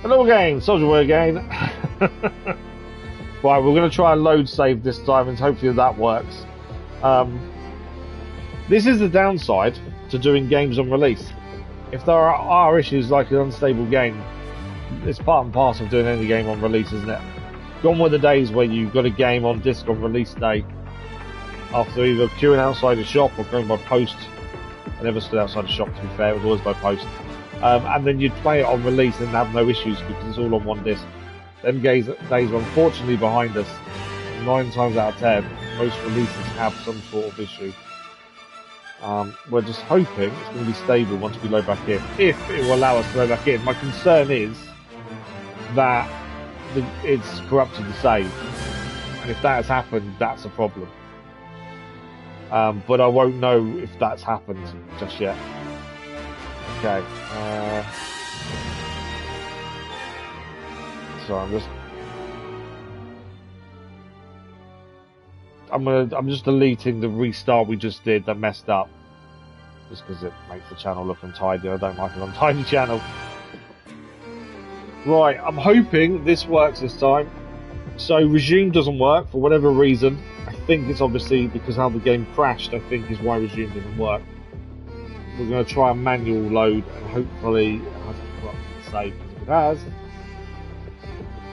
Hello again, Soldier Boy again. Right, we're going to try and load save this time and hopefully that works. This is the downside to doing games on release. If there are issues like an unstable game, it's part and parcel of doing any game on release, isn't it? Gone were the days where you've got a game on disc on release day after either queuing outside a shop or going by post. I never stood outside a shop, to be fair, it was always by post. And then you'd play it on release and have no issues because it's all on one disc. Them days are unfortunately behind us. 9 times out of 10, most releases have some sort of issue. We're just hoping it's going to be stable once we load back in, if it will allow us to load back in. My concern is that it's corrupted the save, and if that has happened, that's a problem. But I won't know if that's happened just yet. Okay. So I'm just deleting the restart we just did that messed up, just because it makes the channel look untidy. I don't like an untidy channel. Right, I'm hoping this works this time. So resume doesn't work for whatever reason. I think it's obviously because how the game crashed, I think is why resume doesn't work. We're going to try a manual load and hopefully it hasn't corrupted the save, because if it has,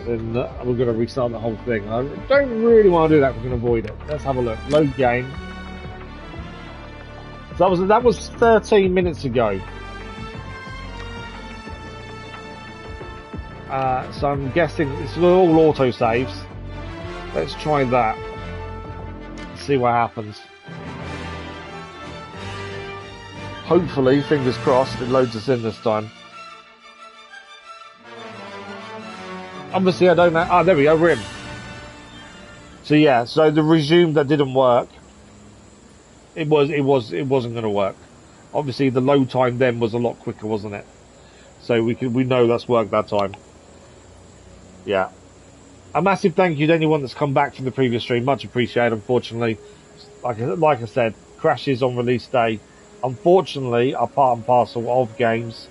then we're going to restart the whole thing. I don't really want to do that, we're going to avoid it. Let's have a look. Load game. So that was 13 minutes ago. So I'm guessing it's all auto saves. Let's try that. See what happens. Hopefully, fingers crossed, it loads us in this time. Obviously, I don't know. Ah, there we go, we're in. So yeah, so the resume that didn't work, it wasn't going to work. Obviously, the load time then was a lot quicker, wasn't it? So we know that's worked that time. Yeah. A massive thank you to anyone that's come back from the previous stream. Much appreciated. Unfortunately, like I said, crashes on release day, unfortunately, are part and parcel of games.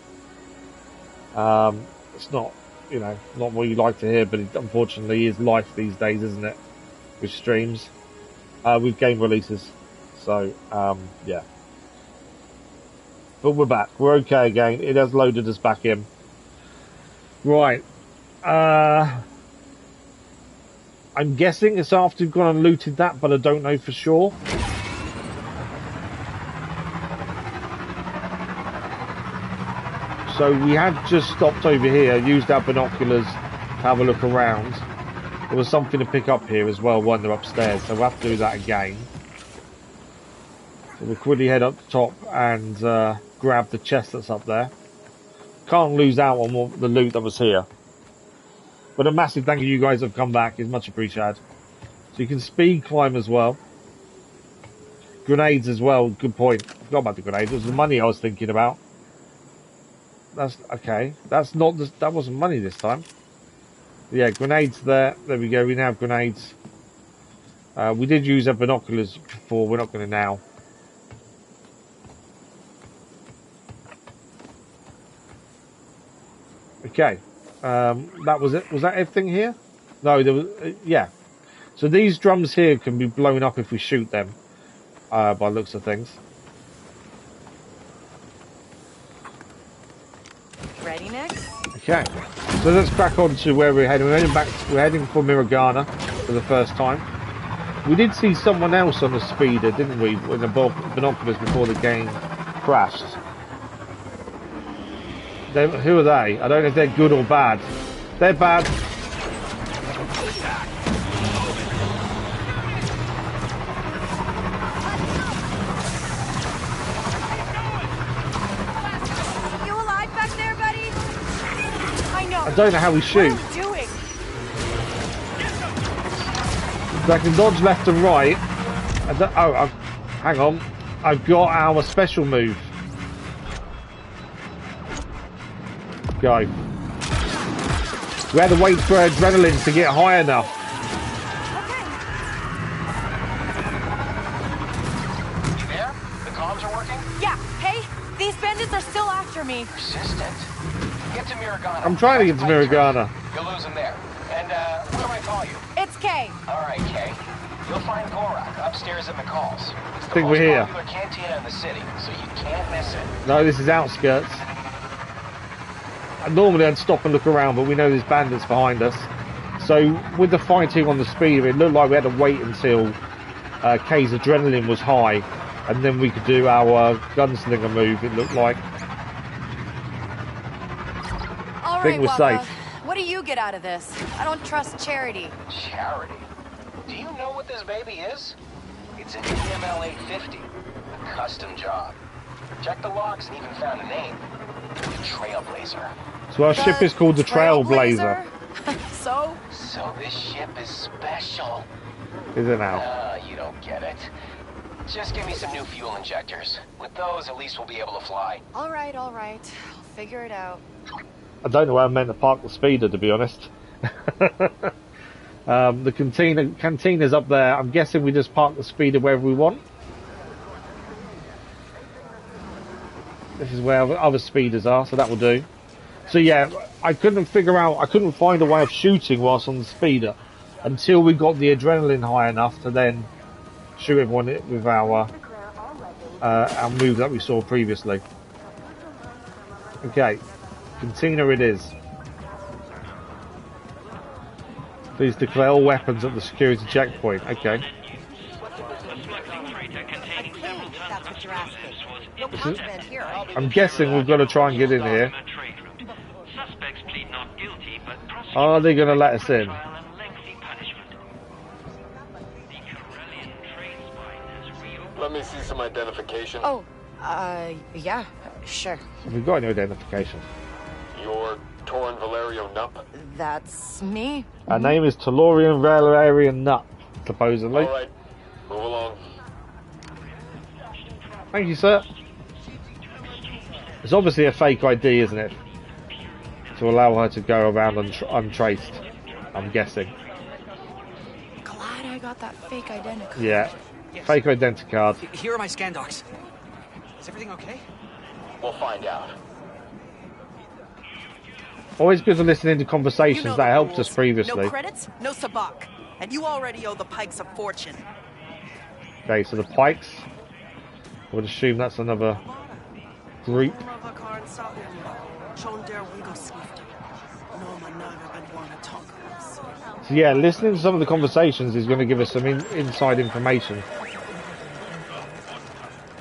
It's not, not what you like to hear, but it unfortunately is life these days, isn't it? With streams, with game releases. So, yeah. But we're back. We're okay again. It has loaded us back in. Right. I'm guessing it's after we've gone and looted that, but I don't know for sure. So we had just stopped over here, used our binoculars to have a look around. There was something to pick up here as well when they're upstairs, so we'll have to do that again. So we'll quickly head up the top and grab the chest that's up there. Can't lose out on the loot that was here. But a massive thank you, you guys have come back. It's much appreciated. So you can speed climb as well. Grenades as well. Good point. I forgot about the grenades. It was the money I was thinking about. That's okay. That's not. That wasn't money this time. Yeah, grenades there. There we go. We now have grenades. We did use our binoculars before. We're not going to now. Okay. That was it. Was that everything here? No, there was. Yeah. So these drums here can be blown up if we shoot them. By looks of things. Ready next? Okay. So let's crack on to where we're heading. We're heading for Miragana for the first time. We did see someone else on the speeder, didn't we? With the binoculars before the game crashed. Who are they? I don't know if they're good or bad. They're bad. You alive back there, buddy? I know. I don't know how we shoot. What are you doing? So I can dodge left and right. Hang on. I've got our special move. Go. We had to wait for adrenaline to get high enough. Okay. You there? The comms are working? Yeah. Hey, these bandits are still after me. Persistent. Get to Miragana. I'm trying to get to Miragana. You'll lose him there. And, what do I call you? It's Kay. Alright, Kay. You'll find Gorak upstairs at McCall's. It's the Think most we're here. popular cantina in the city, so you can't miss it. No, this is outskirts. Normally I'd stop and look around, but we know there's bandits behind us. So with the fighting on the speeder, it looked like we had to wait until Kay's adrenaline was high, and then we could do our gunslinger move, it looked like. All Think right, we're Waka. safe. What do you get out of this? I don't trust Charity. Charity? Do you know what this baby is? It's an EML 850. A custom job. Check the logs and even found a name. The Trailblazer. So our ship is called the Trailblazer. So? So this ship is special. Is it now? You don't get it. Just give me some new fuel injectors. With those, at least we'll be able to fly. All right. I'll figure it out. I don't know where I meant to park the speeder, to be honest. The cantina's up there. I'm guessing we just park the speeder wherever we want. This is where other speeders are, so that will do. So yeah, I couldn't find a way of shooting whilst on the speeder until we got the adrenaline high enough to then shoot everyone with our move that we saw previously. Okay, cantina it is. Please declare all weapons at the security checkpoint. Okay. That's what you're asking. No contraband here. I'm guessing we've got to try and get in here. Are they going to let us in? Let me see some identification. Oh, yeah, sure. Have we got any identification? You're Torin Valerio Nupp? That's me. Our name is Tellurian Valerian Nutt, supposedly. Alright, move along. Thank you, sir. It's obviously a fake ID, isn't it? To allow her to go around untraced, I'm guessing. Glad I got that fake identical. Yeah, fake identity card. Here are my scan docs. Is everything okay? We'll find out. Always good to listen into conversations You know that the helped rules. us previously. No credits, no sabak. And you already owe the Pikes a fortune. Okay, so the Pikes. I would assume that's another group. So yeah, listening to some of the conversations is going to give us some inside information.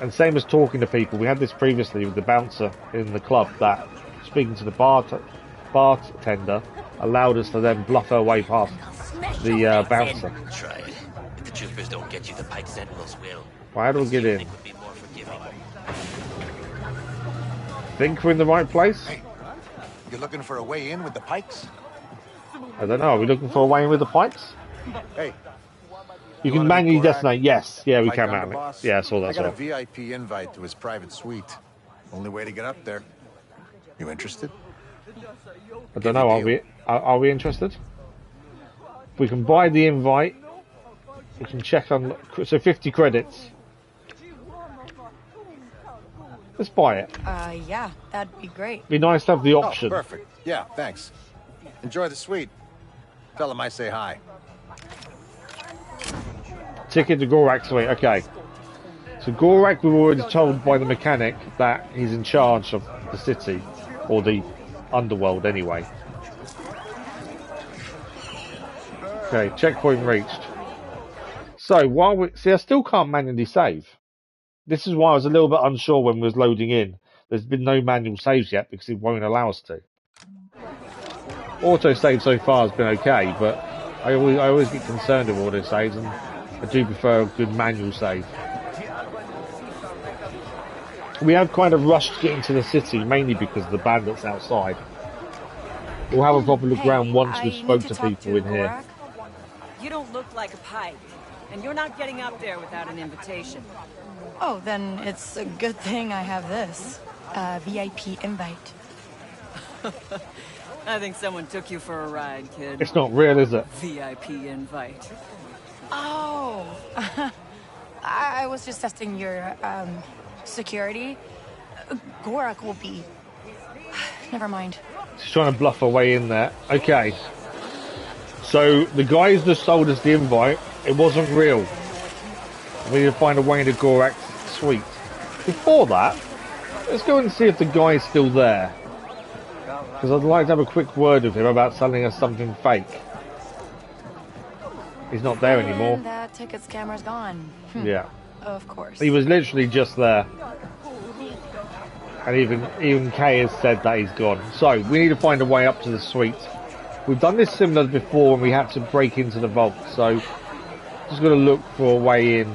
And same as talking to people. We had this previously with the bouncer in the club that speaking to the bartender allowed us to then bluff our way past the bouncer. Try it. If the troopers don't get you, the Pike Sentinels will. Why do we get in? Would be more forgiving. Think we're in the right place? Hey, you looking for a way in with the Pikes? I don't know. Are we looking for a way in with the Pikes? Hey, You can wanna manually meet Gorak? detonate. Yes. Yeah, we Mike can on the manually. boss? Yeah, I saw that. I got a as well. VIP invite to his private suite. Only way to get up there. You interested? I don't know. Are we interested? We can buy the invite. We can check on. So 50 credits. Let's buy it. Yeah, that'd be great. Be nice to have the option. Oh, perfect. Yeah, thanks. Enjoy the suite. Tell him I say hi. Ticket to Gorak suite. Okay. So Gorak, we were already told by the mechanic that he's in charge of the city, or the underworld anyway. Okay, checkpoint reached. So while we see, I still can't manually save. This is why I was a little bit unsure when we was loading in. There's been no manual saves yet because it won't allow us to. Auto save so far has been okay, but I always get concerned with auto saves, and I do prefer a good manual save. We have kind of rushed to get into the city, mainly because of the bandits outside. We'll have a proper look around once we've spoke to people in here. You don't look like a Pike, and you're not getting up there without an invitation. Oh, then it's a good thing I have this. VIP invite. I think someone took you for a ride, kid. It's not real, is it? VIP invite. Oh, I was just testing your, security. Gorak will be... Never mind. She's trying to bluff her way in there. Okay. So the guys that sold us the invite, it wasn't real. We need to find a way into Gorak's suite. Before that, let's go and see if the guy's still there. Because I'd like to have a quick word with him about selling us something fake. He's not there anymore. And that ticket scammer's gone. Yeah. Of course. He was literally just there. And even Kay has said that he's gone. So, we need to find a way up to the suite. We've done this similar before when we had to break into the vault. So, just got to look for a way in.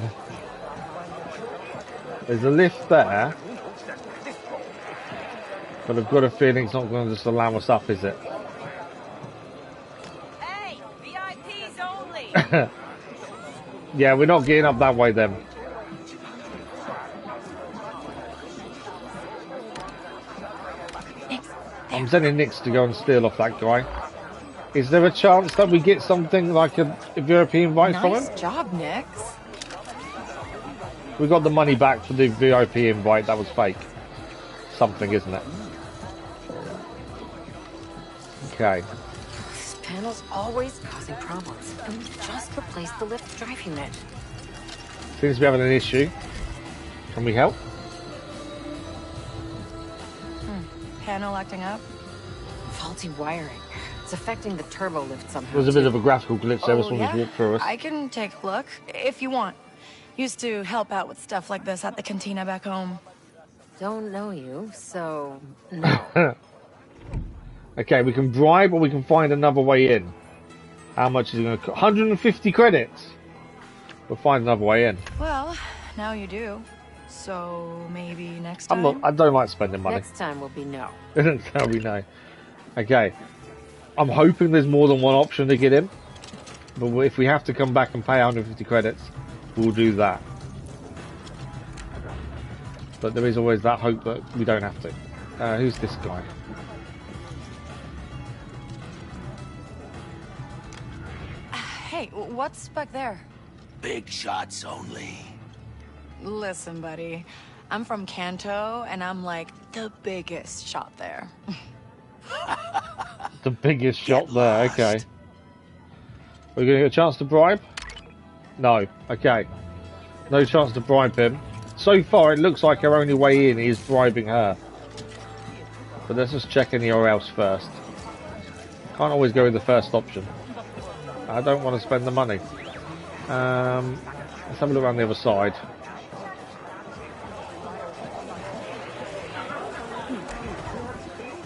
There's a lift there. But I've got a feeling it's not going to just allow us up, is it? Hey, VIPs only. Yeah, we're not getting up that way then. I'm sending Nix to go and steal off that guy. Is there a chance that we get something like a VIP invite from him? Nice job, Nix. We got the money back for the VIP invite. That was fake. Something, isn't it? Okay. This panel's always causing problems, and we just replaced the lift drive unit. Seems to be having an issue. Can we help? Panel acting up? Faulty wiring. It's affecting the turbo lift somehow. There was a bit of a graphical glitch there. This one yeah? was walked through us. I can take a look, if you want. Used to help out with stuff like this at the cantina back home. Don't know you, so no. Okay, we can bribe or we can find another way in. How much is it going to cost? 150 credits. We'll find another way in. Well, now you do. So maybe next time? I don't like spending money. Next time will be no. That'll be no. Okay. I'm hoping there's more than one option to get in. But if we have to come back and pay 150 credits, we'll do that. But there is always that hope that we don't have to. Who's this guy? Hey, what's back there? Big shots only. Listen, buddy. I'm from Kanto, and I'm like the biggest shot there. The biggest shot there, okay. We're going to get a chance to bribe? No, okay. No chance to bribe him. So far, it looks like our only way in is bribing her. But let's just check anywhere else first. Can't always go with the first option. I don't want to spend the money. Let's have a look around the other side.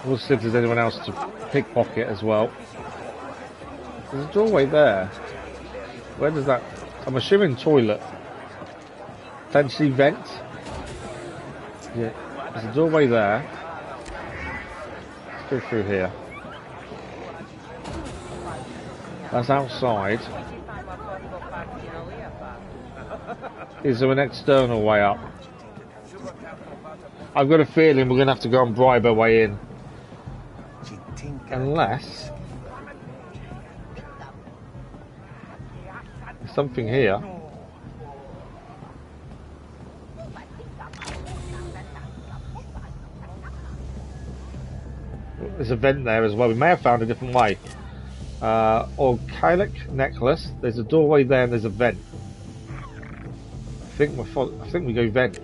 We'll see if there's anyone else to pickpocket as well. There's a doorway there. Where does that... I'm assuming toilet. Potentially vent. Yeah, there's a doorway there. Let's go through here. That's outside. Is there an external way up? I've got a feeling we're going to have to go and bribe our way in. Unless... there's something here. There's a vent there as well. We may have found a different way. Orcalic necklace. There's a doorway there and there's a vent. I think we go vent.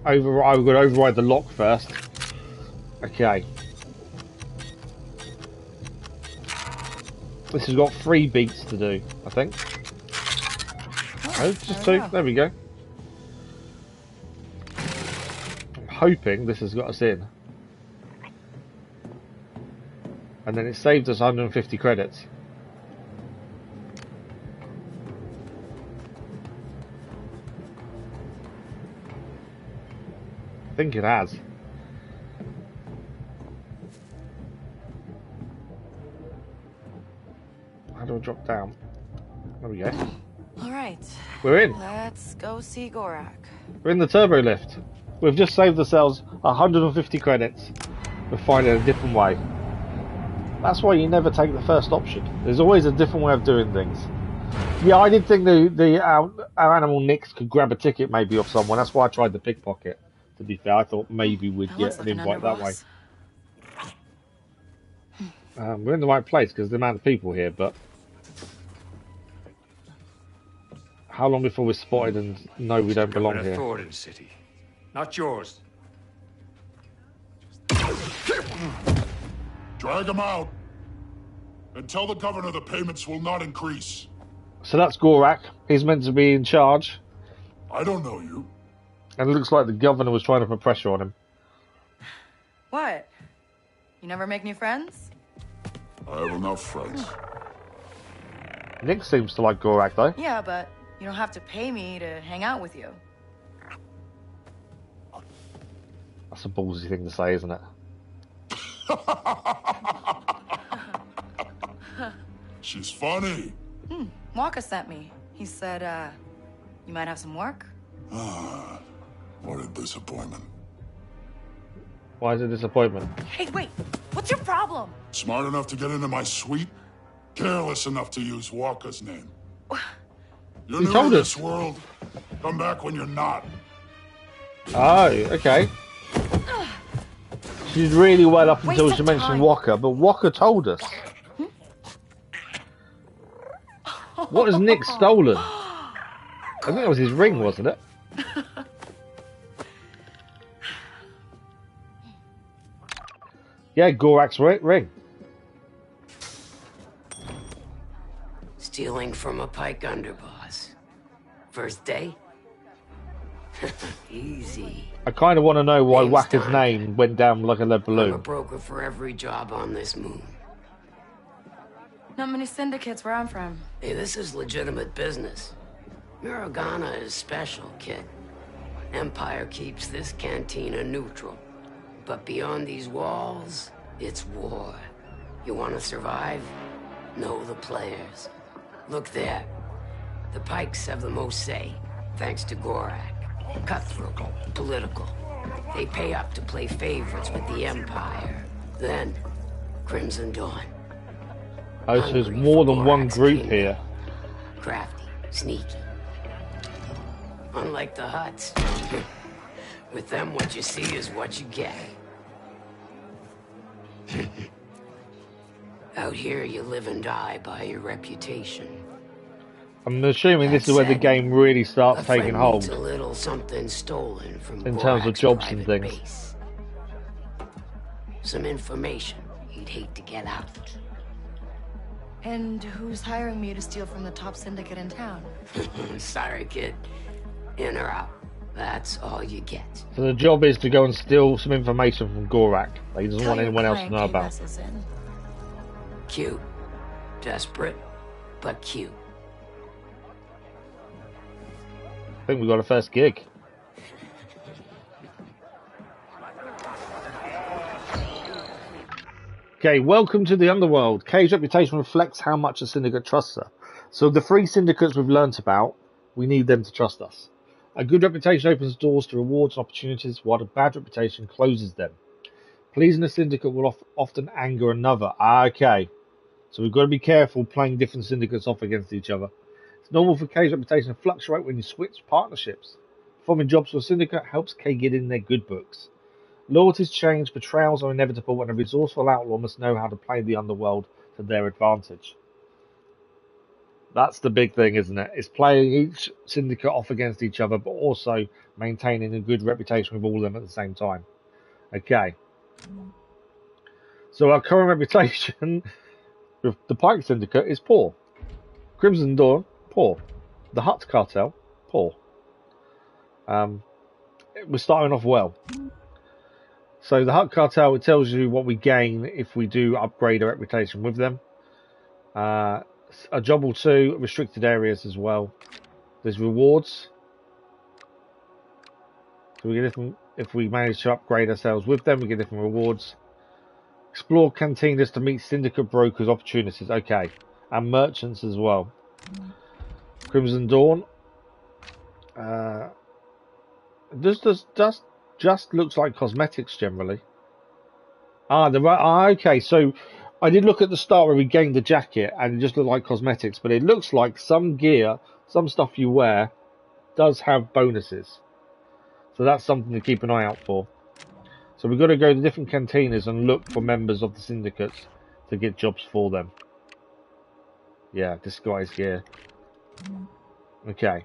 We've got to override the lock first. Okay. This has got 3 beats to do, I think. Oh, just 2. There we go. I'm hoping this has got us in. And then it saved us 150 credits. I think it has. How do I drop down? There we go. All right. We're in. Let's go see Gorak. We're in the turbo lift. We've just saved ourselves 150 credits. We're finding a different way. That's why you never take the first option. There's always a different way of doing things. Yeah, I did think our animal Nix could grab a ticket maybe off someone. That's why I tried the pickpocket. To be fair, I thought maybe we'd That get looks an like an invite that way. underboss. We're in the right place because of the amount of people here, but how long before we're spotted and know we don't belong here? Thornton City, not yours. Drag him out. And tell the governor the payments will not increase. So that's Gorak. He's meant to be in charge. I don't know you. And it looks like the governor was trying to put pressure on him. What? You never make new friends? I have enough friends. Nick seems to like Gorak, though. Yeah, but you don't have to pay me to hang out with you. That's a ballsy thing to say, isn't it? She's funny. Waka sent me. He said, you might have some work? What a disappointment. Why is it a disappointment? Hey, wait! What's your problem? Smart enough to get into my suite? Careless enough to use Walker's name. You're new to this world. Come back when you're not. Oh, okay. She did really well up until she mentioned Walker, but Walker told us. What has Nick stolen? I think that was his ring, wasn't it? Yeah, Gorak's ring. Stealing from a Pike underboss. First day? Easy. I kind of want to know why Wacker's name went down like a lead balloon. I'm a broker for every job on this moon. Not many syndicates where I'm from. Hey, this is legitimate business. Miragana is special, kid. Empire keeps this cantina neutral. But beyond these walls, it's war. You want to survive? Know the players. Look there. The Pikes have the most say, thanks to Gorak. Cutthroat, political. They pay up to play favorites with the Empire. Then, Crimson Dawn. Oh, so there's more than one group here. Crafty, sneaky. Unlike the Hutts. With them, what you see is what you get. Out here, you live and die by your reputation. I'm assuming this is where the game really starts taking hold. A little something stolen from in terms of Gorak's jobs and private things. base. Some information you'd hate to get out. And who's hiring me to steal from the top syndicate in town? Sorry, kid. In or out. That's all you get. So the job is to go and steal some information from Gorak that he doesn't want anyone else to know about. Cute. Desperate, but cute. I think we got a first gig. Okay, welcome to the underworld. Kay's reputation reflects how much the syndicate trusts her. So the 3 syndicates we've learnt about, we need them to trust us. A good reputation opens doors to rewards and opportunities, while a bad reputation closes them. Pleasing a syndicate will often anger another. Okay, so we've got to be careful playing different syndicates off against each other. It's normal for Kay's reputation to fluctuate when you switch partnerships. Performing jobs for a syndicate helps Kay get in their good books. Loyalties change, betrayals are inevitable, and a resourceful outlaw must know how to play the underworld to their advantage. That's the big thing, isn't it? It's playing each syndicate off against each other, but also maintaining a good reputation with all of them at the same time. Okay. So our current reputation with the Pike Syndicate is poor. Crimson Dawn, poor. The Hutt Cartel, poor. We're starting off well. So the Hutt Cartel, it tells you what we gain if we do upgrade our reputation with them. A job or 2, restricted areas as well. There's rewards. So we get different, if we manage to upgrade ourselves with them, we get different rewards. Explore cantinas to meet syndicate brokers opportunities. Okay. And merchants as well. Crimson Dawn. Just looks like cosmetics generally. Okay, so I did look at the start where we gained the jacket and it just looked like cosmetics, but it looks like some gear, some stuff you wear, does have bonuses. So that's something to keep an eye out for. So we've got to go to different cantinas and look for members of the syndicates to get jobs for them. Yeah, disguise gear. Okay.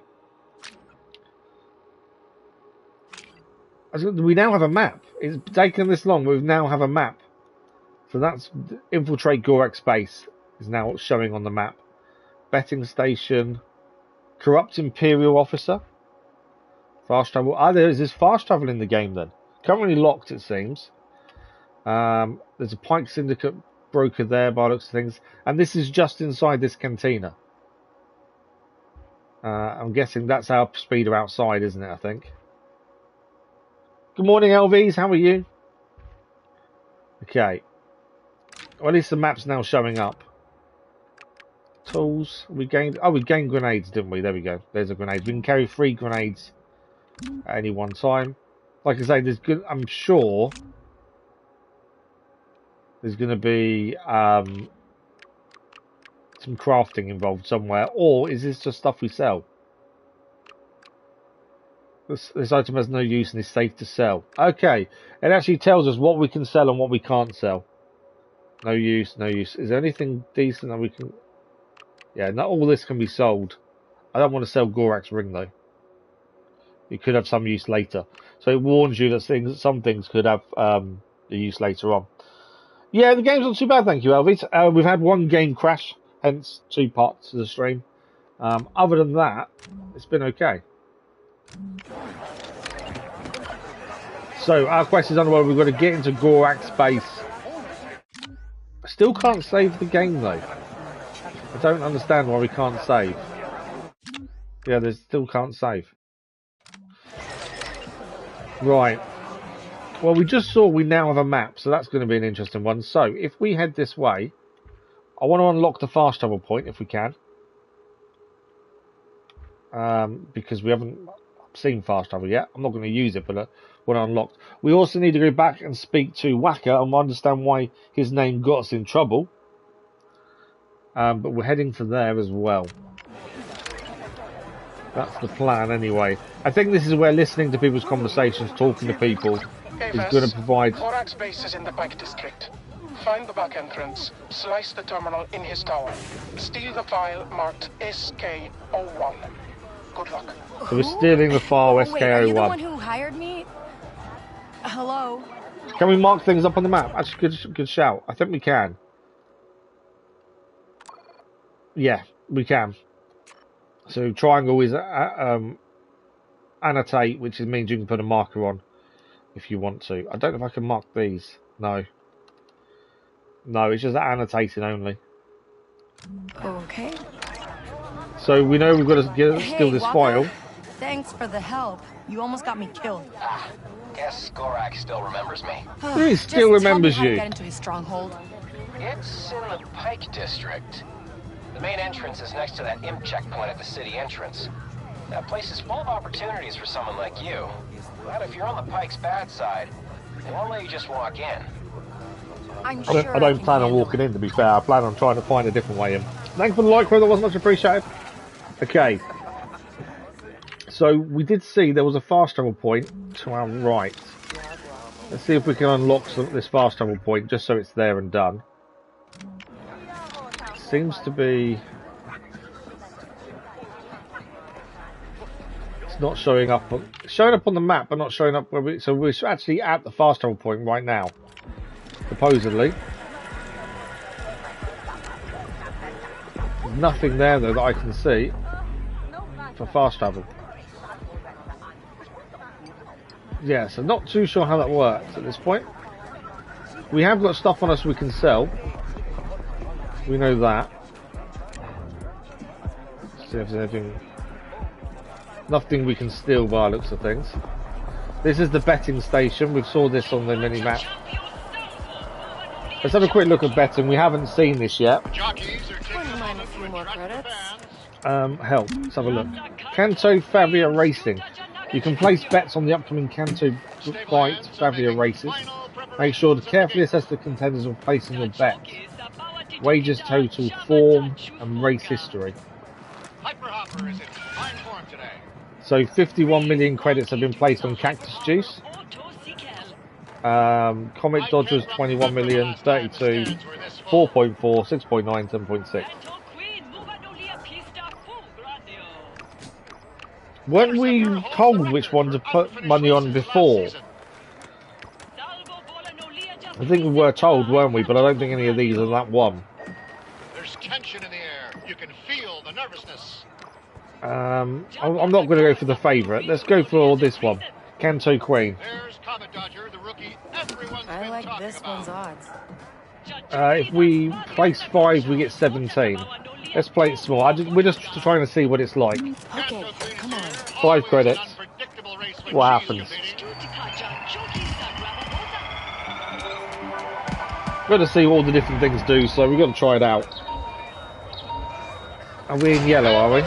We now have a map. It's taken this long, but we now have a map. So that's infiltrate Gorak base is now showing on the map. Betting station. Corrupt Imperial officer. Fast travel. Ah, there is this fast travel in the game then. Currently locked, it seems. There's a Pike Syndicate broker there by the looks of things. And this is just inside this cantina. I'm guessing that's our speeder outside, isn't it, I think? Good morning, LVs. How are you? Okay. Well, at least the map's now showing up. Tools. We gained grenades, didn't we? There we go. There's a grenade. We can carry 3 grenades at any one time. Like I say, I'm sure there's going to be some crafting involved somewhere. Or is this just stuff we sell? This item has no use and is safe to sell. Okay. It actually tells us what we can sell and what we can't sell. No use, no use. Is there anything decent that we can... Yeah, not all this can be sold. I don't want to sell Gorak's ring, though. It could have some use later. So it warns you that some things could have the use later on. Yeah, the game's not too bad, thank you, Elvis. We've had one game crash, hence 2 parts of the stream. Other than that, it's been okay. So, our quest is underway. We've got to get into Gorak's base. I still can't save the game, though. I don't understand why we can't save. Yeah, they still can't save. Right. Well, we just saw we now have a map, so that's going to be an interesting one. So, if we head this way, I want to unlock the fast travel point, if we can. Because we haven't seen fast travel yet. I'm not going to use it, but when unlocked. We also need to go back and speak to Wacker and understand why his name got us in trouble. But we're heading for there as well. That's the plan anyway. I think this is where listening to people's conversations, talking to people, is going to provide... Gorak's base is in the Pike district. Find the back entrance, slice the terminal in his tower, steal the file marked SK01. Good luck. So we're stealing the file SK01. Wait, are you the one who hired me? Hello? Can we mark things up on the map? Actually, good shout. I think we can. Yeah, we can. So triangle is annotate, which means you can put a marker on if you want to. I don't know if I can mark these. No. No, it's just annotating only. Okay. So we know we've got to steal this file. Thanks for the help. You almost got me killed. Guess Gorak still remembers me. He still remembers you. Get into his stronghold. It's in the Pike district. The main entrance is next to that imp checkpoint at the city entrance. That place is full of opportunities for someone like you. But if you're on the Pike's bad side, they won't let you just walk in. I don't plan on walking in, to be fair. I plan on trying to find a different way in. Thanks for the like, bro. That was much appreciated. Okay. So, we did see there was a fast travel point to our right. Let's see if we can unlock this fast travel point, just so it's there and done. Seems to be... It's not showing up. Showing up on the map, but not showing up where we... So, we're actually at the fast travel point right now. Supposedly. There's nothing there, though, that I can see for fast travel. Yeah, so not too sure how that works at this point. We have got stuff on us we can sell. We know that. Let's see if there's anything... Nothing we can steal by the looks of things. This is the betting station. We saw this on the mini-map. Let's have a quick look at betting. We haven't seen this yet. Wouldn't mind a few more credits. Help. Let's have a look. Kanto Favia Racing. You can place bets on the upcoming Kanto Fight Favia races. Make sure to carefully assess the contenders when placing your bet. Wages total, form, and race history. So 51 million credits have been placed on Cactus Juice. Comic Dodgers 21 million, 32, 4.4, 6.9, 7.6. Weren't we told which one to put money on before? I think we were told, weren't we? But I don't think any of these are that one. There's tension in the air. You can feel the nervousness. I'm not going to go for the favourite. Let's go for this one, Kanto Queen. There's Comet Dodger, the rookie. I like this one's odds. If we place 5, we get 17. Let's play it small. We're just trying to see what it's like. Okay, come on. 5 credits. What happens? Got to see what all the different things do, so we've got to try it out. Are we in yellow, are we?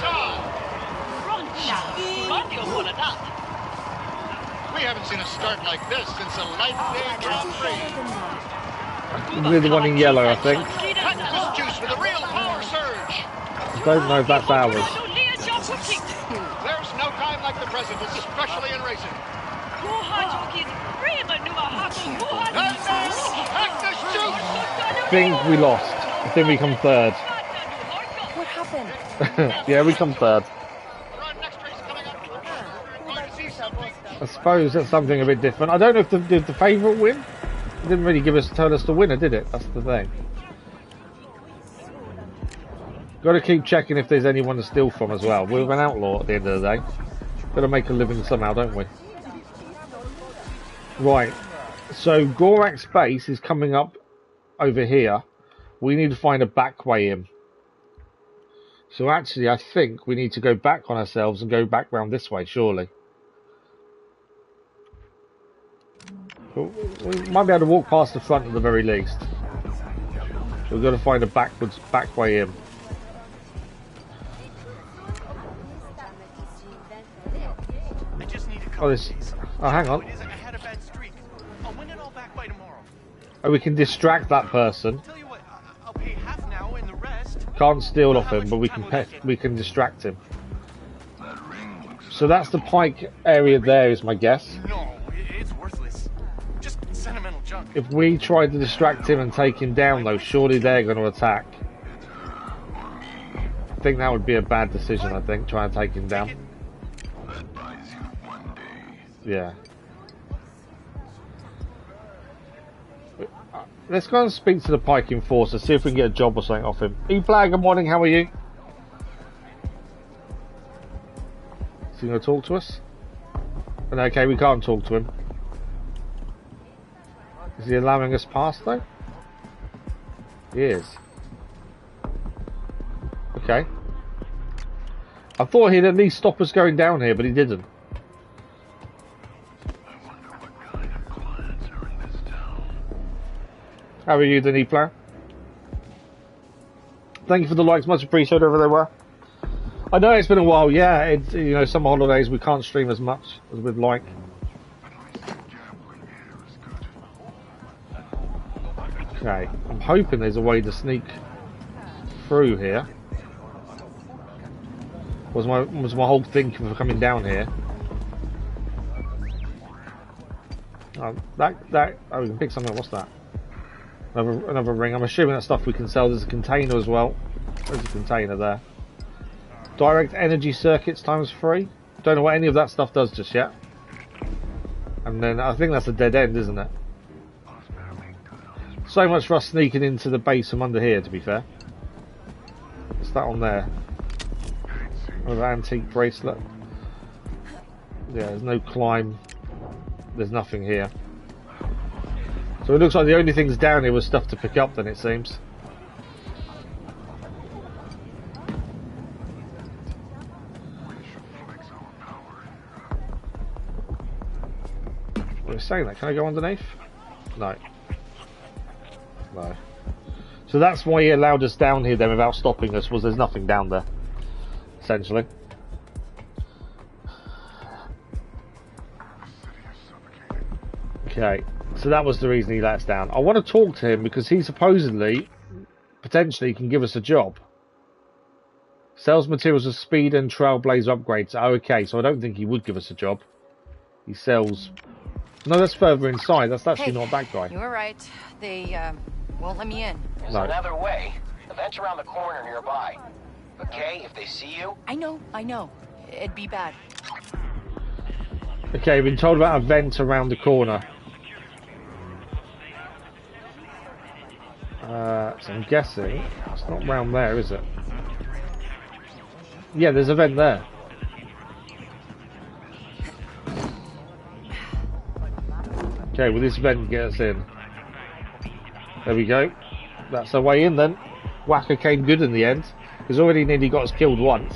We haven't seen a start like this since the Light Day Grand Prix. We're the one in yellow, I think. Cactus Juice with a real power surge. I don't know if that's ours. There's no time like the present, especially in racing. Cactus Juice! I think we lost. I think we come 3rd. What happened? Yeah, we come 3rd. I suppose that's something a bit different. I don't know if did the favourite win? It didn't really tell us the winner, did it? That's the thing. Got to keep checking if there's anyone to steal from as well. We're an outlaw at the end of the day. Got to make a living somehow, don't we? Right. So Gorak's base is coming up over here. We need to find a back way in. So actually, I think we need to go back on ourselves and go back round this way, surely. We might be able to walk past the front at the very least. So we've got to find a back way in. Oh, hang on. Oh, we can distract that person. Can't steal off him, but we can distract him. So that's the Pike area there, is my guess. No, it's worthless. Just sentimental junk. If we try to distract him and take him down, though, surely they're going to attack. I think that would be a bad decision, I think, trying to take him down. Yeah. Let's go and speak to the Pike Enforcer, see if we can get a job or something off him. E-Flag, good morning, how are you? Is he going to talk to us? And okay, we can't talk to him. Is he allowing us past, though? He is. Okay. I thought he'd at least stop us going down here, but he didn't. How are you, Denny Player? Thank you for the likes, much appreciated over there. I know it's been a while, yeah. It's, you know, some holidays we can't stream as much as we'd like. Okay, I'm hoping there's a way to sneak through here. Was my whole thinking for coming down here? Oh, we can pick something. What's that? Another ring. I'm assuming that stuff we can sell. There's a container as well. There's a container there. Direct energy circuits ×3. Don't know what any of that stuff does just yet. And then I think that's a dead end, isn't it? So much for us sneaking into the base from under here, to be fair. What's that on there? Another antique bracelet. Yeah, there's no climb. There's nothing here. So it looks like the only things down here was stuff to pick up then, it seems. What are you saying that? Can I go underneath? No. No. So that's why he allowed us down here then without stopping us, was there's nothing down there. Essentially. Okay. So that was the reason he let us down. I want to talk to him because he supposedly, potentially, can give us a job. Sells materials of speed and trailblazer upgrades. Oh, okay, so I don't think he would give us a job. He sells... No, that's further inside. That's actually not that guy. You were right. They won't let me in. There's another way. The vent's around the corner nearby. Okay, if they see you... I know. It'd be bad. Okay, we've been told about a vent around the corner. So I'm guessing it's not round there, is it? Yeah, there's a vent there. Okay, will this vent get us in? There we go. That's our way in then. Whacker came good in the end. He's already nearly got us killed once.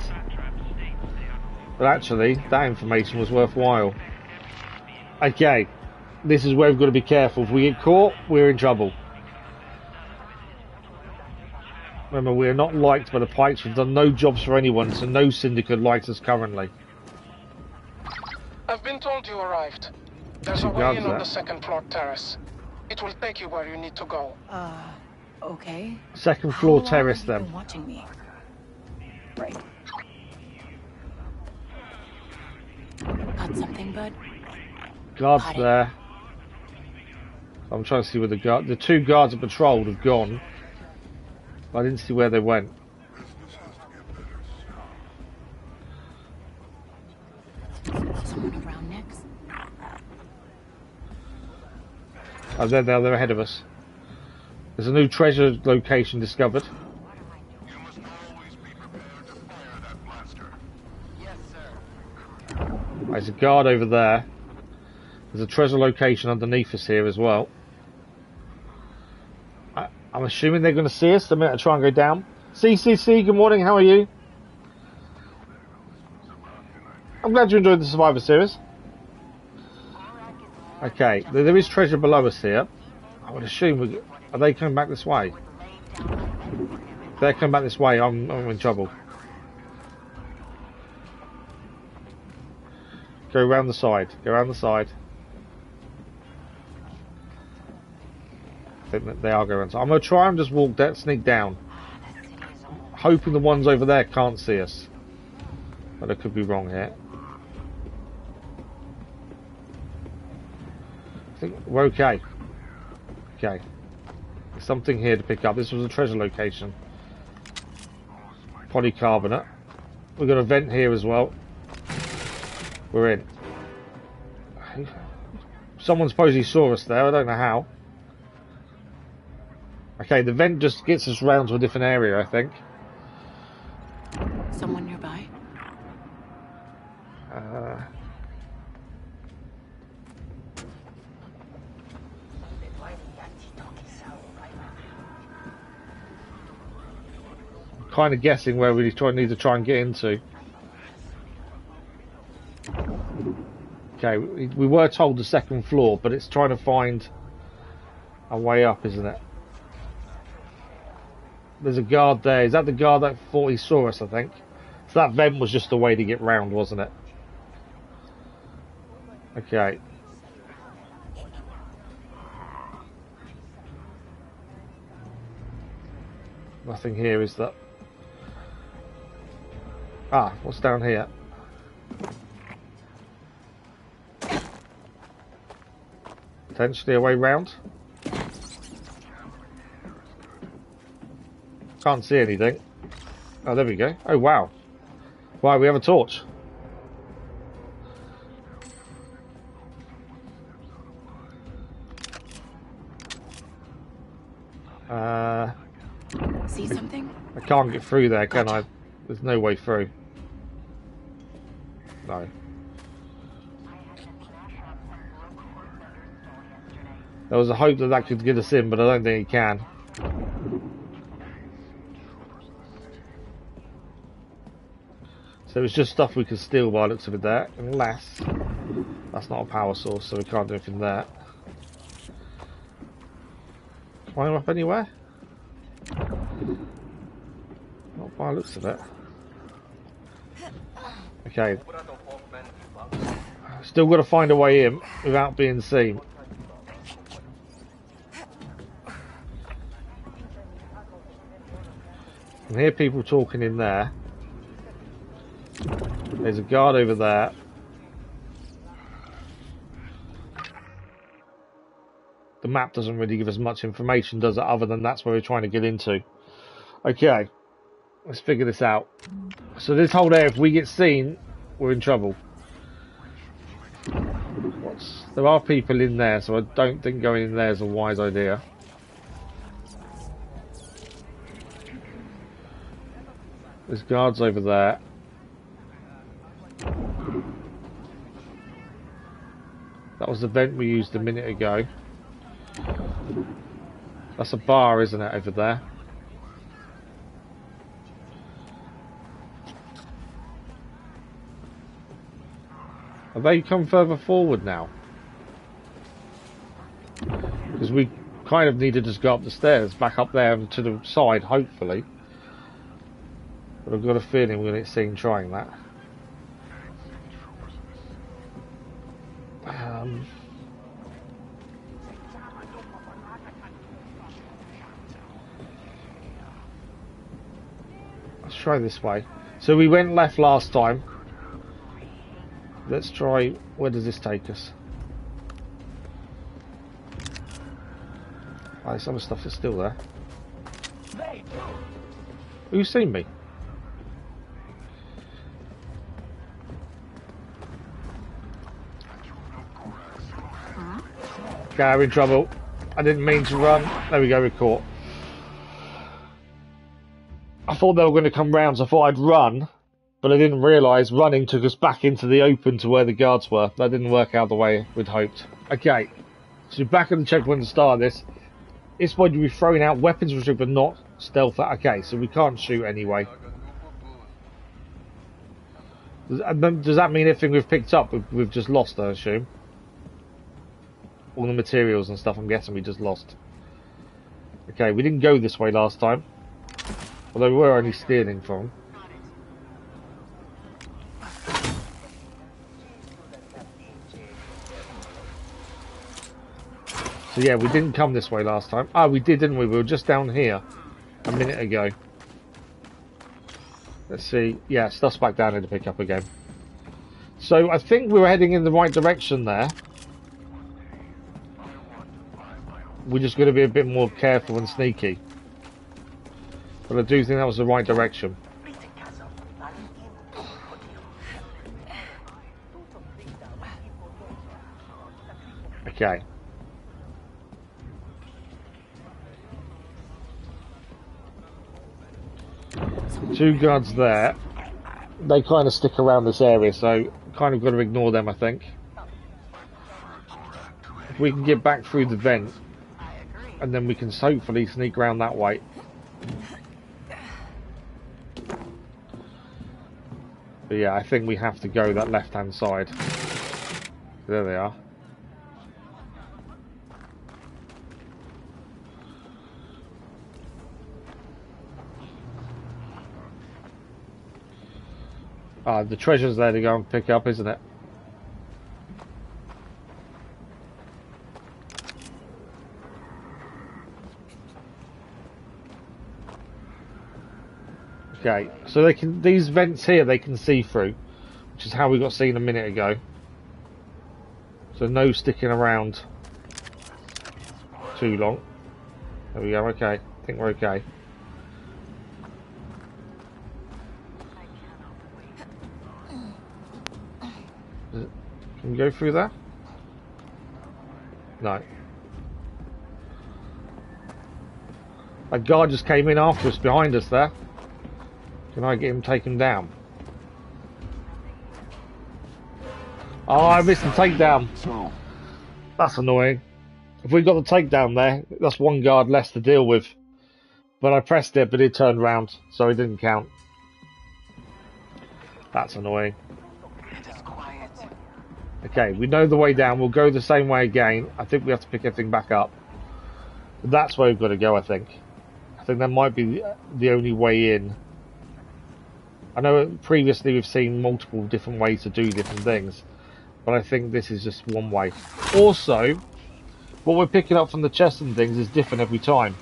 But actually, that information was worthwhile. Okay, this is where we've got to be careful. If we get caught, we're in trouble. Remember, we're not liked by the Pikes. We've done no jobs for anyone, so no syndicate likes us currently. I've been told you arrived. There's a way in on the second floor terrace. It will take you where you need to go. Okay. Second floor terrace then. How long have you been watching me? Right. Got something, bud? Guards there. I'm trying to see where the two guards at patrol have gone. I didn't see where they went. Someone around next? Oh, they're there. They're ahead of us. There's a new treasure location discovered. There's a guard over there. There's a treasure location underneath us here as well. I'm assuming they're going to see us the minute I try and go down. CCC, good morning, how are you? I'm glad you enjoyed the Survivor series. Okay, there is treasure below us here. I would assume are they coming back this way? If they're coming back this way, I'm in trouble. Go around the side. Go around the side. I think that they are going around. I'm going to try and just walk that, sneak down. Hoping the ones over there can't see us. But I could be wrong here. I think we're okay. Okay. There's something here to pick up. This was a treasure location. Polycarbonate. We've got a vent here as well. We're in. Someone supposedly saw us there. I don't know how. Okay, the vent just gets us round to a different area, I think. Someone nearby? I'm kind of guessing where we need to try and get into. Okay, we were told the second floor, but it's trying to find a way up, isn't it? There's a guard there. Is that the guard that thought he saw us, I think? So that vent was just the way to get round, wasn't it? Okay. Nothing here, is that? Ah, what's down here? Potentially a way round. Can't see anything. Oh, there we go. Oh, wow. Wow, we have a torch. See something? I can't get through there, can I? There's no way through. No. There was a hope that that could get us in, but I don't think it can. So it's just stuff we can steal by the looks of it there, unless that's not a power source, so we can't do anything there. Climb up anywhere? Not by the looks of it. Okay. Still got to find a way in without being seen. I can hear people talking in there. There's a guard over there. The map doesn't really give us much information, does it, other than that's where we're trying to get into. Okay, let's figure this out. So this whole area, if we get seen, we're in trouble. There are people in there, so I don't think going in there is a wise idea. There's guards over there. That was the vent we used a minute ago. That's a bar, isn't it, over there? Have they come further forward now? Because we kind of need to just go up the stairs, back up there and to the side, hopefully. But I've got a feeling we're going to get seen trying that. Let's try this way. So we went left last time. Let's try, where does this take us? Oh, some of the stuff is still there. Who's seen me? Okay, I'm in trouble. I didn't mean to run. There we go, we're caught. I thought they were going to come round, so I thought I'd run. But I didn't realise running took us back into the open to where the guards were. That didn't work out the way we'd hoped. Okay, so back at the checkpoint to start this. It's when you're throwing out weapons restrict but not stealth. Okay, so we can't shoot anyway. Does that mean everything we've picked up we've just lost, I assume? All the materials and stuff, I'm guessing we just lost. Okay, we didn't go this way last time. Although we were only stealing from. So yeah, we didn't come this way last time. Ah, we did, didn't we? We were just down here a minute ago. Let's see. Yeah, stuff's back down here to pick up again. So I think we were heading in the right direction there. We're just going to be a bit more careful and sneaky. But I do think that was the right direction. Okay. Two guards there. They kind of stick around this area, so kind of got to ignore them, I think. If we can get back through the vent, and then we can hopefully sneak around that way. But yeah, I think we have to go that left-hand side. There they are. Ah, the treasure's there to go and pick up, isn't it? Okay, so they can, these vents here they can see through, which is how we got seen a minute ago. So no sticking around too long. There we go, okay. I think we're okay. Can we go through there? No. A guard just came in after us, behind us there. Can I get him taken down? Oh, I missed the takedown. That's annoying. If we got the takedown there, that's one guard less to deal with. But I pressed it, but it turned round, so it didn't count. That's annoying. Okay, we know the way down. We'll go the same way again. I think we have to pick everything back up. But that's where we've got to go, I think. I think that might be the only way in. I know previously we've seen multiple different ways to do different things. But I think this is just one way. Also, what we're picking up from the chests and things is different every time.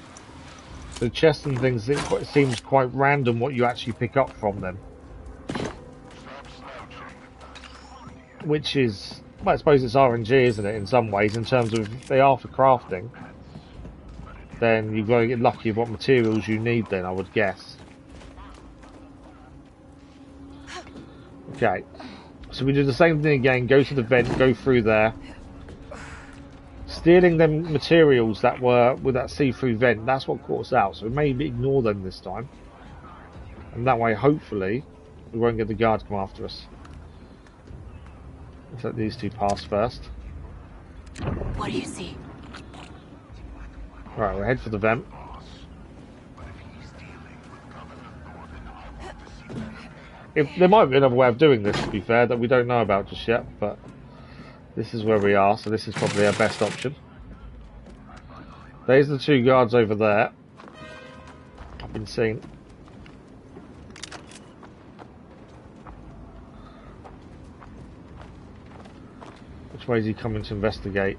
The chests and things, it seems quite random what you actually pick up from them. which is, well, I suppose it's RNG, isn't it, in some ways, in terms of if they are for crafting, then you've got to get lucky with what materials you need then, I would guess. Okay, so we do the same thing again, go to the vent, go through there. Stealing them materials that were with that see-through vent, that's what caught us out, so maybe ignore them this time. And that way, hopefully, we won't get the guard come after us. Let's let these two pass first. What do you see? Right, we'll head for the vent. There might be another way of doing this, to be fair, that we don't know about just yet, but this is where we are, so this is probably our best option. There's the two guards over there. I've been seen. Which way is he coming to investigate?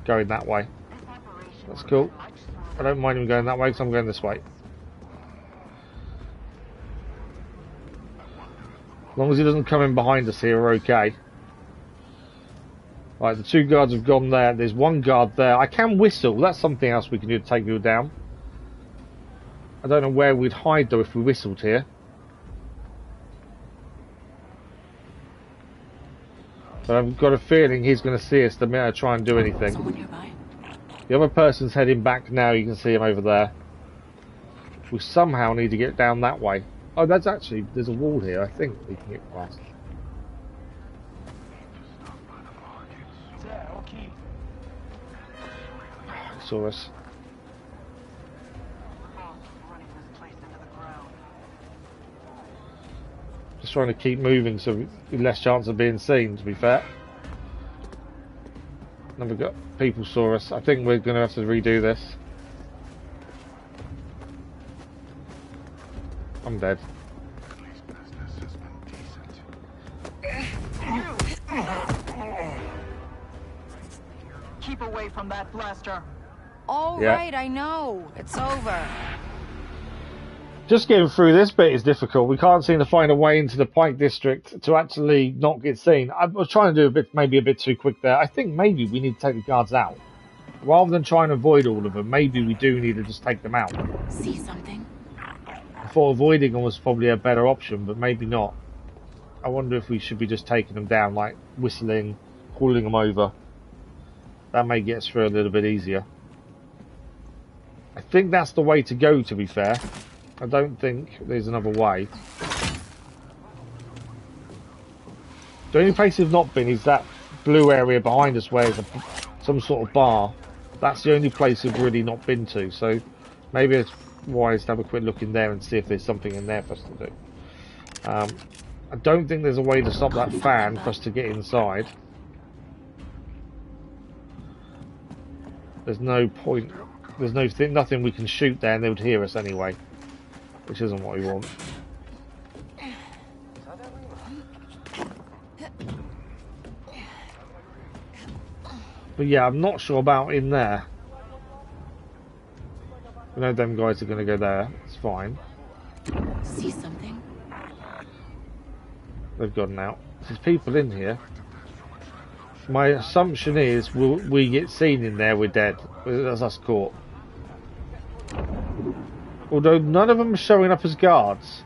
Going that way. That's cool. I don't mind him going that way because I'm going this way. As long as he doesn't come in behind us here, we're okay. Right, the two guards have gone there. There's one guard there. I can whistle. That's something else we can do to take people down. I don't know where we'd hide though if we whistled here. But I've got a feeling he's going to see us the minute I try and do anything. Someone nearby. The other person's heading back now. You can see him over there. We somehow need to get down that way. Oh, that's actually, there's a wall here. I think we can get past. Saw us. Just trying to keep moving so we've less chance of being seen, to be fair. Then we've got people saw us. I think we're going to have to redo this. I'm dead. Keep away from that blaster. All right, I know. It's over. Just getting through this bit is difficult. We can't seem to find a way into the Pike district to actually not get seen. I was trying to do maybe a bit too quick there. I think maybe we need to take the guards out. Rather than trying to avoid all of them, maybe we do need to just take them out. See something? I thought avoiding them was probably a better option, but maybe not. I wonder if we should be just taking them down, like whistling, calling them over. That may get us through a little bit easier. I think that's the way to go, to be fair. I don't think there's another way. The only place we've not been is that blue area behind us where there's some sort of bar. That's the only place we've really not been to, so maybe it's wise to have a quick look in there and see if there's something in there for us to do. I don't think there's a way to stop that fan for us to get inside. There's no point. There's nothing we can shoot there and they would hear us anyway. Which isn't what we want. But yeah, I'm not sure about in there. I know them guys are going to go there. It's fine. See something? They've gone out. There's people in here. My assumption is we get seen in there, we're dead. That's us caught. Although none of them are showing up as guards.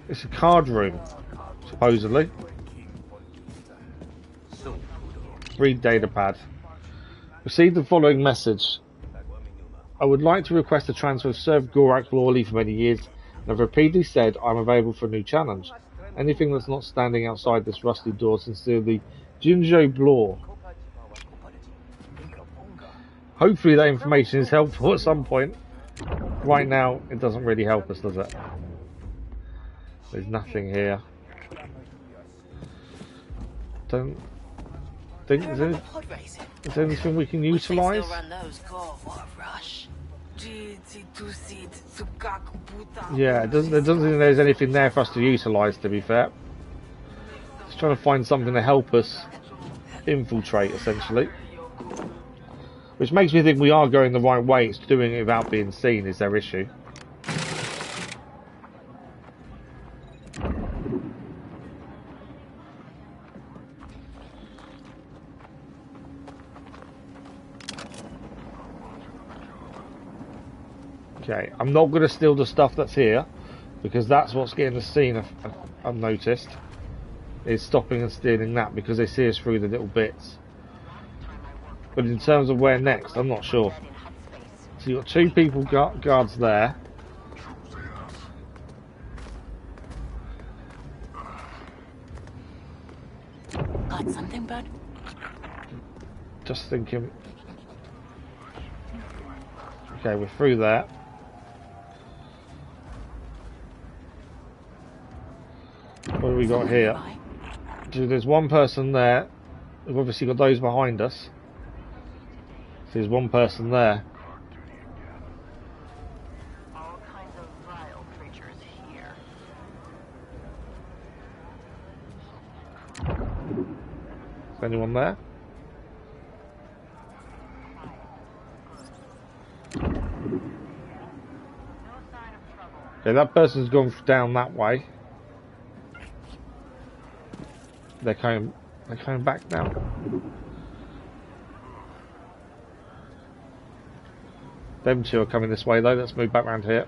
It's a card room, supposedly. Read datapad. Received the following message. I would like to request a transfer of served Gorak Lawley for many years, and have repeatedly said I'm available for a new challenge. Anything that's not standing outside this rusty door, sincerely, Jinjo Blore. Hopefully that information is helpful at some point. Right now, it doesn't really help us, does it? There's nothing here. Don't think there's anything we can utilise. Yeah, it doesn't think there's anything there for us to utilise, to be fair. Just trying to find something to help us infiltrate, essentially. Which makes me think we are going the right way. It's doing it without being seen is their issue. Okay, I'm not going to steal the stuff that's here, because that's what's getting us seen unnoticed. Is stopping and stealing that because they see us through the little bits. But in terms of where next, I'm not sure. So you've got two people guards there. Got something, bud? Just thinking. Okay, we're through there. What have we got here? So there's one person there. We've obviously got those behind us. So there's one person there. All kinds of vile creatures here. Is anyone there? Okay, that person's gone down that way. They're coming back now. Them two are coming this way though. Let's move back around here.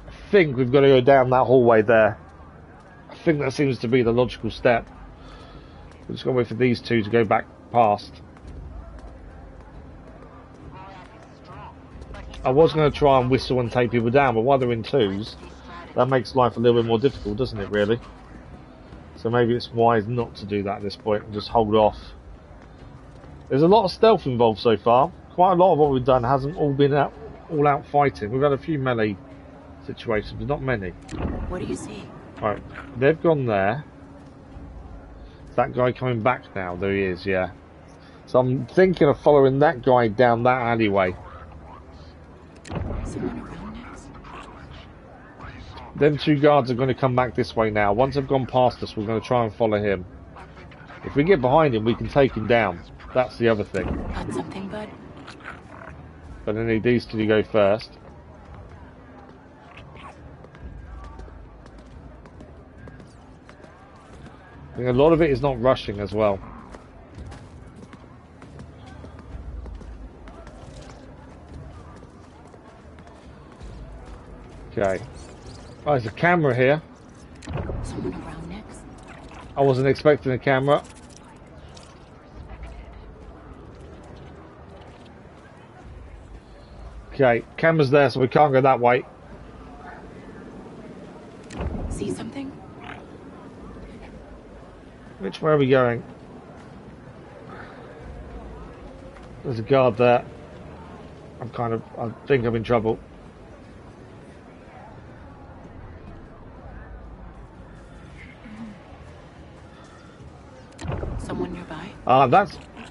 I think we've got to go down that hallway there. I think that seems to be the logical step. We're just going to wait for these two to go back past. I was going to try and whistle and take people down, but while they're in twos, that makes life a little bit more difficult, doesn't it, really? So maybe it's wise not to do that at this point and just hold off. There's a lot of stealth involved so far. Quite a lot of what we've done hasn't all been all out fighting. We've had a few melee situations, but not many. What do you see? Right, they've gone there. Is that guy coming back now? There he is, yeah. So I'm thinking of following that guy down that alleyway. Them two guards are going to come back this way now. Once they've gone past us, we're going to try and follow him. If we get behind him, we can take him down. That's the other thing. Got something, bud? But I need these two to go first. I think a lot of it is not rushing as well. Okay. Oh, there's a camera here. Someone around next? I wasn't expecting a camera. Okay, camera's there, so we can't go that way. See something? Which way are we going? There's a guard there. I think I'm in trouble. Someone nearby?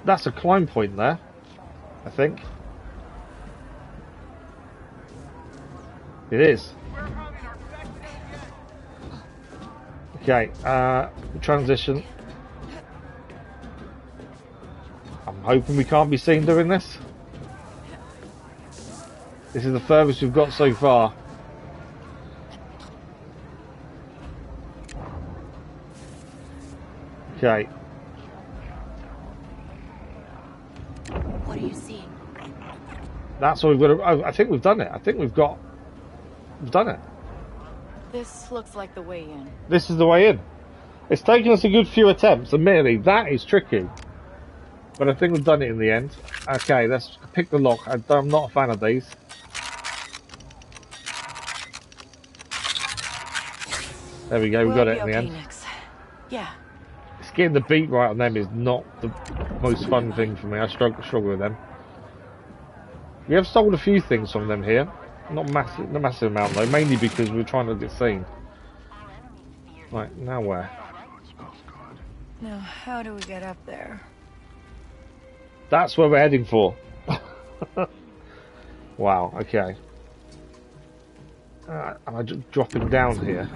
That's a climb point there, I think. It is. Okay, transition. I'm hoping we can't be seen doing this. This is the furthest we've got so far. Okay. What are you seeing? That's what we've got to... Oh, I think we've done it. I think we've done it. This looks like the way in. This is the way in. It's taken us a good few attempts, admittedly. That is tricky. But I think we've done it in the end. Okay, let's pick the lock. I'm not a fan of these. There we go, we got it in the end. Next. Yeah. It's getting the beat right on them is not the most fun thing for me. I struggle with them. We have sold a few things from them here. Not massive amount though, mainly because we're trying to get seen. Right, now where? Now, how do we get up there? That's where we're heading for. Wow, okay. Am I just dropping down here?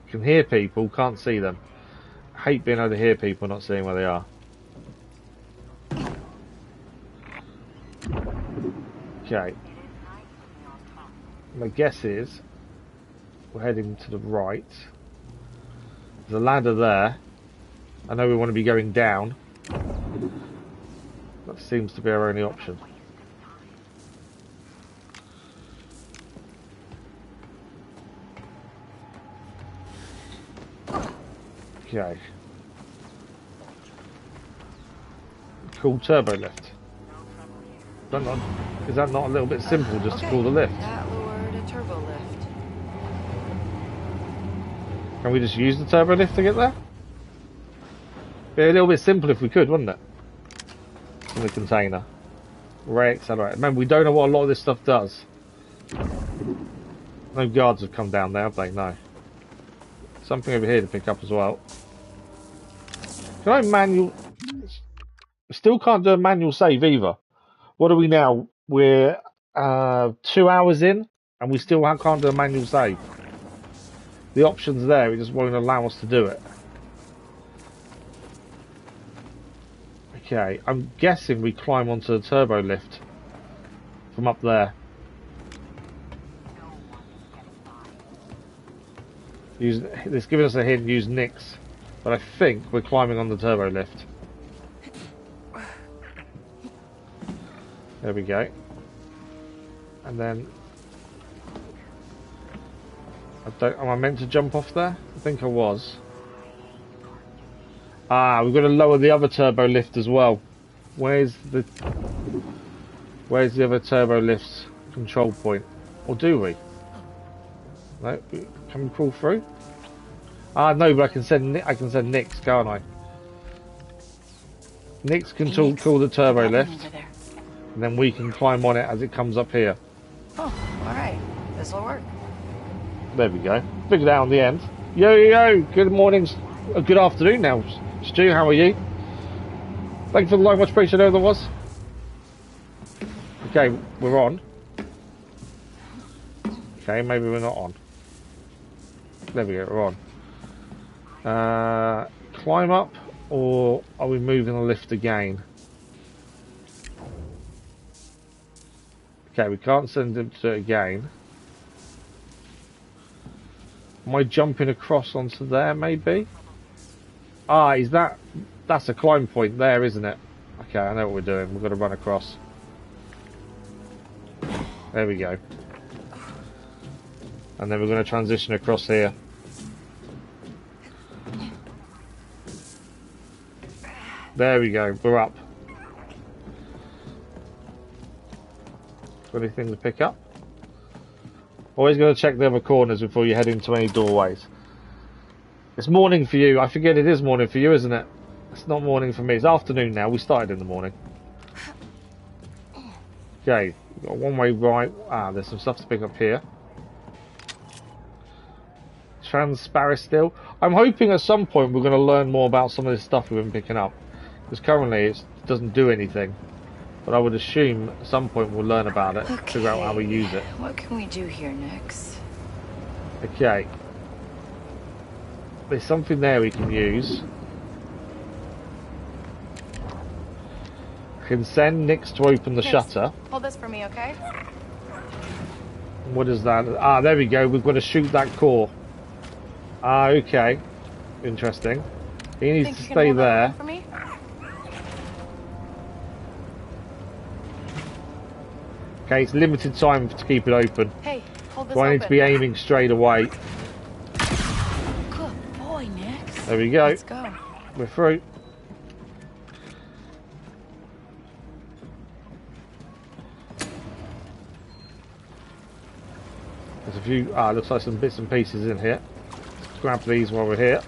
Can hear people, can't see them. hate being able to hear people not seeing where they are. Okay. My guess is we're heading to the right. There's a ladder there. I know we want to be going down. That seems to be our only option. Okay. Call turbo lift. Is that not a little bit simple just to call the lift? That lured a turbo lift. Can we just use the turbo lift to get there? Be a little bit simple if we could, wouldn't it? In the container. Ray accelerator. Remember, we don't know what a lot of this stuff does. No guards have come down there, have they? No. Something over here to pick up as well. Can I manual... Still can't do a manual save either. What are we now? We're 2 hours in and we still can't do a manual save. The option's there, it just won't allow us to do it. Okay, I'm guessing we climb onto the turbo lift from up there. It's giving us a hint, use Nix, but I think we're climbing on the turbo lift. There we go. And then... am I meant to jump off there? I think I was. Ah, we've got to lower the other turbo lift as well. Where's the other turbo lift's control point? Or do we? No, can we crawl through? Ah, no, but I can send Nix, can't I? Nix can call the turbo lift, and then we can climb on it as it comes up here. Oh, alright. This'll work. There we go. Figured it out in the end. Yo, yo, good morning, good afternoon now. Stu, how are you? Thank you for the live watch, appreciate who there was. Okay, we're on. Okay, maybe we're not on. There we go, we're on. Climb up, or are we moving the lift again? Okay, we can't send him to it again. Am I jumping across onto there, maybe? Ah, that's a climb point there, isn't it? Okay, I know what we're doing. We've got to run across. There we go. And then we're going to transition across here. There we go, we're up. Got anything to pick up? Always got to check the other corners before you head into any doorways. It's morning for you. I forget it is morning for you, isn't it? It's not morning for me. It's afternoon now. We started in the morning. Okay, we've got a one-way right. Ah, there's some stuff to pick up here. Transparastil. I'm hoping at some point we're going to learn more about some of this stuff we've been picking up. Because currently it doesn't do anything. But I would assume at some point we'll learn about it, okay. Figure out how we use it. What can we do here next? Okay. There's something there we can use. Can send Nix to open the shutter. Hold this for me, okay? What is that? Ah, there we go. We've got to shoot that core. Ah, okay. Interesting. He needs to stay there. For me? Okay, it's limited time to keep it open. Hey, hold this So I need to be aiming straight away. Good boy, Nix. There we go. Let's go. We're through. There's a few, looks like some bits and pieces in here. Let's grab these while we're here.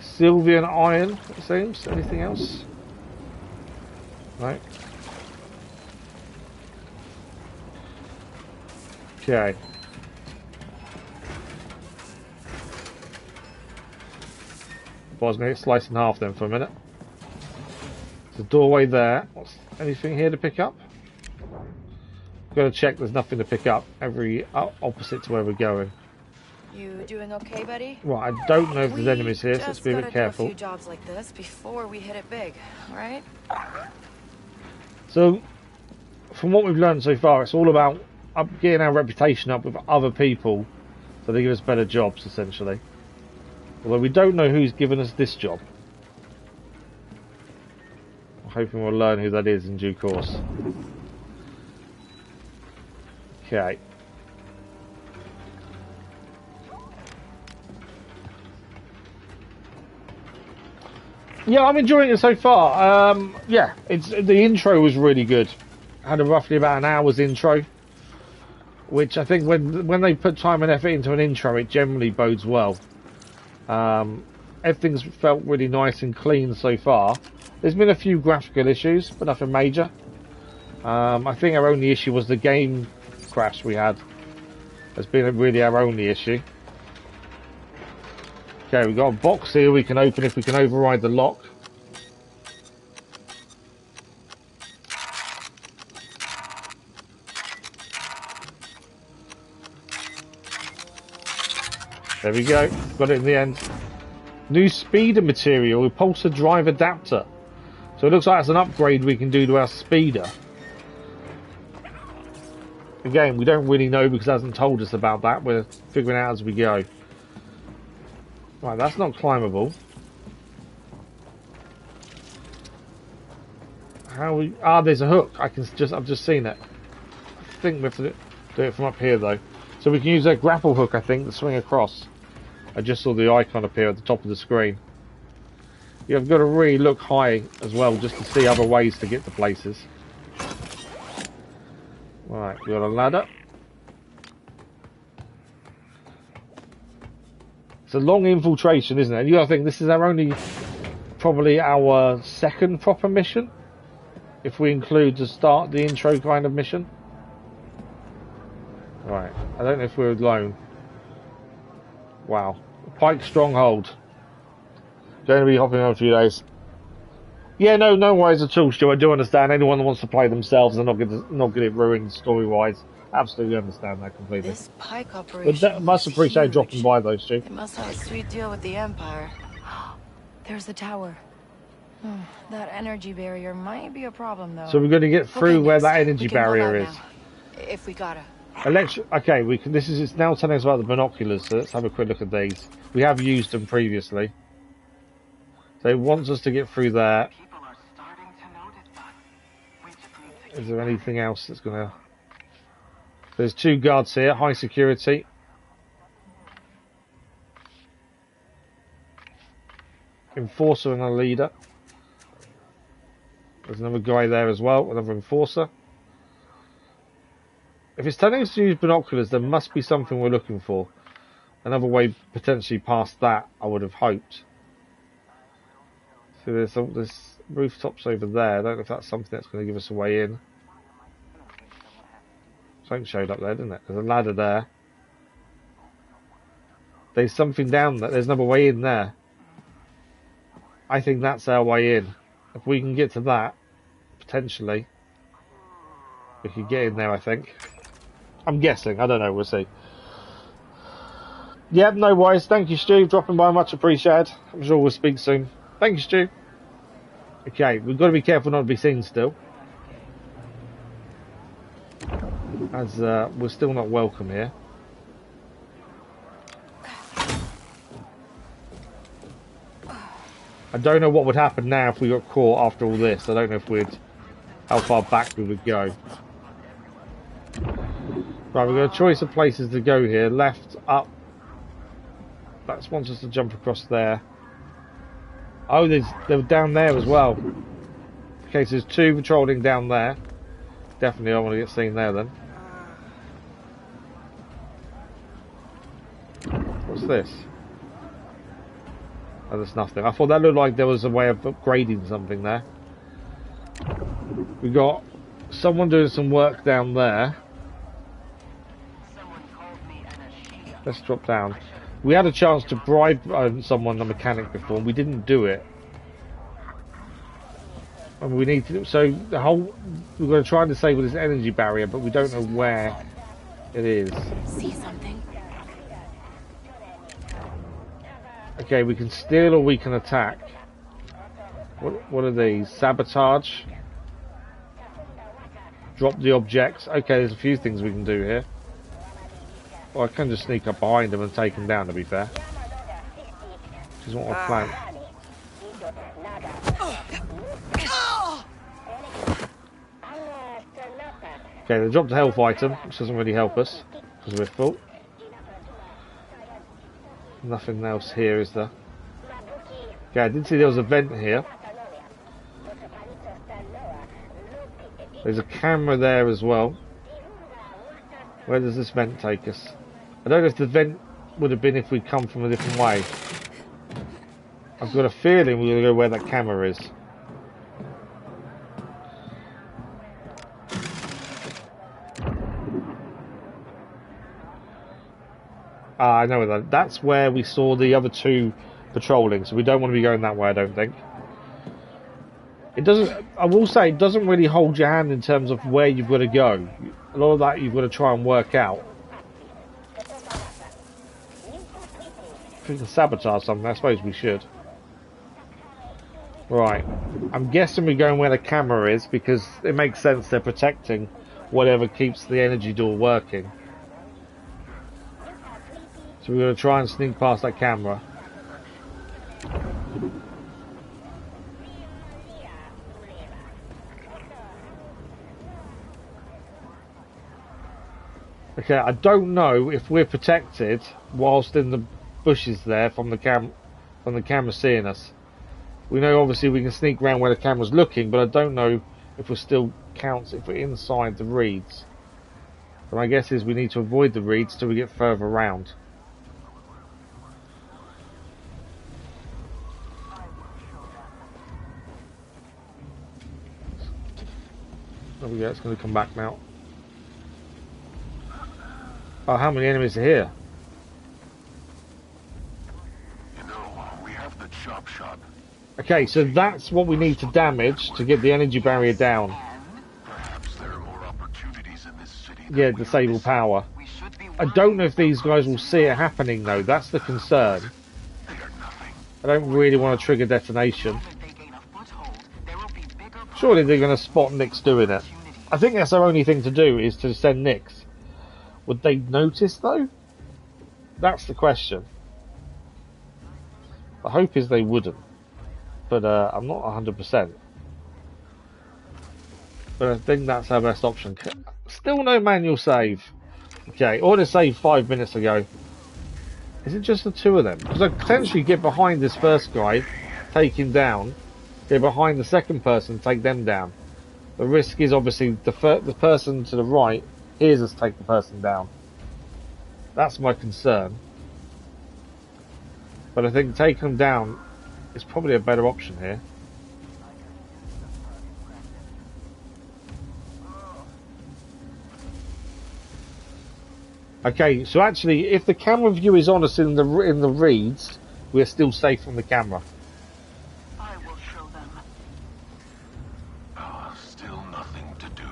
Sylvian iron, it seems. Anything else? No. Okay. I was going to get sliced in half then for a minute. There's a doorway there. Anything here to pick up? Got to check there's nothing to pick up. Every opposite to where we're going. You doing okay, buddy? Well, I don't know if there's enemies here, so let's be a bit careful. Do a few jobs like this before we hit it big, all right? So, from what we've learned so far, it's all about getting our reputation up with other people so they give us better jobs, essentially. Although we don't know who's given us this job. I'm hoping we'll learn who that is in due course. Okay. Yeah, I'm enjoying it so far. Yeah, the intro was really good. Had roughly about an hour's intro, which I think when they put time and effort into an intro, it generally bodes well. Everything's felt really nice and clean so far. There's been a few graphical issues, but nothing major. I think our only issue was the game crash we had. That's been really our only issue. Okay, we've got a box here we can open if we can override the lock. There we go, got it in the end. New speeder material, repulsor drive adapter. So it looks like it's an upgrade we can do to our speeder. Again, we don't really know because it hasn't told us about that. We're figuring out as we go. Right, that's not climbable. How we? Ah, there's a hook. I've just seen it. I think we have to do it from up here though. So we can use a grapple hook, I think, to swing across. I just saw the icon appear at the top of the screen. You've got to really look high as well, just to see other ways to get to places. Right, we got a ladder. It's a long infiltration, isn't it? And you gotta think this is probably our second proper mission, if we include the intro kind of mission. Right, I don't know if we're alone. Wow, Pike stronghold. Going to be hopping on a few days. Yeah, no worries at all, Stu. I do understand anyone that wants to play themselves and not get it ruined story-wise. Absolutely understand that completely. This Pike operation. But must appreciate dropping by those, Stu. They must have a sweet deal with the Empire. There's the tower. That energy barrier might be a problem, though. So we're going to get through where that energy barrier is. If we gotta. Okay, we can. It's now telling us about the binoculars. So let's have a quick look at these. We have used them previously. So it wants us to get through there. Is there anything else that's going to... There's two guards here, high security. Enforcer and a leader. There's another guy there as well, another enforcer. If it's telling us to use binoculars, there must be something we're looking for. Another way potentially past that, I would have hoped. So there's rooftops over there. I don't know if that's something that's going to give us a way in. Something showed up there, didn't it? There's a ladder there. There's something down there. There's another way in there. I think that's our way in. If we can get to that, potentially, we could get in there, I think. I'm guessing. I don't know. We'll see. Yep, no worries. Thank you, Stu. Dropping by, much appreciated. I'm sure we'll speak soon. Thank you, Stu. Okay, we've got to be careful not to be seen still. As we're still not welcome here. I don't know what would happen now if we got caught after all this. I don't know if how far back we would go. Right, we've got a choice of places to go here. Left, up. That wants us to jump across there. Oh, they're down there as well. Okay, so there's two patrolling down there. Definitely don't want to get seen there then. What's this? Oh, there's nothing. I thought that looked like there was a way of upgrading something there. We got someone doing some work down there. Let's drop down. We had a chance to bribe someone, a mechanic, before, and we didn't do it. And we need to. So we're going to try and disable this energy barrier, but we don't know where it is. See something? Okay, we can steal or we can attack. What are these? Sabotage. Drop the objects. Okay, there's a few things we can do here. Well, I can just sneak up behind them and take them down, to be fair. Which is what I planned. Okay, they dropped a health item, which doesn't really help us, because we're full. Nothing else here, is there? Okay, I did see there was a vent here. There's a camera there as well. Where does this vent take us? I don't know if the vent would have been if we'd come from a different way. I've got a feeling we're going to go where that camera is. I know that. That's where we saw the other two patrolling, so we don't want to be going that way, I don't think. It doesn't, I will say, it doesn't really hold your hand in terms of where you've got to go. A lot of that you've got to try and work out. If we can sabotage something, I suppose we should. Right. I'm guessing we're going where the camera is, because it makes sense they're protecting whatever keeps the energy door working. So we're going to try and sneak past that camera. Okay, I don't know if we're protected whilst in the bushes there from the camera seeing us. We know obviously we can sneak around where the camera's looking, but I don't know if we're still counts if we're inside the reeds. But my guess is we need to avoid the reeds till we get further around. There we go, it's going to come back now. Oh, how many enemies are here? You know, we have the chop shop. Okay, so that's what we need to damage to get the energy barrier down. Perhaps there are more opportunities in this city. Yeah, disable power. I don't know if these guys will see it happening though, that's the concern. I don't really want to trigger detonation. Surely they're going to spot Nix doing it. I think that's our only thing to do, is to send Nix. Would they notice though? That's the question. The hope is they wouldn't. But I'm not 100%. But I think that's our best option. Still no manual save. Okay, order saved 5 minutes ago. Is it just the two of them? Because I potentially get behind this first guy, take him down, get behind the second person, take them down. The risk is obviously the person to the right hears us take the person down. That's my concern. But I think taking them down is probably a better option here. Okay, so actually, if the camera view is on us in the reeds, we're still safe from the camera. I will show them. Still nothing to do.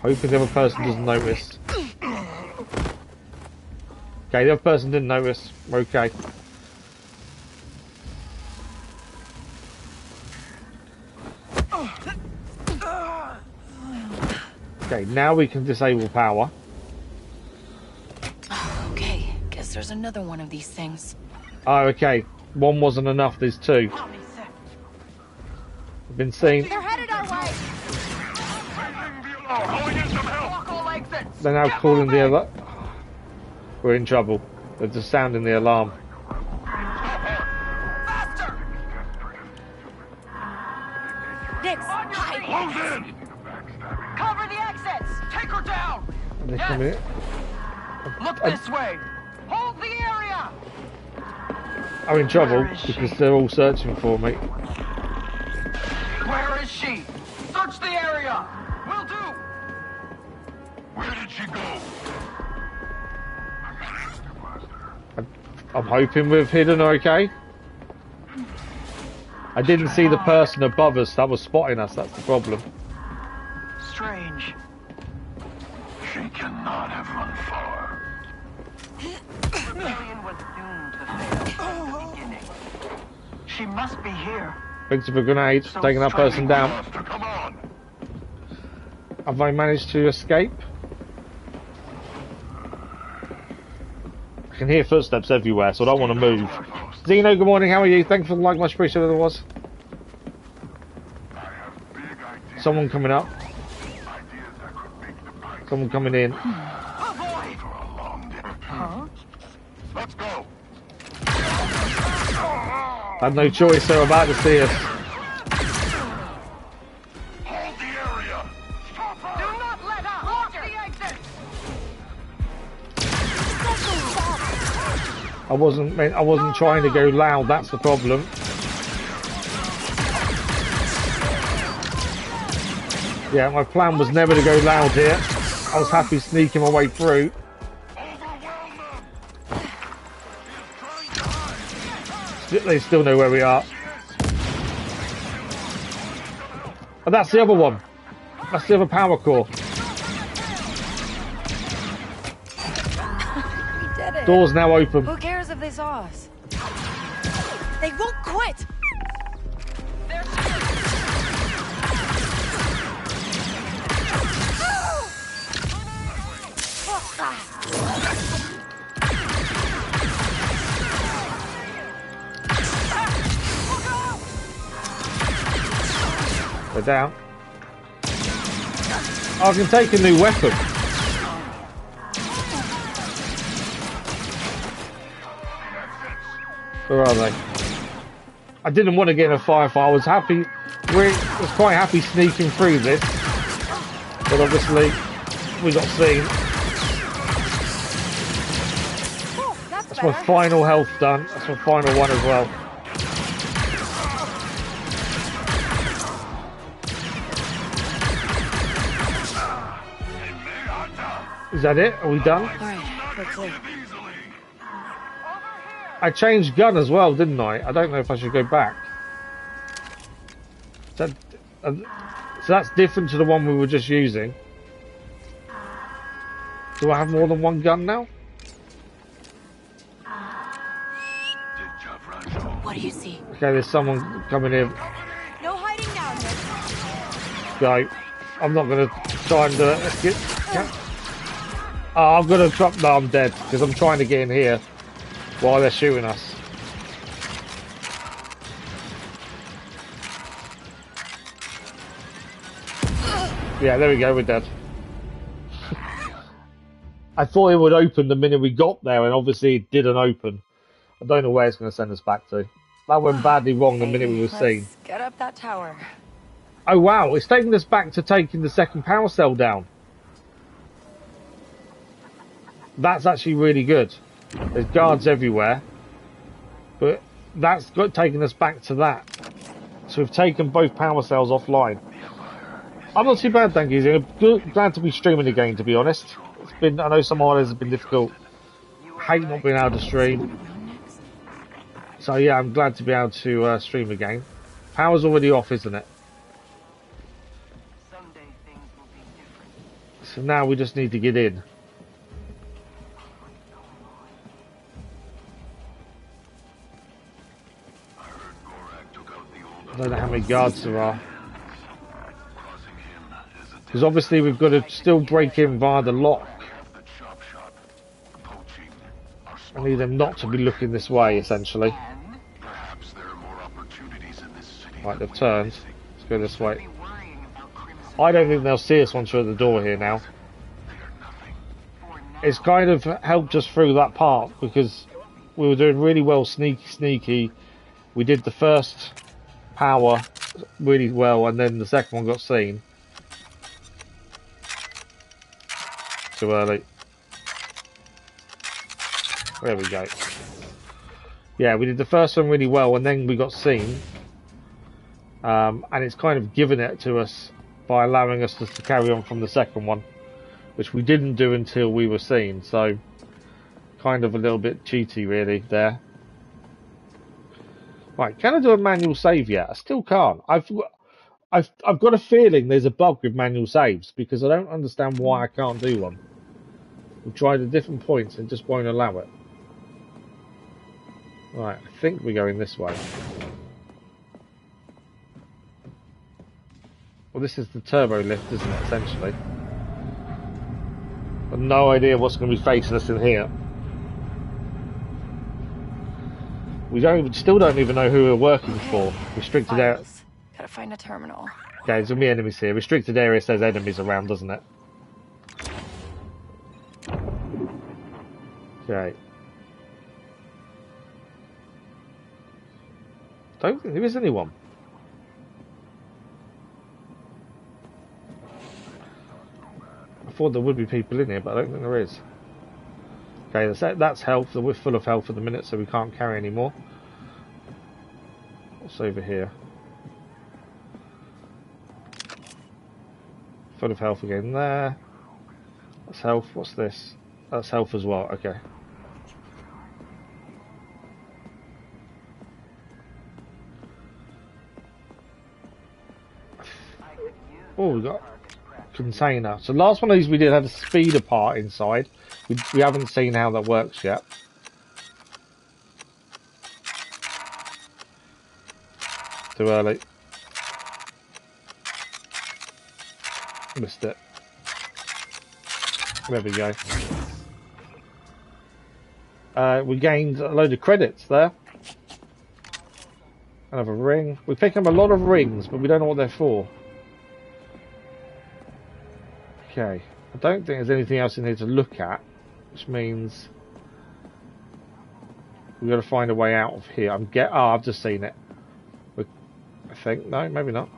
Hoping the other person doesn't notice. Okay, the other person didn't notice. We're okay. Okay, now we can disable power. Okay, guess there's another one of these things. Oh, okay. One wasn't enough, there's two. I've been seeing... They're headed our way. They're now calling the alarm. We're in trouble. They're just sounding the alarm. Nix, hide. Cover the exits. Take her down. Are they coming in? Look this way. Hold the area. I'm in trouble because they're all searching for me. Where is she? Search the area. Will do. Where did she go? I'm hoping we've hidden okay. I didn't see the person above us that was spotting us, that's the problem. Strange. She cannot have run far. She must be here. Picked up a grenade, taking that person down. Have I managed to escape? I can hear footsteps everywhere, so I don't want to move. Zeno, good morning, how are you? Thanks for the like, much appreciated there was. Someone coming up. Someone coming in. Let's go. I had no choice, they're about to see us. Hold the area. Do not let her block the exit. I wasn't trying to go loud, that's the problem. Yeah, my plan was never to go loud here. I was happy sneaking my way through. They still know where we are. And that's the other one. That's the other power core. We did it. Door's now open. Who cares if they saw us? They won't quit! They're down. I can take a new weapon. Where are they? I didn't want to get in a firefight. I was happy. Was quite happy sneaking through this, but obviously we got seen. That's my final health done. That's my final one as well. Is that it? Are we done? Alright, we're clear. I changed gun as well, didn't I? I don't know if I should go back. So that's different to the one we were just using. Do I have more than one gun now? What do you see? Okay, there's someone coming in. No hiding now, Go. I'm not going to try and do it. Let's get... Yeah. Oh, I'm going to drop... No, I'm dead, because I'm trying to get in here while they're shooting us. Yeah, there we go, we're dead. I thought it would open the minute we got there, and obviously it didn't open. I don't know where it's going to send us back to. That went badly wrong the minute we were seen. Get up that tower. Oh wow, it's taking us back to taking the second power cell down. That's actually really good. There's guards everywhere. But that's taken us back to that. So we've taken both power cells offline. I'm not too bad, thank you. I'm glad to be streaming again, to be honest. It's been, I know some holidays have been difficult. Hate not being able to stream. So yeah, I'm glad to be able to stream again. Power's already off, isn't it? So now we just need to get in. I don't know how many guards there are. Because obviously we've got to still break in via the lock. I need them not to be looking this way, essentially. Right, they've turned. Let's go this way. I don't think they'll see us once we're at the door here now. It's kind of helped us through that part, because we were doing really well sneaky. We did the first power really well, and then the second one got seen. Too early. There we go. Yeah, we did the first one really well, and then we got seen. And it's kind of given it to us by allowing us to carry on from the second one, which we didn't do until we were seen. So, kind of a little bit cheaty, really, there. Right, can I do a manual save yet? I still can't. I've got a feeling there's a bug with manual saves, because I don't understand why I can't do one. We've tried at different points and just won't allow it. Right, I think we're going this way. Well, this is the turbo lift, isn't it, essentially? I've no idea what's going to be facing us in here. Still don't even know who we're working for. Restricted area. Gotta find a terminal. Okay, there's gonna be enemies here. Restricted area says enemies around, doesn't it? Okay. Don't think there is anyone. I thought there would be people in here, but I don't think there is. Okay, that's health. We're full of health at the minute, so we can't carry any more. What's over here? Full of health again there. That's health. What's this? That's health as well. Okay. Oh, we got container. So last one of these we did had a speeder part inside. We haven't seen how that works yet. Too early. Missed it. There we go. We gained a load of credits there. Another ring. We pick up a lot of rings, but we don't know what they're for. Okay. I don't think there's anything else in here to look at, which means we've got to find a way out of here. I've just seen it. I think. No, maybe not.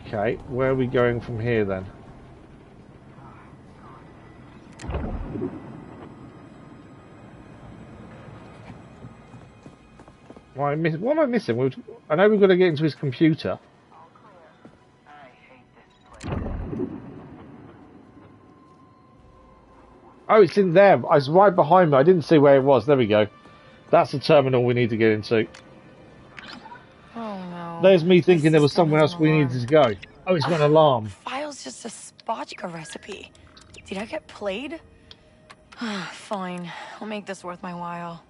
Okay, where are we going from here then? What am I missing? I know we've got to get into his computer. Oh, it's in there. It's right behind me. I didn't see where it was. There we go. That's the terminal we need to get into. Oh no. There's me thinking there was somewhere else we needed to go. Oh, it's got an alarm. File's just a spotchka recipe. Did I get played? Fine. I'll make this worth my while.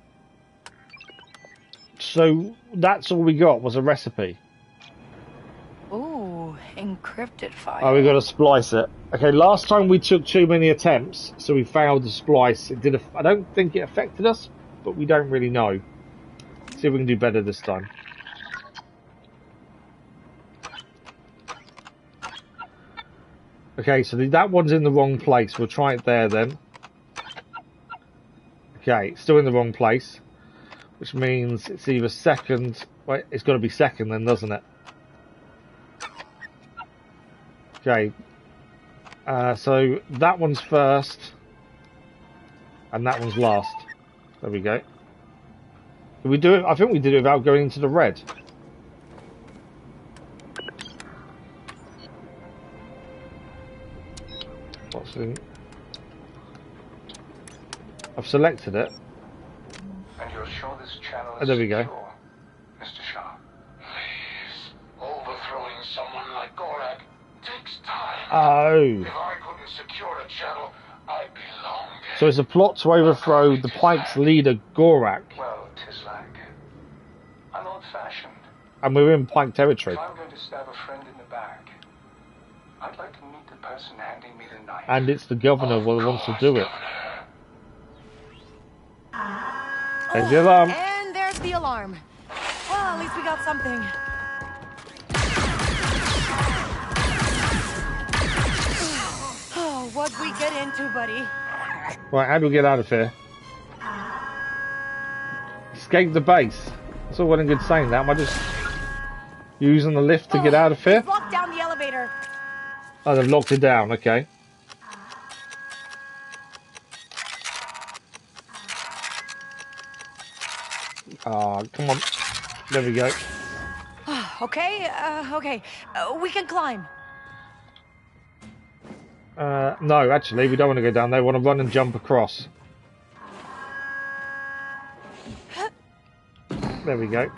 So that's all we got was a recipe. Ooh, encrypted file. Oh, we got to splice it. Okay, last time we took too many attempts, so we failed to splice. I don't think it affected us, but we don't really know. See if we can do better this time. Okay, so that one's in the wrong place. We'll try it there then. Okay, still in the wrong place, which means it's either second. Wait, it's got to be second then, doesn't it? Okay, so that one's first, and that one's last. There we go. Did we do it? I think we did it without going into the red. What's in? I've selected it. And you're sure this channel is Oh, there we go. secure, Mr. Sharp? Please, overthrowing someone like Gorak takes time. Oh. If I couldn't secure a channel, I'd be long dead. So it's a plot to overthrow the Pike's leader, Gorak. Well, 'tis like. I'm old-fashioned. And we're in Pike territory. If I'm going to stab a friend in the back, I'd like to meet the person handing me the knife. And it's the governor who wants to do it. There's the alarm. And there's the alarm. Well, at least we got something. Oh, what'd we get into, buddy? Right, how do we get out of here? Escape the base. It's all well and good saying that. Am I just using the lift to get out of here? Lock down the elevator. Oh, they've locked it down. Okay. Come on. There we go. Okay, we can climb. No, actually, we don't want to go down there. We want to run and jump across. There we go.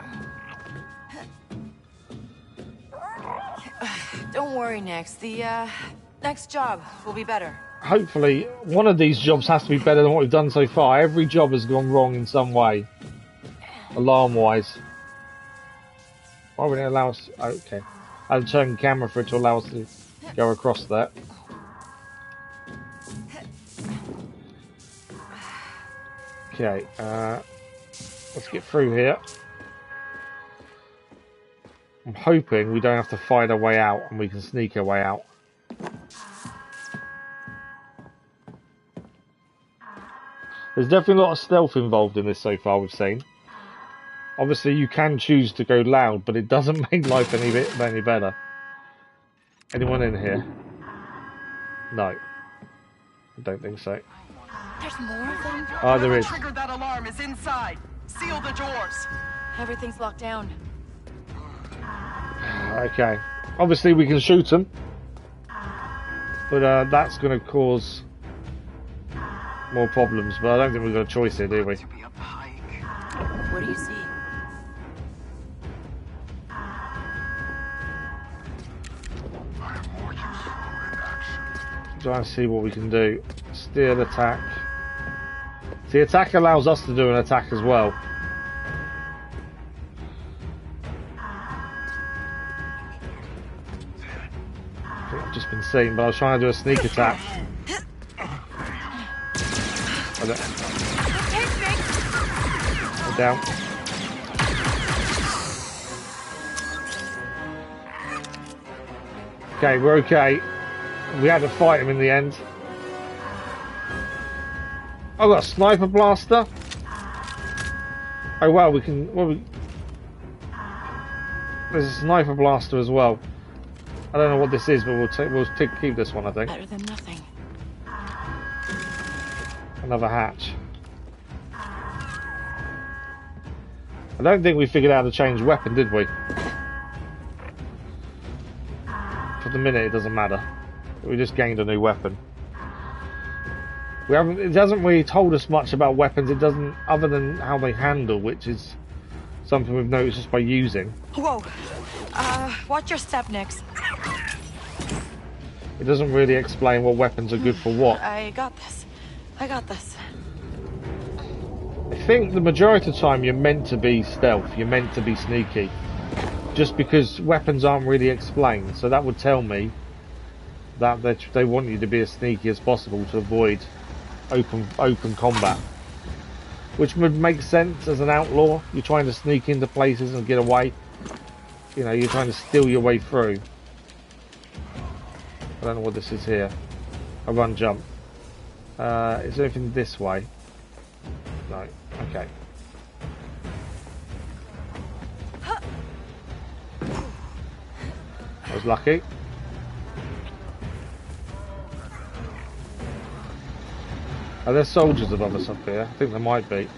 Don't worry, Nix. The next job will be better. Hopefully, one of these jobs has to be better than what we've done so far. Every job has gone wrong in some way. Alarm-wise. Why would it allow us? Okay. I'll turn the camera for it to allow us to go across that. Okay, let's get through here. I'm hoping we don't have to fight our way out and we can sneak our way out. There's definitely a lot of stealth involved in this so far, we've seen. Obviously, you can choose to go loud, but it doesn't make life any better. Anyone in here? No. I don't think so. There's more of them? Oh, there is. Whoever triggered that alarm is inside. Seal the doors. Everything's locked down. Okay. Obviously, we can shoot them. But that's going to cause more problems. But I don't think we've got a choice here, do we? What do you see? Try and see what we can do. Steal attack. The attack allows us to do an attack as well. I think I've just been seen, but I was trying to do a sneak attack. Go down. Okay, we're okay. We had to fight him in the end. I've got a sniper blaster. Oh wow, we can. Well, there's a sniper blaster as well. I don't know what this is, but we'll keep this one, I think. Better than nothing. Another hatch. I don't think we figured out how to change weapon, did we? For the minute, it doesn't matter. We just gained a new weapon. We haven't. It hasn't really told us much about weapons. It doesn't, other than how they handle, which is something we've noticed just by using. Whoa! Watch your step, Nix. It doesn't really explain what weapons are good for what. I got this. I got this. I think the majority of the time you're meant to be stealth. You're meant to be sneaky. Just because weapons aren't really explained, so that would tell me that they want you to be as sneaky as possible to avoid open combat, which would make sense as an outlaw. You're trying to sneak into places and get away. You know, you're trying to steal your way through. I don't know what this is here. A run jump. Is there anything this way? No. Okay. I was lucky. Are there soldiers above us up here? I think there might be.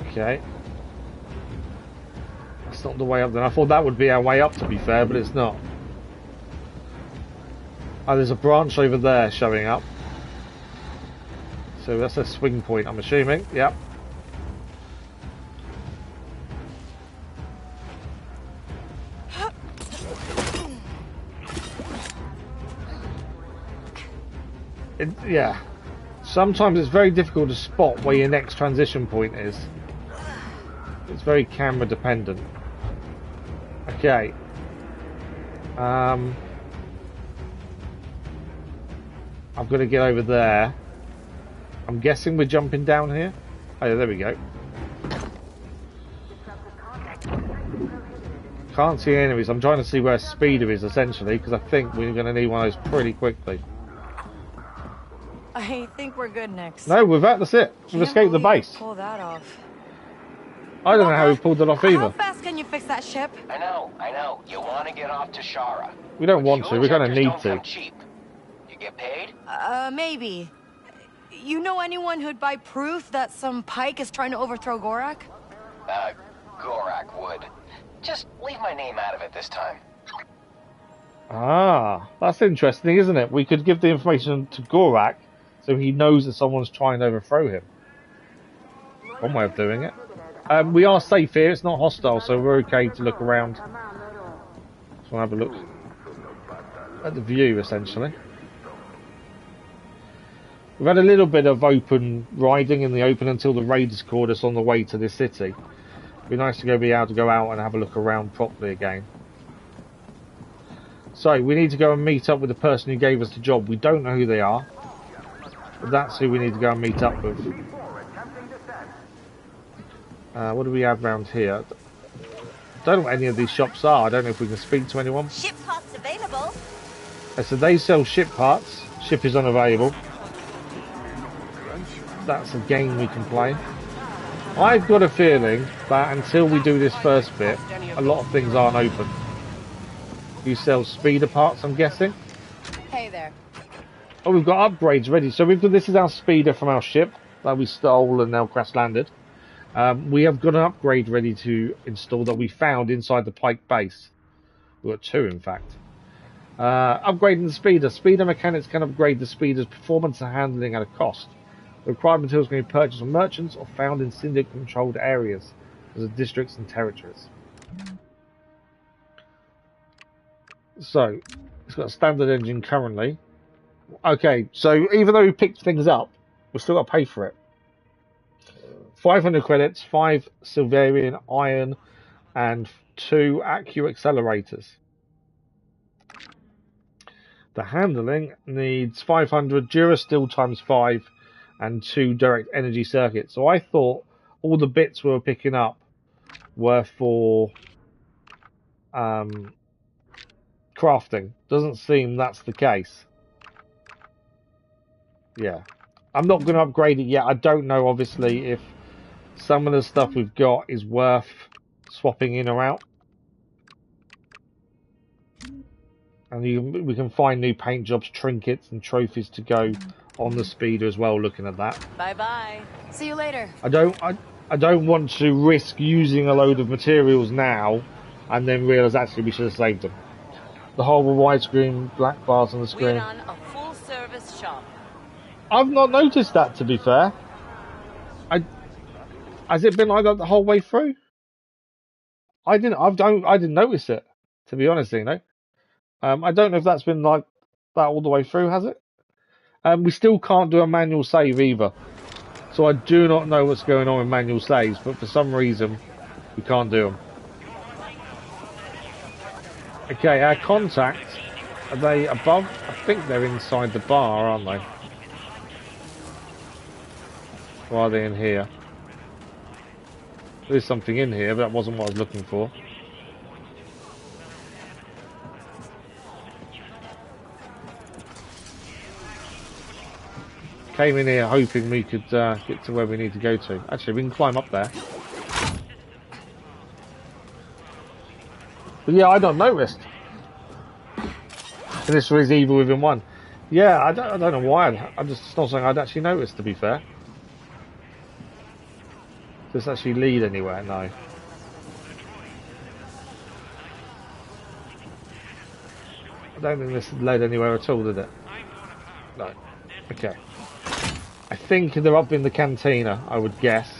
Okay. That's not the way up then. I thought that would be our way up, to be fair, but it's not. Oh, there's a branch over there showing up. So that's a swing point, I'm assuming. Yep. Yeah. Sometimes it's very difficult to spot where your next transition point is. It's very camera dependent. Okay. I've got to get over there. I'm guessing we're jumping down here. Oh yeah, there we go. Can't see enemies. I'm trying to see where Speeder is essentially, because I think we're going to need one of those pretty quickly. I think we're good, Nix. No, that's it. We've escaped the base. Pull that off. I don't know how we pulled it off either. How fast can you fix that ship? I know. You want to get off to Shara. We don't want to. We're going to need to. Cheap. You get paid? Maybe. You know anyone who'd buy proof that some Pike is trying to overthrow Gorak? Gorak would. Just leave my name out of it this time. Ah, that's interesting, isn't it? We could give the information to Gorak so he knows that someone's trying to overthrow him. One way of doing it. We are safe here. It's not hostile, so we're okay to look around. Just want to have a look at the view, essentially. We've had a little bit of open riding in the open until the raiders caught us on the way to this city. It'd be nice to be able to go out and have a look around properly again. So, we need to go and meet up with the person who gave us the job. We don't know who they are, but that's who we need to go and meet up with. What do we have around here? I don't know what any of these shops are. I don't know if we can speak to anyone. Ship parts available. So they sell ship parts. Ship is unavailable. That's a game we can play. I've got a feeling that until we do this first bit, a lot of things aren't open. You sell speeder parts, I'm guessing. Hey there. Oh, we've got upgrades ready. So this is our speeder from our ship that we stole and now crash landed. We have got an upgrade ready to install that we found inside the Pike base. We've got two, in fact. Upgrading the speeder. Speeder mechanics can upgrade the speeder's performance and handling at a cost. The required materials can be purchased from merchants or found in Syndicate-controlled areas, as in districts and territories. So, it's got a standard engine currently. Okay, so even though we picked things up, we've still got to pay for it. 500 credits, 5 Silverian iron, and 2 Accu accelerators. The handling needs 500 Durasteel times 5 and 2 direct energy circuits. So I thought all the bits we were picking up were for crafting. Doesn't seem that's the case. Yeah. I'm not going to upgrade it yet. I don't know, obviously, if some of the stuff we've got is worth swapping in or out. And we can find new paint jobs, trinkets, and trophies to go on the speeder as well. Looking at that. Bye bye. See you later. I don't want to risk using a load of materials now, and then realise actually we should have saved them. The horrible widescreen black bars on the screen. We run a full-service shop. I've not noticed that, to be fair. Has it been like that the whole way through? I didn't notice it, to be honest, you know. I don't know if that's been like that all the way through, has it? We still can't do a manual save either. So I do not know what's going on with manual saves, but for some reason, we can't do them. Okay, our contacts, are they above? I think they're inside the bar, aren't they? Or are they in here? There's something in here, but that wasn't what I was looking for. Came in here hoping we could get to where we need to go to. Actually, we can climb up there. But yeah, I don't noticed. And this was evil within one. Yeah, I don't know why. It's not something I'd actually noticed, to be fair. Does this actually lead anywhere? No. I don't think this led anywhere at all, did it? No. Okay. I think they're up in the cantina, I would guess.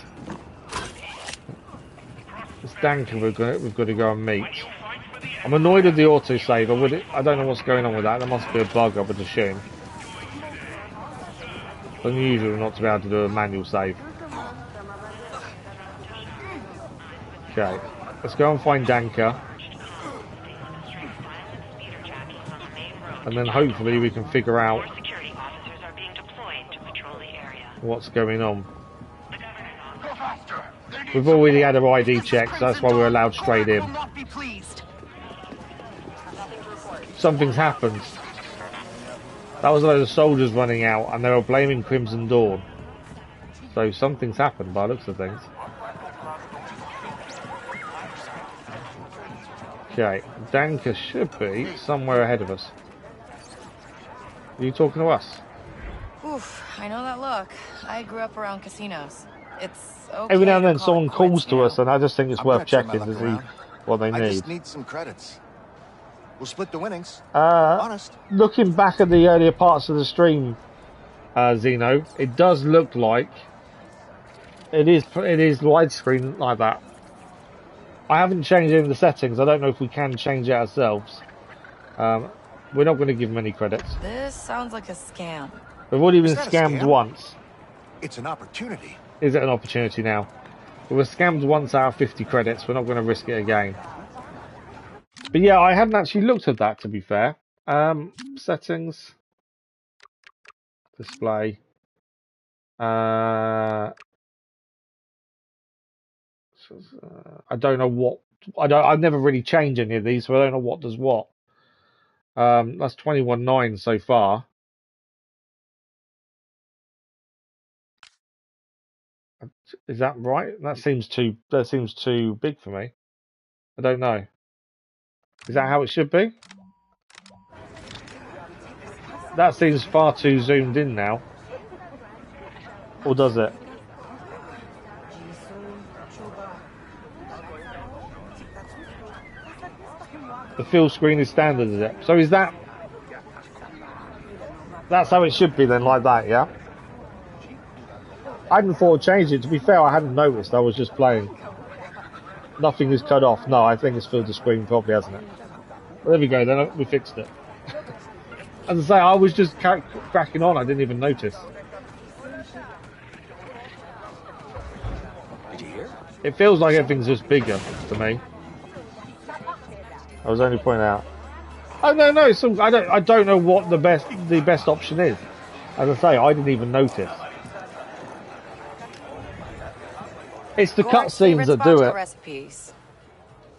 This Danker we've got to go and meet. I'm annoyed with the autosave. I don't know what's going on with that. There must be a bug, I would assume. It's unusual not to be able to do a manual save. Okay, let's go and find Danker. And then hopefully we can figure out what's going on. We've already had our ID checks, so that's why we're allowed straight in. Something's happened. That was a load of soldiers running out, and they were blaming Crimson Dawn. So something's happened by the looks of things. Okay, Danker should be somewhere ahead of us. Are you talking to us? Oof, I know that look. I grew up around casinos. It's okay. Every now and then someone calls to us, and I just think it's worth checking to see what they need. I just need some credits. We'll split the winnings. Honest. Looking back at the earlier parts of the stream, Zeno, it does look like it is widescreen like that. I haven't changed any of the settings. I don't know if we can change it ourselves. We're not going to give them any credits. This sounds like a scam. We've already been scammed once. It's an opportunity. Is it an opportunity now? We were scammed once out of 50 credits. We're not going to risk it again. But yeah, I hadn't actually looked at that, to be fair. Settings. Display. I don't know what. I've never really changed any of these, so I don't know what does what. That's 21.9 so far. Is that right? That seems too big for me. I don't know. Is that how it should be? That seems far too zoomed in now. Or does it? The fill screen is standard, is it? So is that... That's how it should be then, like that, yeah? I hadn't thought of changing it. To be fair, I hadn't noticed. I was just playing. Nothing is cut off. No, I think it's filled the screen properly, hasn't it? Well, there we go, then we fixed it. As I say, I was just cracking on. I didn't even notice. Did you hear? It feels like everything's just bigger to me. I was only pointing out. Oh no! So I don't know what the best option is. As I say, I didn't even notice. It's the cutscenes that do it. Recipes.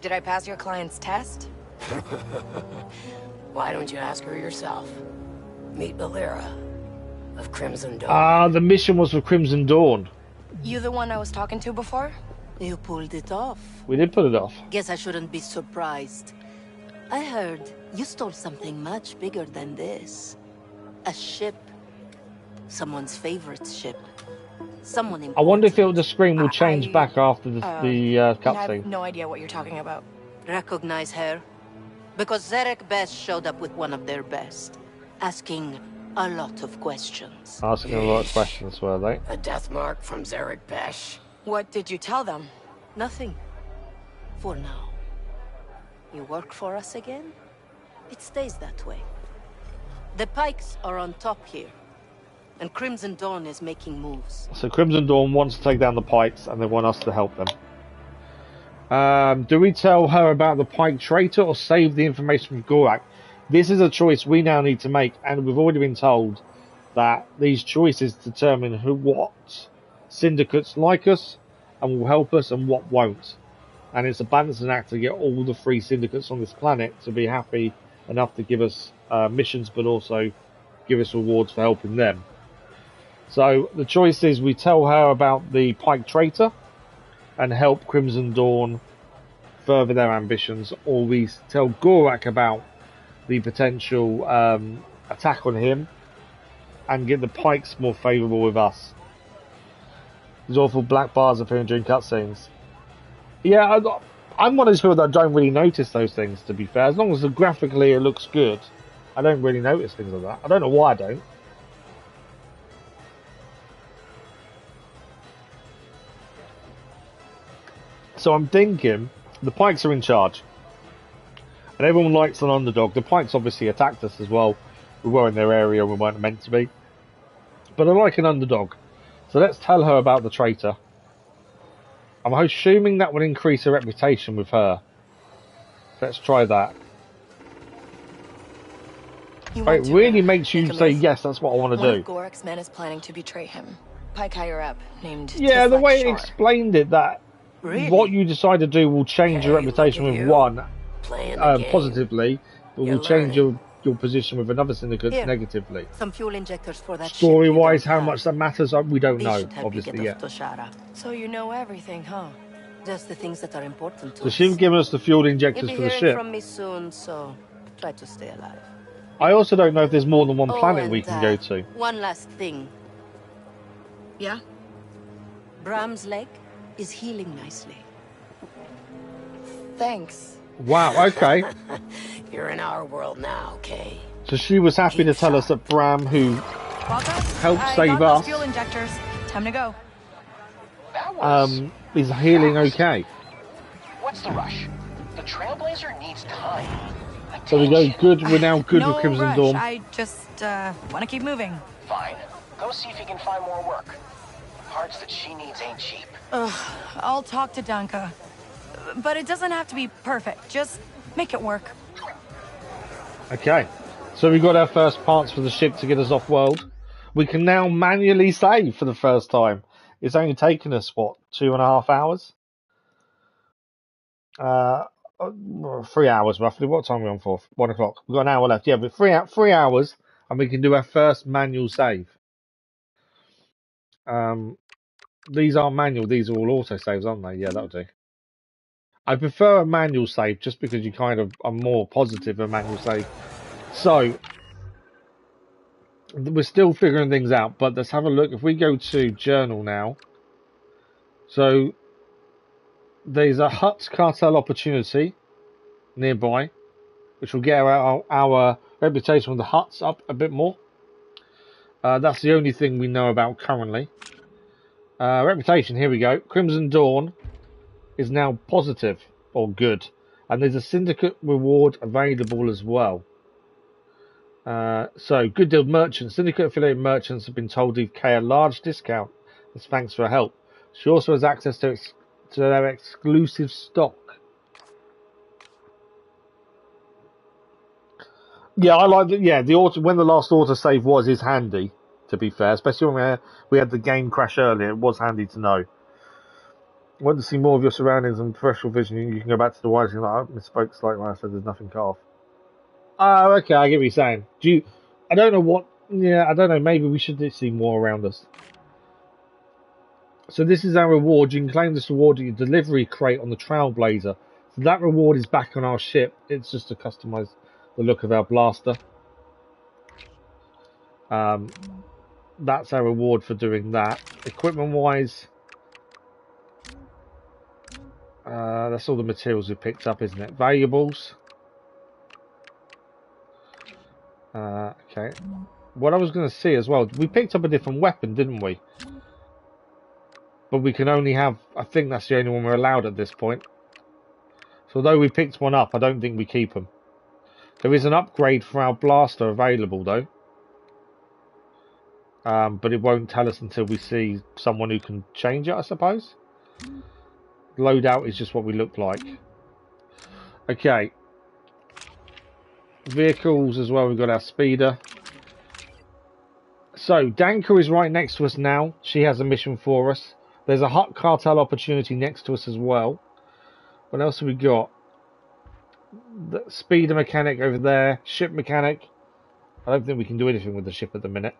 Did I pass your client's test? Why don't you ask her yourself? Meet Valera of Crimson Dawn. The mission was for Crimson Dawn. You the one I was talking to before? You pulled it off. We did pull it off. Guess I shouldn't be surprised. I heard you stole something much bigger than this. A ship. Someone's favorite ship. Someone important. I wonder if the screen will change back after the cutscene. I have no idea what you're talking about. Recognize her? Because Zarek Best showed up with one of their best. Asking a lot of questions. Asking a lot of questions, were they? A death mark from Zarek Besh. What did you tell them? Nothing. For now. You work for us again? It stays that way. The Pikes are on top here. And Crimson Dawn is making moves. So Crimson Dawn wants to take down the Pikes and they want us to help them. Do we tell her about the Pike traitor or save the information from Gorak? This is a choice we now need to make, and we've already been told that these choices determine what syndicates like us and will help us and what won't. And it's a balancing act to get all the free syndicates on this planet to be happy enough to give us missions, but also give us rewards for helping them. So the choice is we tell her about the Pike traitor and help Crimson Dawn further their ambitions, or we tell Gorak about the potential attack on him and get the Pikes more favourable with us. These awful black bars appearing during cutscenes. Yeah, I'm one of those people that don't really notice those things, to be fair. As long as graphically it looks good, I don't really notice things like that. I don't know why I don't. So I'm thinking, the Pikes are in charge. And everyone likes an underdog. The Pikes obviously attacked us as well. We were in their area, we weren't meant to be. But I like an underdog. So let's tell her about the traitor. I'm assuming that would increase her reputation with her. Let's try that. It really makes you say, yes, that's what I want to do. One of Gorak's men is planning to betray him. Pike higher up, named... Yeah, the way it explained it, that what you decide to do will change your reputation with one positively, but will change your position with another syndicate negatively. Some fuel injectors for that Story-wise, how much that matters, we don't know, obviously, yet. So you know everything, huh? Just the things that are important to us. So she's given us the fuel injectors for the ship. You'll be hearing from me soon, so try to stay alive. I also don't know if there's more than one planet we can go to. One last thing. Yeah? Bram's leg is healing nicely. Thanks. Wow, okay. You're in our world now, Kay. So she was happy to tell us that Bram, who helped save us, fuel injectors. Time to go. is healing okay. What's the rush? The Trailblazer needs time. So we go good. We're now good with Crimson Dawn. I just want to keep moving. fine. Go see if you can find more work. Parts that she needs ain't cheap. I'll talk to Danka. But it doesn't have to be perfect. Just make it work. Okay. So we got our first parts for the ship to get us off-world. We can now manually save for the first time. It's only taken us, what, 2.5 hours? 3 hours roughly. What time are we on for? 1 o'clock. We've got an hour left. Yeah, but 3 hours, and we can do our first manual save. These aren't manual. These are all auto saves, aren't they? Yeah, that'll do. I prefer a manual save just because you kind of are more positive a manual save. So we're still figuring things out, but let's have a look. If we go to journal now, so there's a Hutt cartel opportunity nearby, which will get our reputation with the Hutts up a bit more. That's the only thing we know about currently. Reputation, here we go. Crimson Dawn is now positive or good, and there's a syndicate reward available as well. So good deal merchants, syndicate affiliated merchants have been told to give Kay a large discount as thanks for her help. She also has access to their exclusive stock. Yeah, I like that. Yeah, when the last autosave was is handy, to be fair, especially when we had the game crash earlier. It was handy to know. Want to see more of your surroundings and peripheral vision, you can go back to the wires. Like, I misspoke slightly when I said there's nothing cut off. Oh, okay, I get what you're saying. I don't know what... Yeah, I don't know. Maybe we should see more around us. So this is our reward. You can claim this reward at your delivery crate on the Trailblazer. So that reward is back on our ship. It's just to customize the look of our blaster. That's our reward for doing that. Equipment-wise... that's all the materials we picked up, isn't it? Valuables. Okay. What I was going to see as well, we picked up a different weapon, didn't we? But we can only have, I think that's the only one we're allowed at this point. So although we picked one up, I don't think we keep them. There is an upgrade for our blaster available though. But it won't tell us until we see someone who can change it, I suppose. Loadout is just what we look like. Okay. Vehicles as well, we've got our speeder. So, Danka is right next to us now. She has a mission for us. There's a Hutt cartel opportunity next to us as well. What else have we got? The speeder mechanic over there. Ship mechanic. I don't think we can do anything with the ship at the minute.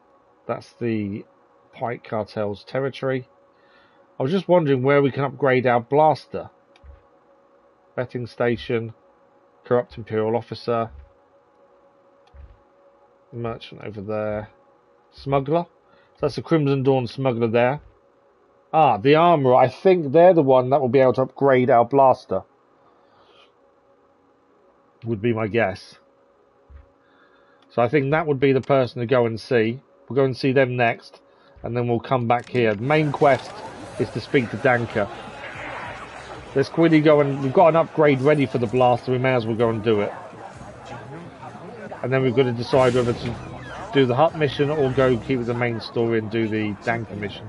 That's the Pike cartel's territory. I was just wondering where we can upgrade our blaster. Betting station. Corrupt Imperial officer. Merchant over there. Smuggler. So that's the Crimson Dawn smuggler there. Ah, the armourer. I think they're the one that will be able to upgrade our blaster. Would be my guess. So I think that would be the person to go and see. We'll go and see them next. And then we'll come back here. The main quest is to speak to Danka. Let's quickly go and... We've got an upgrade ready for the blaster. We may as well go and do it. And then we've got to decide whether to do the Hutt mission or go keep with the main story and do the Danka mission.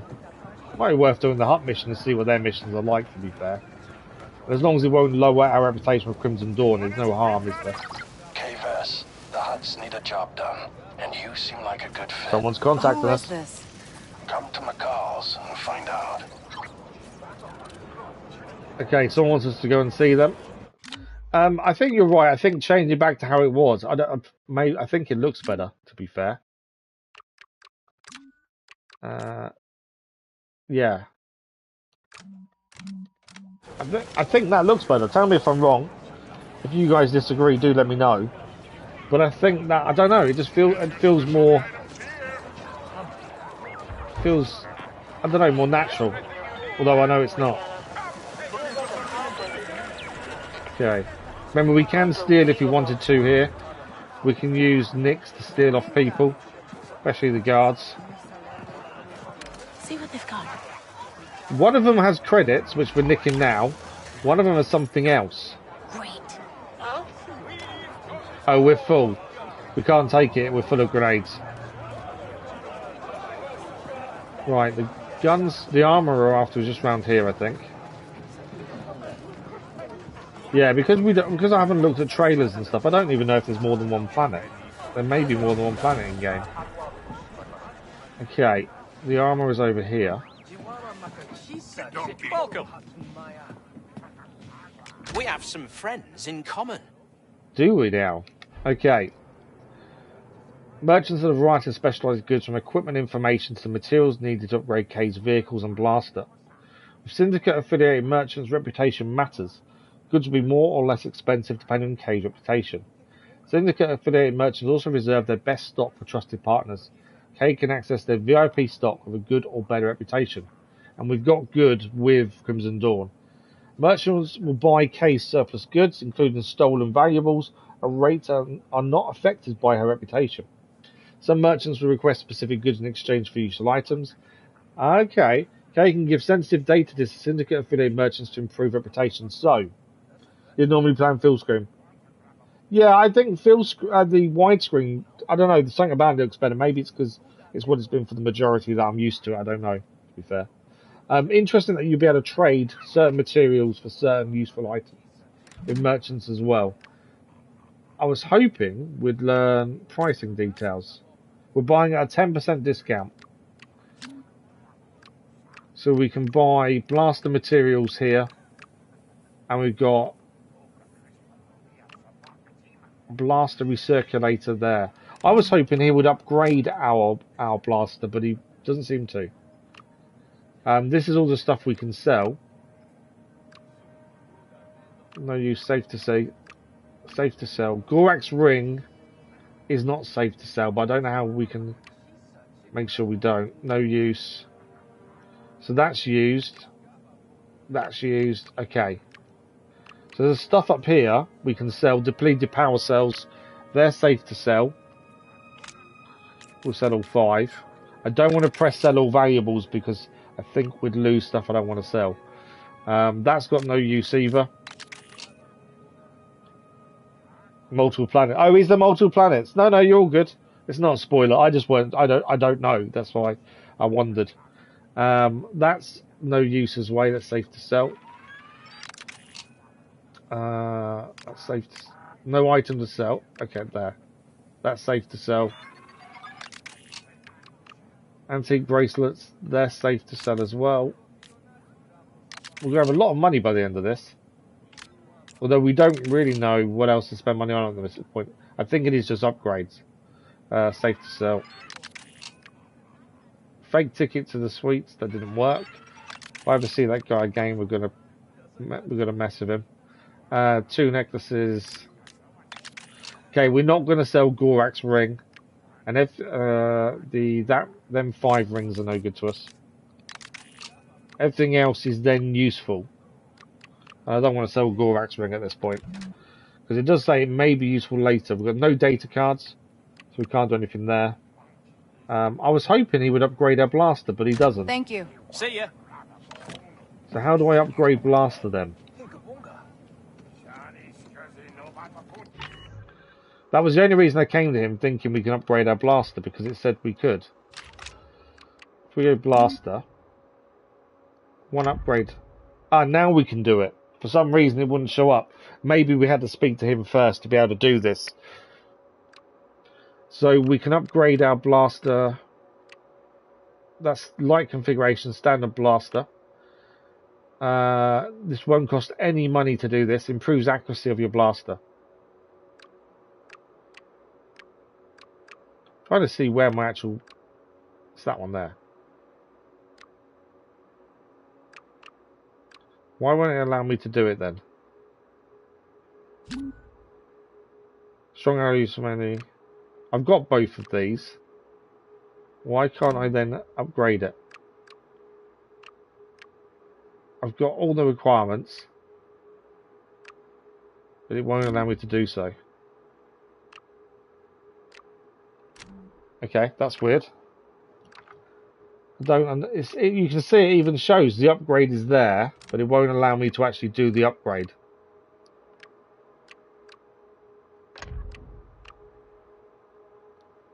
Might be worth doing the Hutt mission to see what their missions are like, to be fair. But as long as it won't lower our reputation with Crimson Dawn, there's no harm, is there? KVS, the Hutts need a job done, and you seem like a good fit. Someone's contacting us. Who is this? Come to McCall's and find out. Okay, someone wants us to go and see them. I think you're right. I think changing back to how it was. I think it looks better, to be fair. Yeah. I think that looks better. Tell me if I'm wrong. If you guys disagree, do let me know. But I think that, I don't know, it just feels more... Feels, I don't know, more natural. Although I know it's not. Okay. Remember, we can steal if we wanted to here. We can use nicks to steal off people. Especially the guards. See what they've got. One of them has credits, which we're nicking now. One of them has something else. Great. Oh, we're full. We can't take it. We're full of grenades. Right, the guns, the armor are after just round here, I think. Yeah, because I haven't looked at trailers and stuff, I don't even know if there's more than one planet. There may be more than one planet in game. Okay, the armor is over here. Welcome. We have some friends in common. Do we now? Okay. Merchants are a variety of specialised goods from equipment information to materials needed to upgrade Kay's vehicles and blaster. With Syndicate affiliated merchants, reputation matters. Goods will be more or less expensive depending on Kay's reputation. Syndicate affiliated merchants also reserve their best stock for trusted partners. Kay can access their VIP stock with a good or better reputation. And we've got good with Crimson Dawn. Merchants will buy Kay's surplus goods, including stolen valuables, and rates are not affected by her reputation. Some merchants will request specific goods in exchange for useful items. Okay, Kay can give sensitive data to Syndicate affiliated merchants to improve reputation. So, you're normally playing full screen. Yeah, I think the widescreen, I don't know, something about it looks better. Maybe it's because it's what it's been for the majority that I'm used to. I don't know, to be fair. Interesting that you'll be able to trade certain materials for certain useful items with merchants as well. I was hoping we'd learn pricing details. We're buying at a 10% discount. So we can buy blaster materials here. And we've got blaster recirculator there. I was hoping he would upgrade our blaster, but he doesn't seem to. This is all the stuff we can sell. No use, safe to say. Safe to sell. Gorax ring is not safe to sell, but I don't know how we can make sure we don't. No use. So that's used. That's used. Okay. So there's stuff up here we can sell. Depleted power cells. They're safe to sell. We'll sell all 5. I don't want to press sell all valuables because I think we'd lose stuff I don't want to sell. That's got no use either. Multiple planets. Oh, is there multiple planets? No, you're all good. It's not a spoiler. I just weren't. I don't know. That's why I wondered. That's no use as well. That's safe to sell. That's safe. No item to sell. Okay, there. That's safe to sell. Antique bracelets. They're safe to sell as well. We're gonna have a lot of money by the end of this. Although we don't really know what else to spend money on at this point. I think it is just upgrades. Safe to sell. Fake ticket to the suites. That didn't work. If I ever see that guy again, we're gonna mess with him. 2 necklaces. Okay, we're not gonna sell Gorax ring. And if them 5 rings are no good to us. Everything else is then useful. I don't want to sell Gorax ring at this point. Because it does say it may be useful later. We've got no data cards. So we can't do anything there. I was hoping he would upgrade our blaster, but he doesn't. Thank you. See ya. So how do I upgrade blaster then? That was the only reason I came to him, thinking we can upgrade our blaster, because it said we could. If we go blaster. 1 upgrade. Ah, now we can do it. For some reason it wouldn't show up. Maybe we had to speak to him first to be able to do this. So we can upgrade our blaster. That's light configuration, standard blaster. This won't cost any money to do this. Improves accuracy of your blaster. Trying to see where my actual... It's that one there. Why won't it allow me to do it then? Strong arrow use of many. I've got both of these. Why can't I then upgrade it? I've got all the requirements, but it won't allow me to do so. Okay, that's weird. You can see it even shows the upgrade is there, but it won't allow me to actually do the upgrade.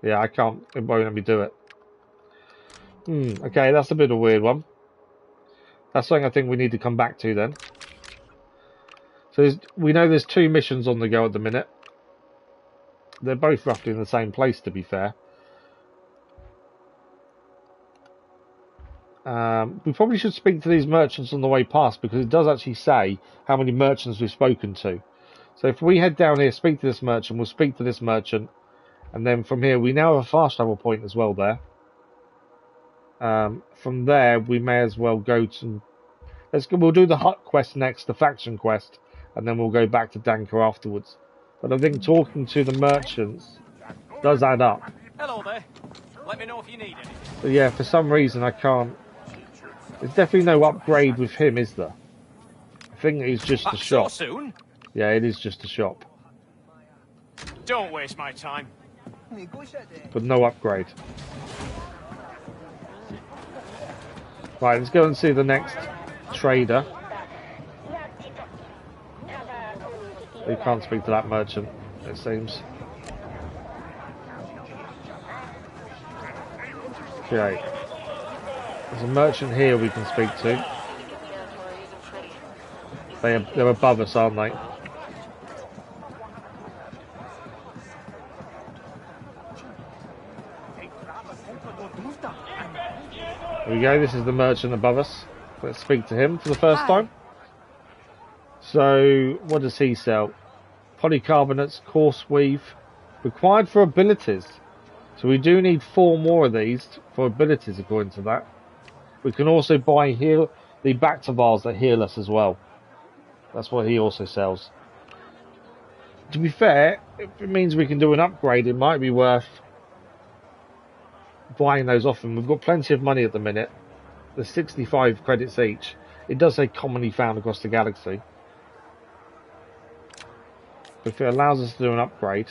Yeah, I can't. It won't let me do it. Okay, that's a bit of a weird one. That's something I think we need to come back to then. So we know there's 2 missions on the go at the minute. They're both roughly in the same place, to be fair. We probably should speak to these merchants on the way past, because it does actually say how many merchants we've spoken to. So if we head down here, speak to this merchant, we'll speak to this merchant, and then from here we now have a fast travel point as well there. From there we may as well go to... We'll do the hut quest next, the faction quest, and then we'll go back to Danker afterwards. But I think talking to the merchants does add up. Hello there. Let me know if you need anything. But yeah, for some reason I can't... There's definitely no upgrade with him, is there? I think it's just a shop. So soon? Yeah, it is just a shop. Don't waste my time. But no upgrade. Right, let's go and see the next trader. We can't speak to that merchant, it seems. Okay. There's a merchant here we can speak to. They're above us, aren't they? There we go, this is the merchant above us. Let's speak to him for the first time. So, what does he sell? Polycarbonates, coarse weave, required for abilities. So we do need 4 more of these for abilities according to that. We can also buy the Bactivars that heal us as well. That's what he also sells. To be fair, if it means we can do an upgrade, it might be worth buying those off him. We've got plenty of money at the minute. There's 65 credits each. It does say commonly found across the galaxy. But if it allows us to do an upgrade,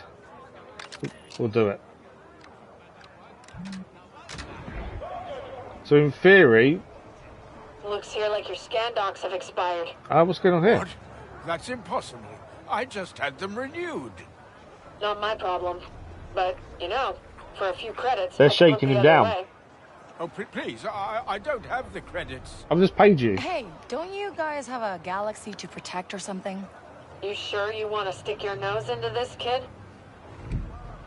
we'll do it. So in theory... Looks here like your scan docs have expired. What's going on here? What? That's impossible. I just had them renewed. Not my problem. But, you know, for a few credits... They're shaking him down. Oh, please, I don't have the credits. I've just paid you. Hey, don't you guys have a galaxy to protect or something? You sure you want to stick your nose into this, kid?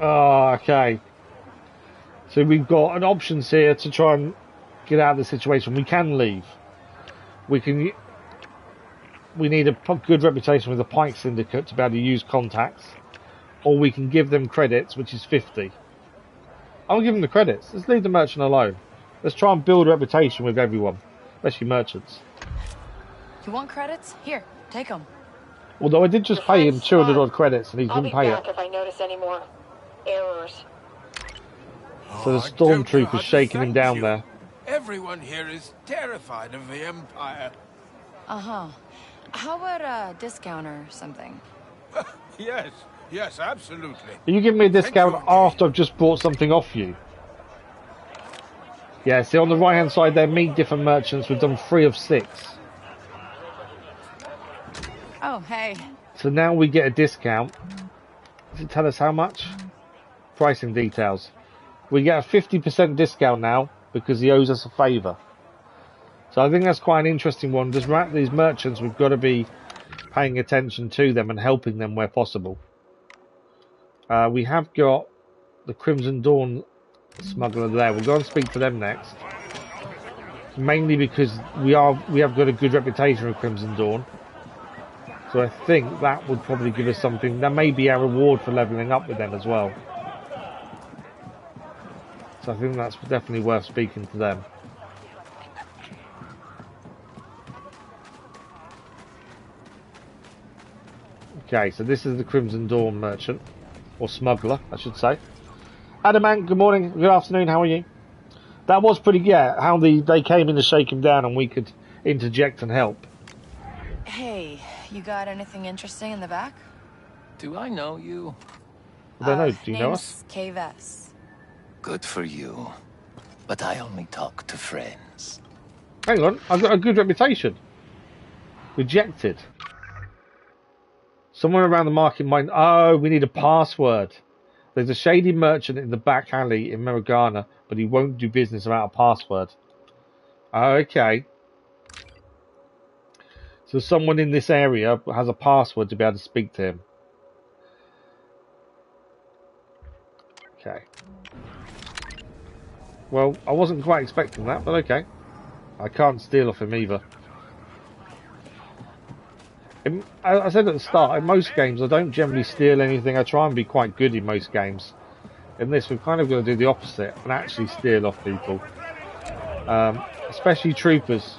Oh, okay. So we've got an options here to try and get out of the situation. We can leave. We need a good reputation with the Pike Syndicate to be able to use contacts. Or we can give them credits, which is 50. I'll give them the credits. Let's leave the merchant alone. Let's try and build a reputation with everyone, especially merchants. You want credits? Here, take them. Although I did just pay him 200 odd credits and he didn't pay it. I'll be back if I notice any more errors. So the stormtrooper's shaking him down there. Everyone here is terrified of the Empire. Uh-huh. How about a discount or something? Yes, absolutely. Are you giving me a discount after I've just bought something off you? Yeah, see on the right hand side there, meet different merchants. We've done 3 of 6. Oh, hey. So now we get a discount. Does it tell us how much? Pricing details. We get a 50% discount now because he owes us a favour. So I think that's quite an interesting one. Just these merchants, we've got to be paying attention to them and helping them where possible. We have got the Crimson Dawn smuggler there. We'll go and speak to them next. Mainly because we have got a good reputation with Crimson Dawn. So I think that would probably give us something. That may be our reward for levelling up with them as well. So I think that's definitely worth speaking to them. Okay, so this is the Crimson Dawn merchant. Or smuggler, I should say. Adamant, good morning, good afternoon, how are you? That was pretty, how they came in to shake him down and we could interject and help. Hey, you got anything interesting in the back? Do I know you? I don't know, do you know us? Name's Good for you. But I only talk to friends. Hang on, I've got a good reputation. Rejected. Someone around the market might... Oh, we need a password. There's a shady merchant in the back alley in Meragana, but he won't do business without a password. Okay. So someone in this area has a password to be able to speak to him. Okay. Well, I wasn't quite expecting that, but okay. I can't steal off him either. I said at the start, in most games I don't generally steal anything. I try and be quite good in most games. In this, we've kind of got to do the opposite and actually steal off people. Especially troopers.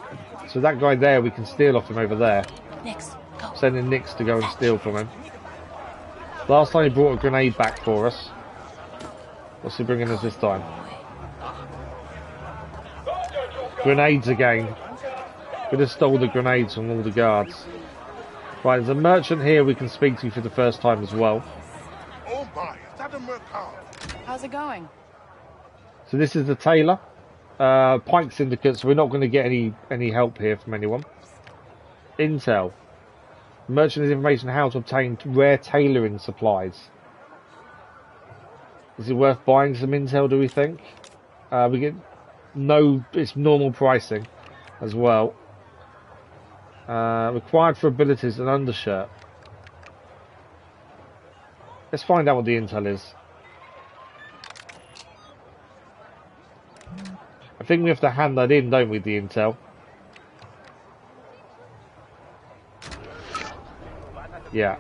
So that guy there, we can steal off him over there. Nix, go. Sending Nix to go and steal from him. Last time he brought a grenade back for us. What's he bringing us this time? Grenades again. Could have stole the grenades from all the guards. Right, there's a merchant here we can speak to for the first time as well. Oh my, is that a mercado? How's it going? So this is the tailor. Pike Syndicate, so we're not going to get any help here from anyone. Intel. Merchant has information on how to obtain rare tailoring supplies. Is it worth buying some intel, do we think? We get... No, it's normal pricing as well. Required for abilities, an undershirt. Let's find out what the intel is. I think we have to hand that in, don't we, the intel? Yeah.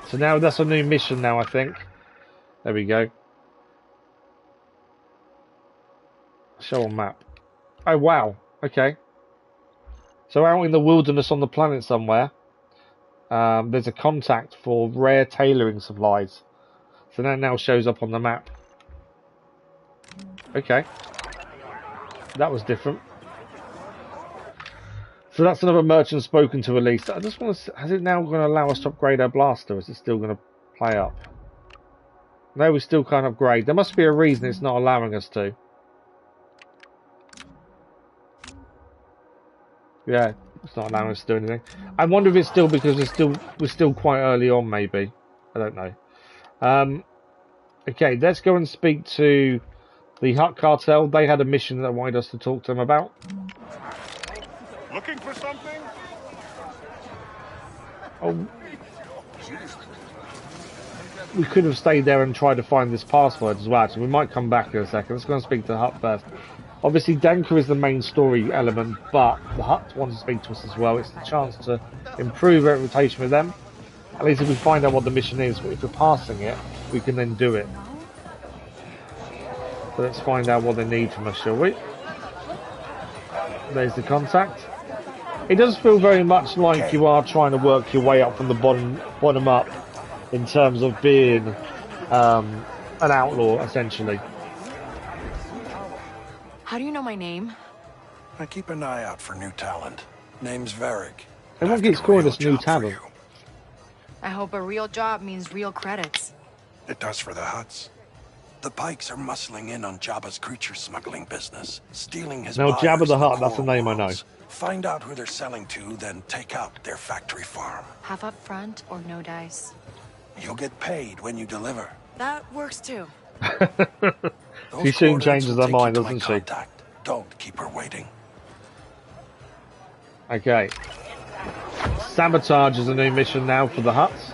So now that's a new mission now, I think. There we go. Show on map. Oh, wow. Okay. So out in the wilderness on the planet somewhere, there's a contact for rare tailoring supplies. So that now shows up on the map. Okay. That was different. So that's another merchant spoken to release. I just want to... Has it now going to allow us to upgrade our blaster? Or is it still going to play up? No, we still can't upgrade. There must be a reason it's not allowing us to. Yeah, it's not allowing us to do anything. I wonder if it's still because we're still quite early on, maybe. I don't know. Okay, let's go and speak to the Hut Cartel. They had a mission that I wanted us to talk to them about. Looking for something? Oh. We could have stayed there and tried to find this password as well, so we might come back in a second. Let's go and speak to the Hut first. Obviously, Danker is the main story element, but the Hutt wants to speak to us as well. It's the chance to improve our reputation with them. At least if we find out what the mission is, if we're passing it, we can then do it. So let's find out what they need from us, shall we? There's the contact. It does feel very much like you are trying to work your way up from the bottom up in terms of being an outlaw, essentially. How do you know my name? I keep an eye out for new talent. Name's Varric. Everyone keeps calling us new talent. I hope a real job means real credits. It does for the Hutts. The Pikes are muscling in on Jabba's creature smuggling business, stealing his Now, buyers Jabba the in Hutt, that's the core name I know. walls. Find out who they're selling to, then take out their factory farm. Half up front or no dice? You'll get paid when you deliver. That works too. She soon changes her mind, doesn't she? Don't keep her waiting. Okay. Sabotage is a new mission now for the Hutts.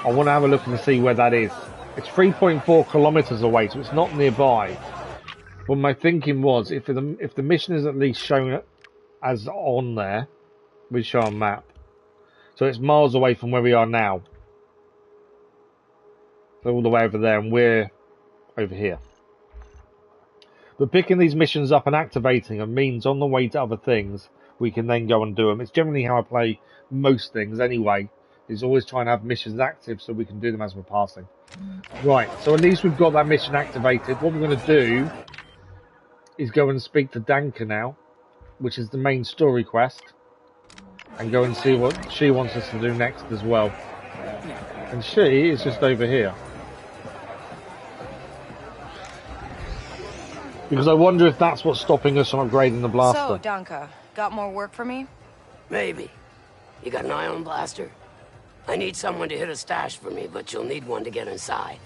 I want to have a look and see where that is. It's 3.4 kilometers away, so it's not nearby. But my thinking was, if the mission is at least shown as on there, we show a map. So it's miles away from where we are now. So all the way over there, and we're over here. But picking these missions up and activating them means on the way to other things, we can then go and do them. It's generally how I play most things anyway, is always trying to have missions active so we can do them as we're passing. Right, so at least we've got that mission activated. What we're going to do is go and speak to Danker now, which is the main story quest, and go and see what she wants us to do next as well. And she is just over here. Because I wonder if that's what's stopping us from upgrading the blaster. So, Danka, got more work for me? Maybe. You got an eye on blaster? I need someone to hit a stash for me, but you'll need one to get inside.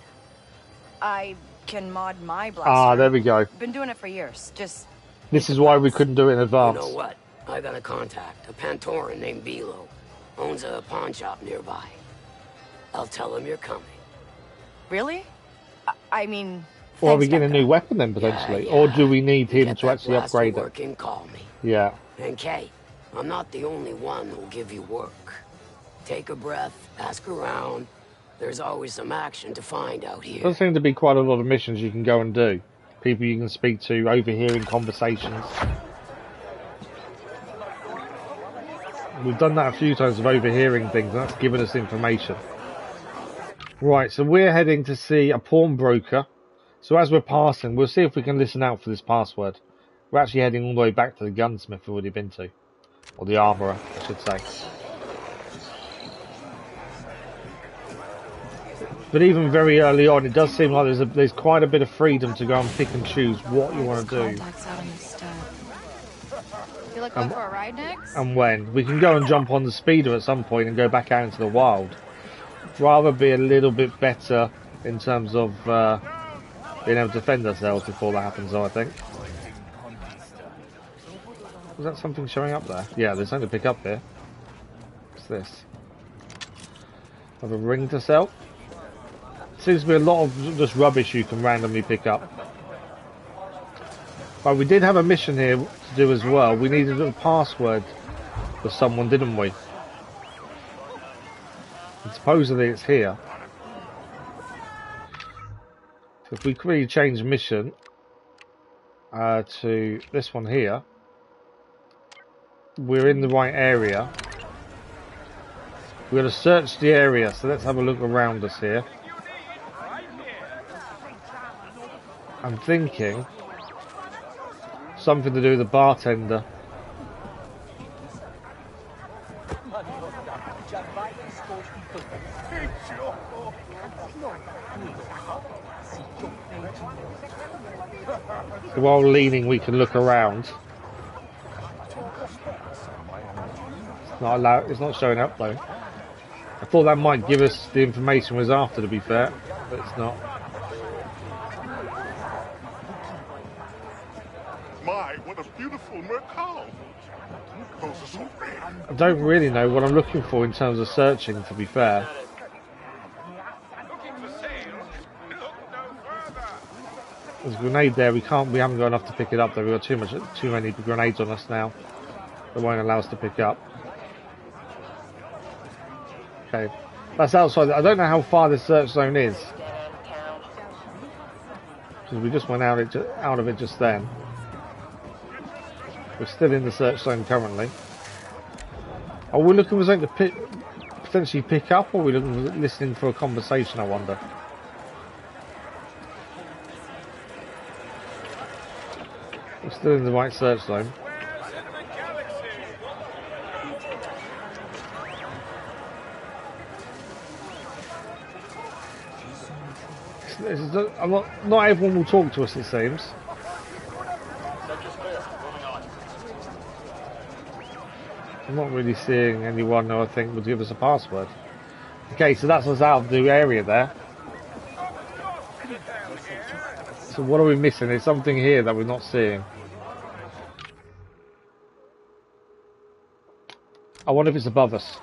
I can mod my blaster. Ah, there we go. Been doing it for years. Just This is why we couldn't do it in advance. You know what? I got a contact, a Pantoran named Velo. Owns a pawn shop nearby. I'll tell him you're coming. Really? I mean, Or are we getting a new weapon then, potentially? Yeah. Or do we need him Get to that actually blaster upgrade it? working, call me. Yeah. And Kay, I'm not the only one who'll give you work. Take a breath, ask around. There's always some action to find out here. There seem to be quite a lot of missions you can go and do. People you can speak to, overhearing conversations. We've done that a few times of overhearing things, and that's given us information. Right, so we're heading to see a pawnbroker. So as we're passing, we'll see if we can listen out for this password. We're actually heading all the way back to the gunsmith we've already been to. Or the armourer, I should say. But even very early on, it does seem like there's quite a bit of freedom to go and pick and choose what you want to do. You like going for a ride next? And when. We can go and jump on the speeder at some point and go back out into the wild. Rather be a little bit better in terms of being able to defend ourselves before that happens, though, I think. Was that something showing up there? Yeah, there's something to pick up here. What's this? Have a ring to sell? Seems to be a lot of just rubbish you can randomly pick up. But we did have a mission here to do as well. We needed a password for someone, didn't we? And supposedly it's here. So if we quickly change mission to this one here, we're in the right area. We're going to search the area, so let's have a look around us here. I'm thinking something to do with the bartender. So while leaning, we can look around. It's not showing up though. I thought that might give us the information we was after, to be fair, but it's not. My, what a beautiful Mercado. Those are so big. I don't really know what I'm looking for in terms of searching, to be fair. There's a grenade there. We haven't got enough to pick it up though. We've got too many grenades on us now. That won't allow us to pick up. Okay, that's outside. I don't know how far this search zone is, because we just went out of it just then. We're still in the search zone currently. Are we looking for something to potentially pick up, or are we listening for a conversation, I wonder? We're still in the right search zone. Not everyone will talk to us, it seems. I'm not really seeing anyone who I think would give us a password. Okay, so that's us out of the area there. So what are we missing? There's something here that we're not seeing. I wonder if it's above us.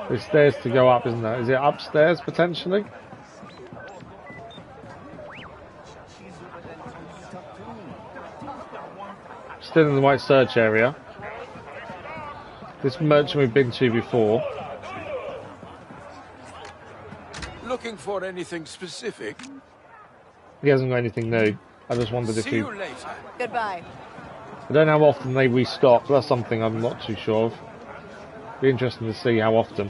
There's stairs to go up, isn't there? Is it upstairs, potentially? Still in the right search area. This merchant we've been to before. Looking for anything specific? He hasn't got anything new. I just wondered if See he... you later. Goodbye. I don't know how often they restock. That's something I'm not too sure of. Be interesting to see how often.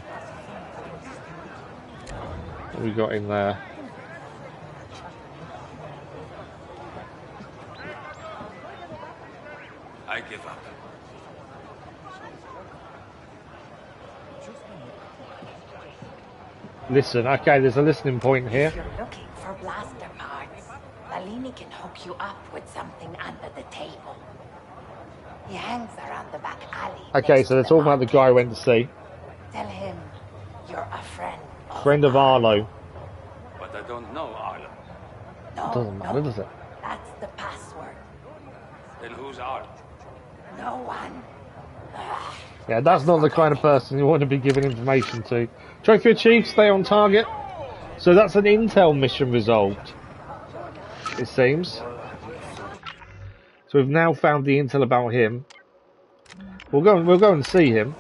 What we got in there? I give up. Listen, okay, there's a listening point here. If you're looking for blaster parts, Bellini can hook you up with something under the table. He hangs around the back alley. Okay, so they're talking about the guy I went to see. Tell him you're a friend. Friend of Arlo. But I don't know Arlo. No, Doesn't matter, does it? that's the password. Then who's Arlo? No one. Yeah, that's not the kind of person you want to be giving information to. Trophy achieved, stay on target. So that's an intel mission resolved, it seems. So we've now found the intel about him. We'll go and see him.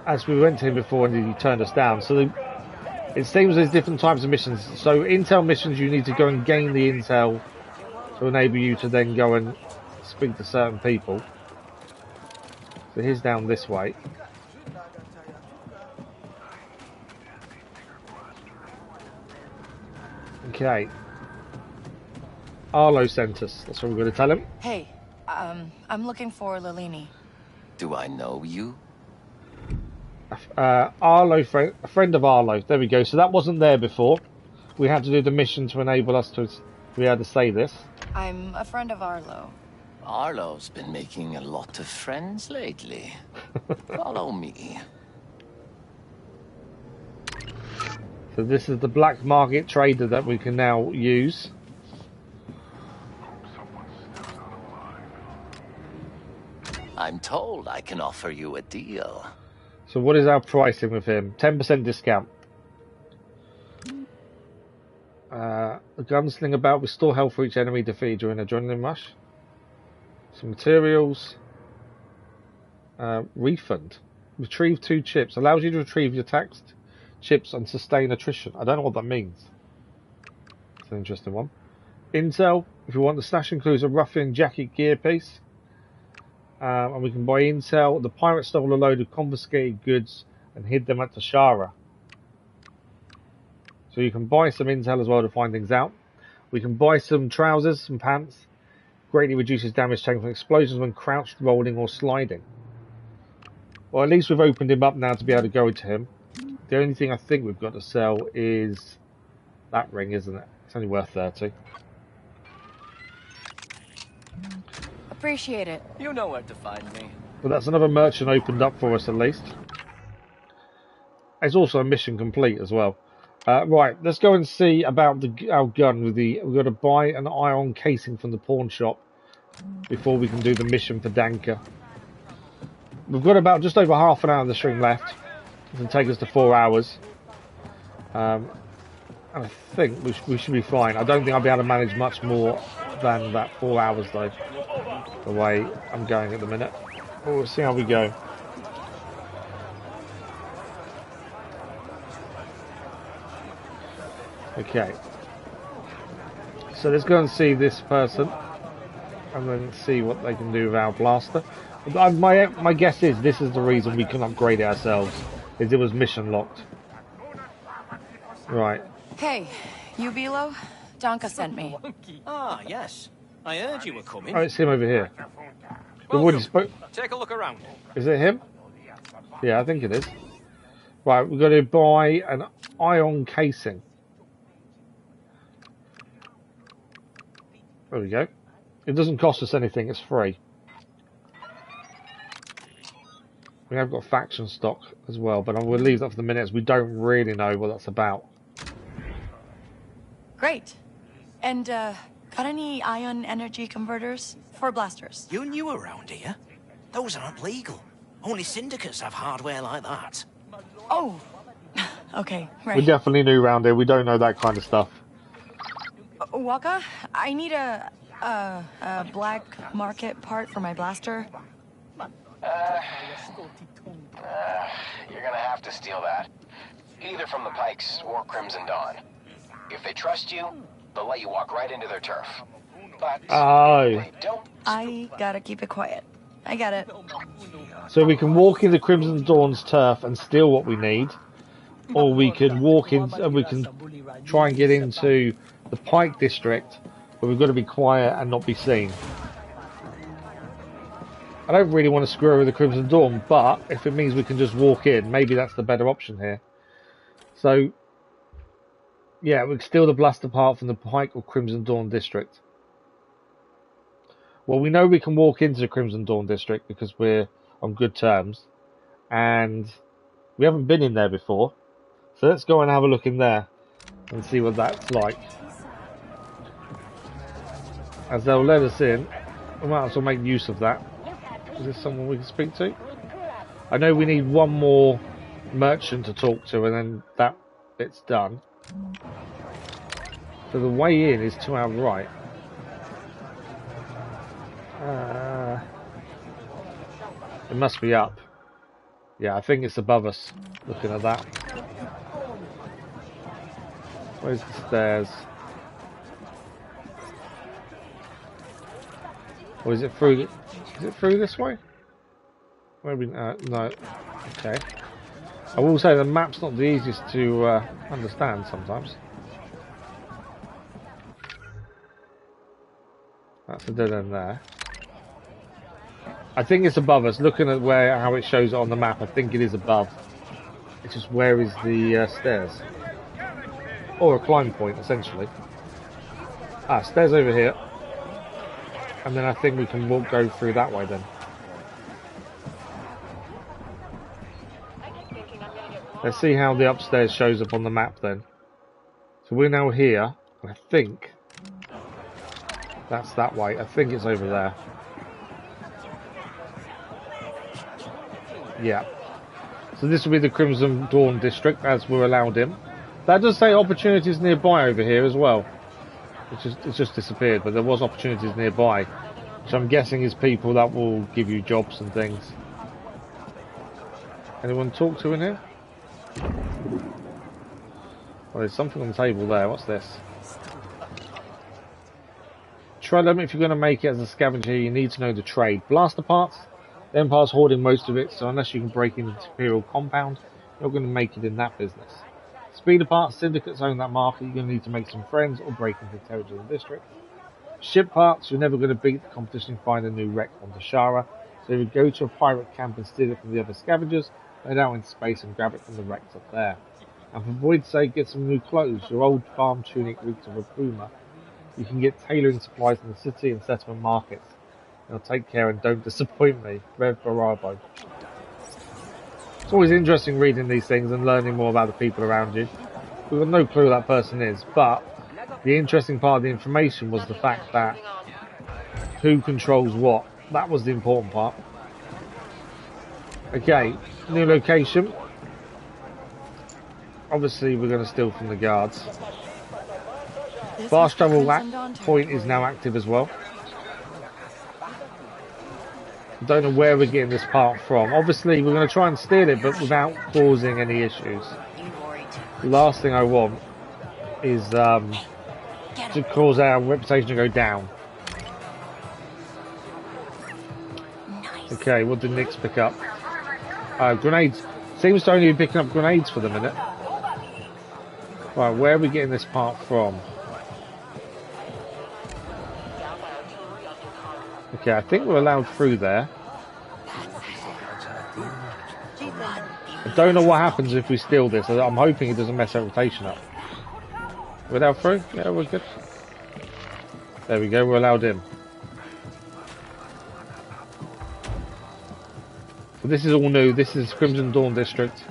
As we went to him before and he turned us down. So it seems there's different types of missions. So intel missions, you need to go and gain the intel to enable you to then go and speak to certain people. So here's down this way. Okay. Arlo sent us. That's what we're going to tell him. Hey, I'm looking for Lilini. Do I know you? Arlo, a friend of Arlo. There we go. So that wasn't there before. We had to do the mission to enable us to be able to say this. I'm a friend of Arlo. Arlo's been making a lot of friends lately. Follow me. So this is the black market trader that we can now use. I'm told I can offer you a deal. So what is our pricing with him? 10% discount. A gunslinger bout. Restore health for each enemy defeated during an adrenaline rush. Some materials. Refund. Retrieve 2 chips. Allows you to retrieve your taxed chips and sustain attrition. I don't know what that means. It's an interesting one. Intel. If you want, the stash includes a ruffian jacket gear piece. And we can buy intel. The pirate stole a load of confiscated goods and hid them at Tashara. So you can buy some intel as well to find things out. We can buy some trousers, some pants. Greatly reduces damage taken from explosions when crouched, rolling or sliding. Well, at least we've opened him up now to be able to go to him. The only thing I think we've got to sell is that ring, isn't it? It's only worth 30. Appreciate it. You know where to find me. But that's another merchant opened up for us at least. It's also a mission complete as well. Right, let's go and see about our gun. We've got to buy an iron casing from the pawn shop before we can do the mission for Danka. We've got about just over half an hour of the stream left. It'll take us to 4 hours. And I think we should be fine. I don't think I'll be able to manage much more than that 4 hours though, the way I'm going at the minute. But we'll see how we go. Okay. So let's go and see this person and then see what they can do with our blaster. My guess is this is the reason we can upgrade it ourselves, is it was mission locked. Right. Hey, you Bilo? Danka sent me. Ah, yes. I heard you were coming. Oh, it's him over here. Take a look around. Is it him? Yeah, I think it is. Right, we've got to buy an ion casing. There we go. It doesn't cost us anything, it's free. We have got faction stock as well, but I will leave that for the minute as we don't really know what that's about. Great. And, got any ion energy converters for blasters? You're new around here. Those aren't legal. Only syndicates have hardware like that. Oh, okay, right. We're definitely new around here. We don't know that kind of stuff. Waka, I need a black market part for my blaster. You're gonna have to steal that. Either from the Pikes or Crimson Dawn. If they trust you, they'll let you walk right into their turf. But they don't. I gotta keep it quiet. I got it. So we can walk into Crimson Dawn's turf and steal what we need, or we can walk in and we can try and get into the Pike district, but we've got to be quiet and not be seen. I don't really want to screw over the Crimson Dawn, but if it means we can just walk in, maybe that's the better option here. So, yeah, we can steal the blaster part from the Pike or Crimson Dawn district. Well, we know we can walk into the Crimson Dawn district because we're on good terms, and we haven't been in there before. So let's go and have a look in there and see what that's like. As they'll let us in, we might as well make use of that. Is there someone we can speak to? I know we need one more merchant to talk to, and then that bit's done. So the way in is to our right. It must be up. Yeah, I think it's above us, looking at that. Where's the stairs? Or is it through this way? Maybe no. Okay. I will say the map's not the easiest to understand sometimes. That's a dead end there. I think it's above us. Looking at how it shows it on the map, I think it is above. It's just where is the stairs? Or a climb point, essentially. Stairs over here. And then I think we can go through that way then. Let's see how the upstairs shows up on the map then. So we're now here. I think that's that way. I think it's over there. Yeah. So this will be the Crimson Dawn district as we're allowed in. That does say opportunities nearby over here as well. It's just disappeared, but there was opportunities nearby. Which I'm guessing is people that will give you jobs and things. Anyone to talk to in here? Well, there's something on the table there. What's this? Try them if you're going to make it as a scavenger. You need to know the trade. Blaster parts. The Empire's hoarding most of it, so unless you can break into the Imperial compound, you're going to make it in that business. Speeder parts, syndicates own that market. You're going to need to make some friends or break into the territory of the district. Ship parts, you're never going to beat the competition and find a new wreck on Tashara. So if you go to a pirate camp and steal it from the other scavengers, head out into space and grab it from the wrecks up there. And for void's sake, get some new clothes. Your old farm tunic reeks of a puma. You can get tailoring supplies in the city and settlement markets. Now take care and don't disappoint me. Rev Barabo. It's always interesting reading these things and learning more about the people around you. We've got no clue who that person is, but the interesting part of the information was the fact that who controls what. That was the important part. Okay, new location. Obviously we're going to steal from the guards. Fast travel point is now active as well. Don't know where we're getting this part from. Obviously we're going to try and steal it, but without causing any issues. The last thing I want is to cause our reputation to go down. Okay, what did Nix pick up? Grenades. Seems to only be picking up grenades for the minute. Right, where are we getting this part from? Okay, I think we're allowed through there. I don't know what happens if we steal this. I'm hoping it doesn't mess our rotation up. We're allowed through? Yeah, we're good. There we go, we're allowed in. So this is all new. This is Crimson Dawn District.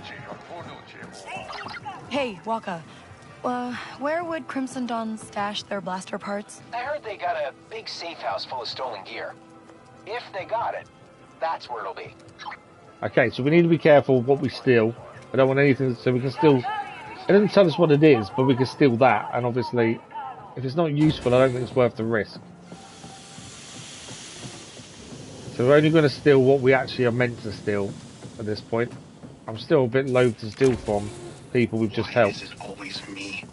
Hey, Waka. Where would Crimson Dawn stash their blaster parts? I heard they got a big safe house full of stolen gear. If they got it, that's where it'll be. Okay, so we need to be careful what we steal. I don't want anything, so we can still... It doesn't tell us what it is, but we can steal that. And obviously, if it's not useful, I don't think it's worth the risk. So we're only going to steal what we actually are meant to steal at this point. I'm still a bit loath to steal from people we've just helped. Is it always me?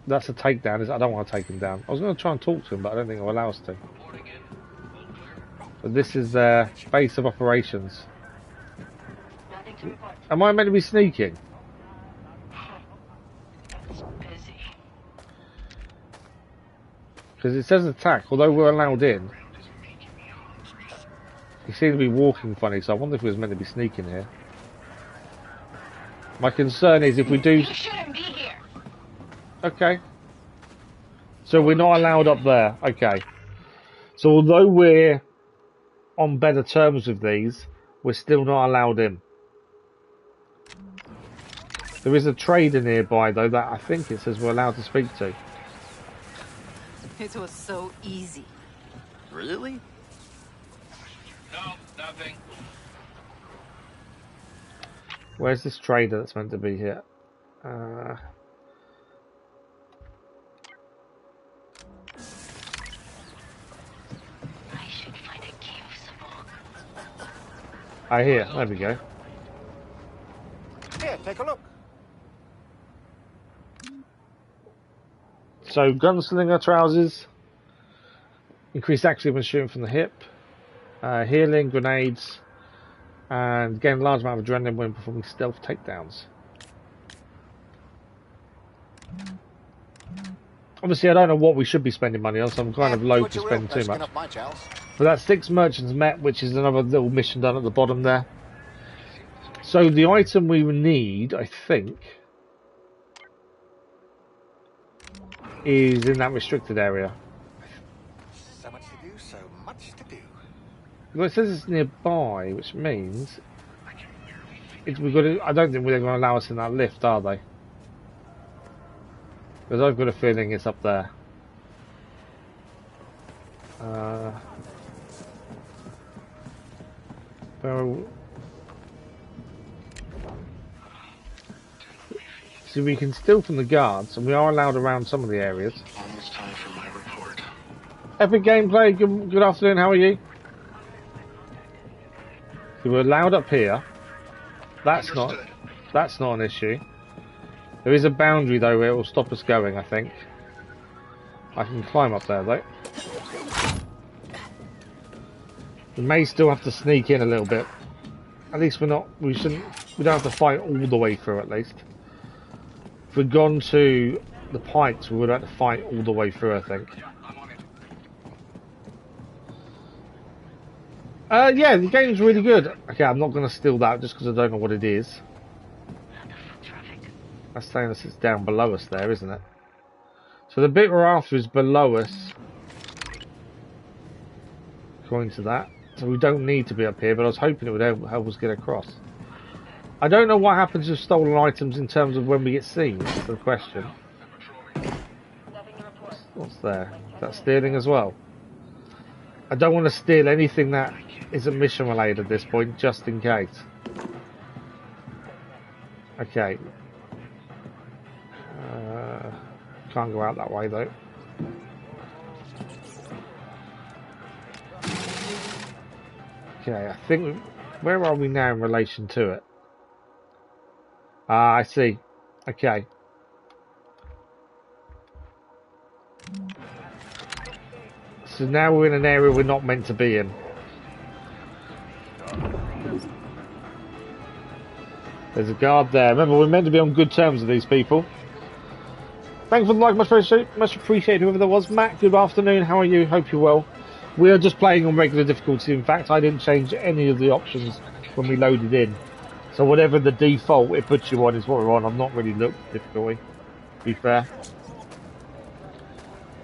That's a takedown. I don't want to take him down. I was going to try and talk to him, but I don't think it'll allow us to. But this is their base of operations. Am I meant to be sneaking? Because it says attack, although we're allowed in. He seemed to be walking funny, so I wonder if he was meant to be sneaking here. My concern is if we do... He shouldn't be here. Okay. So we're not allowed up there. Okay. So although we're on better terms with these, we're still not allowed in. There is a trader nearby though that I think it says we're allowed to speak to. It was so easy. Really? No, nothing. Where's this trader that's meant to be here? Here, there we go. Here, take a look. So, gunslinger trousers, increased accuracy when shooting from the hip, healing, grenades, and gain a large amount of adrenaline when performing stealth takedowns. Obviously, I don't know what we should be spending money on, so I'm kind of loath to spend too much. But that's 6 merchants met, which is another little mission done at the bottom there. So the item we need, I think, is in that restricted area. So much to do, so much to do. Well, it says it's nearby, which means we've got to, I don't think they're going to allow us in that lift, are they? Because I've got a feeling it's up there. So we can steal from the guards, and we are allowed around some of the areas. Almost time for my report. Epic gameplay, good afternoon, how are you? So we're allowed up here. That's not an issue. There is a boundary though where it will stop us going, I think. I can climb up there though. We may still have to sneak in a little bit. At least we don't have to fight all the way through at least. If we'd gone to the Pikes, we would have to fight all the way through, I think. Yeah, the game's really good. Okay, I'm not going to steal that just because I don't know what it is. That's saying us it's down below us there, isn't it? So the bit we're after is below us. According to that. So we don't need to be up here, but I was hoping it would help us get across. I don't know what happens with stolen items in terms of when we get seen. That's the question. What's there? Is that stealing as well? I don't want to steal anything that isn't mission related at this point, just in case. Okay. Can't go out that way though. Okay, I think where are we now in relation to it? Ah, I see. Okay. So now we're in an area we're not meant to be in. There's a guard there. Remember, we're meant to be on good terms with these people. Thanks for the like, much appreciated whoever that was. Matt, good afternoon, how are you? Hope you're well. We are just playing on regular difficulty. In fact, I didn't change any of the options when we loaded in. So whatever the default it puts you on is what we're on. I'm not really looked at difficulty, to be fair.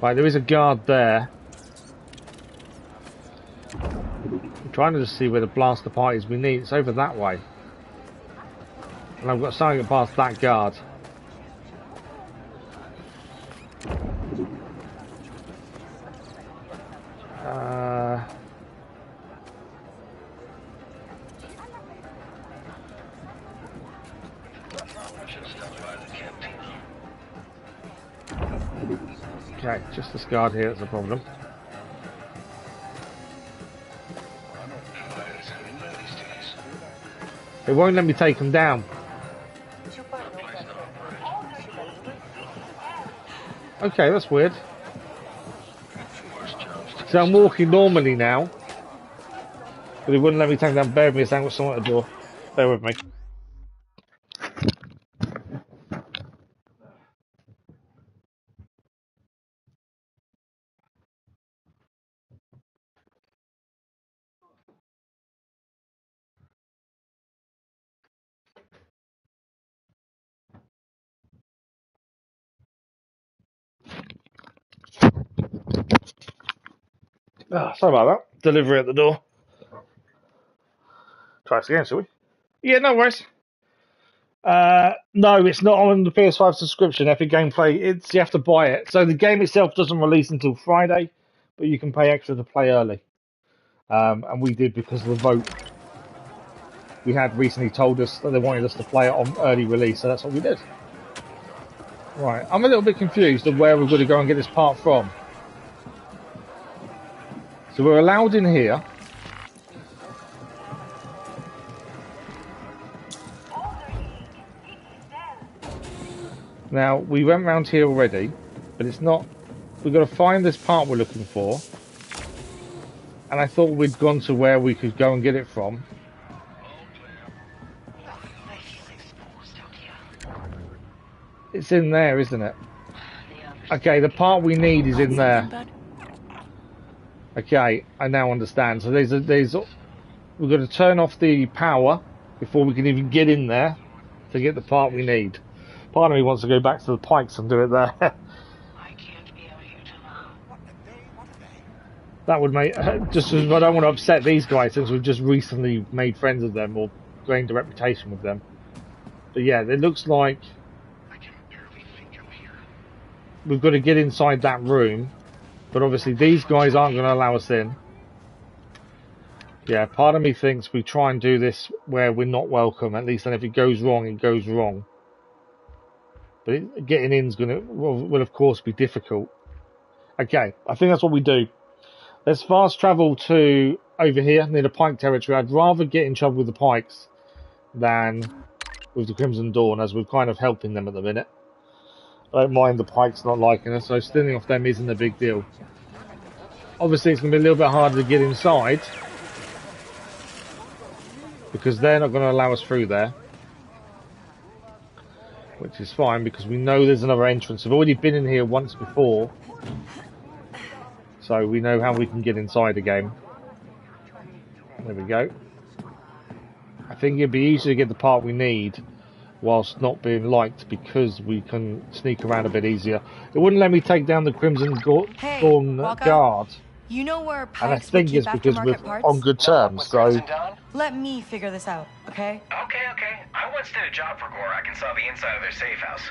Right, there is a guard there. I'm trying to just see where the blaster parties we need. It's over that way. And I've got something past that guard. Okay, just this guard here is a problem. It won't let me take him down. Okay, that's weird. So I'm walking normally now, but it wouldn't let me take him down. Bear with me, I've got someone at the door. Bear with me. Sorry about that. Delivery at the door. Try this again, shall we? Yeah, no worries. No, it's not on the PS5 subscription. Epic Gameplay, you have to buy it. So the game itself doesn't release until Friday, but you can pay extra to play early. And we did because of the vote. We had recently told us that they wanted us to play it on early release, so that's what we did. Right, I'm a little bit confused of where we're going to go and get this part from. So we're allowed in here. Now, we went round here already, but it's not... We've got to find this part we're looking for. And I thought we'd gone to where we could go and get it from. It's in there, isn't it? Okay, the part we need is in there. Okay, I now understand. So we've got to turn off the power before we can even get in there to get the part we need. Part of me wants to go back to the Pikes and do it there. That would make just as I don't want to upset these guys since we've just recently made friends with them or gained a reputation with them. But yeah, it looks like we've got to get inside that room, but obviously these guys aren't going to allow us in. Yeah, part of me thinks we try and do this where we're not welcome, at least, and if it goes wrong, it goes wrong. But getting in is will of course be difficult. Okay, I think that's what we do. Let's fast travel to over here near the Pike territory. I'd rather get in trouble with the Pikes than with the Crimson Dawn, as we're kind of helping them at the minute. I don't mind the Pikes not liking us, so stealing off them isn't a big deal. Obviously, it's going to be a little bit harder to get inside because they're not going to allow us through there. Which is fine because we know there's another entrance. We've already been in here once before, so we know how we can get inside again. There we go. I think it'd be easier to get the part we need whilst not being liked because we can sneak around a bit easier. It wouldn't let me take down the Crimson Dawn guard. You know where Pikes and I think it's because we're on good terms, so... Let me figure this out, okay? Okay. I once did a job for Gorak and saw the inside of their safe house.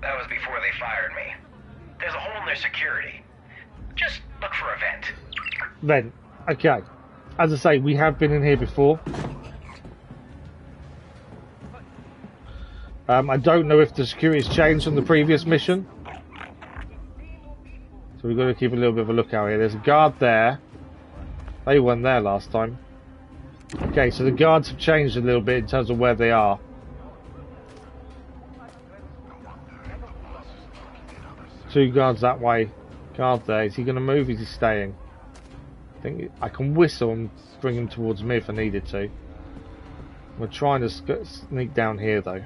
That was before they fired me. There's a hole in their security. Just look for a vent. Vent. Okay. As I say, we have been in here before. I don't know if the security's changed from the previous mission. So we've got to keep a little bit of a lookout here. There's a guard there. They weren't there last time. Okay, so the guards have changed a little bit in terms of where they are. Two guards that way. Guard there. Is he going to move? Is he staying? I think I can whistle and bring him towards me if I needed to. We're trying to sneak down here though.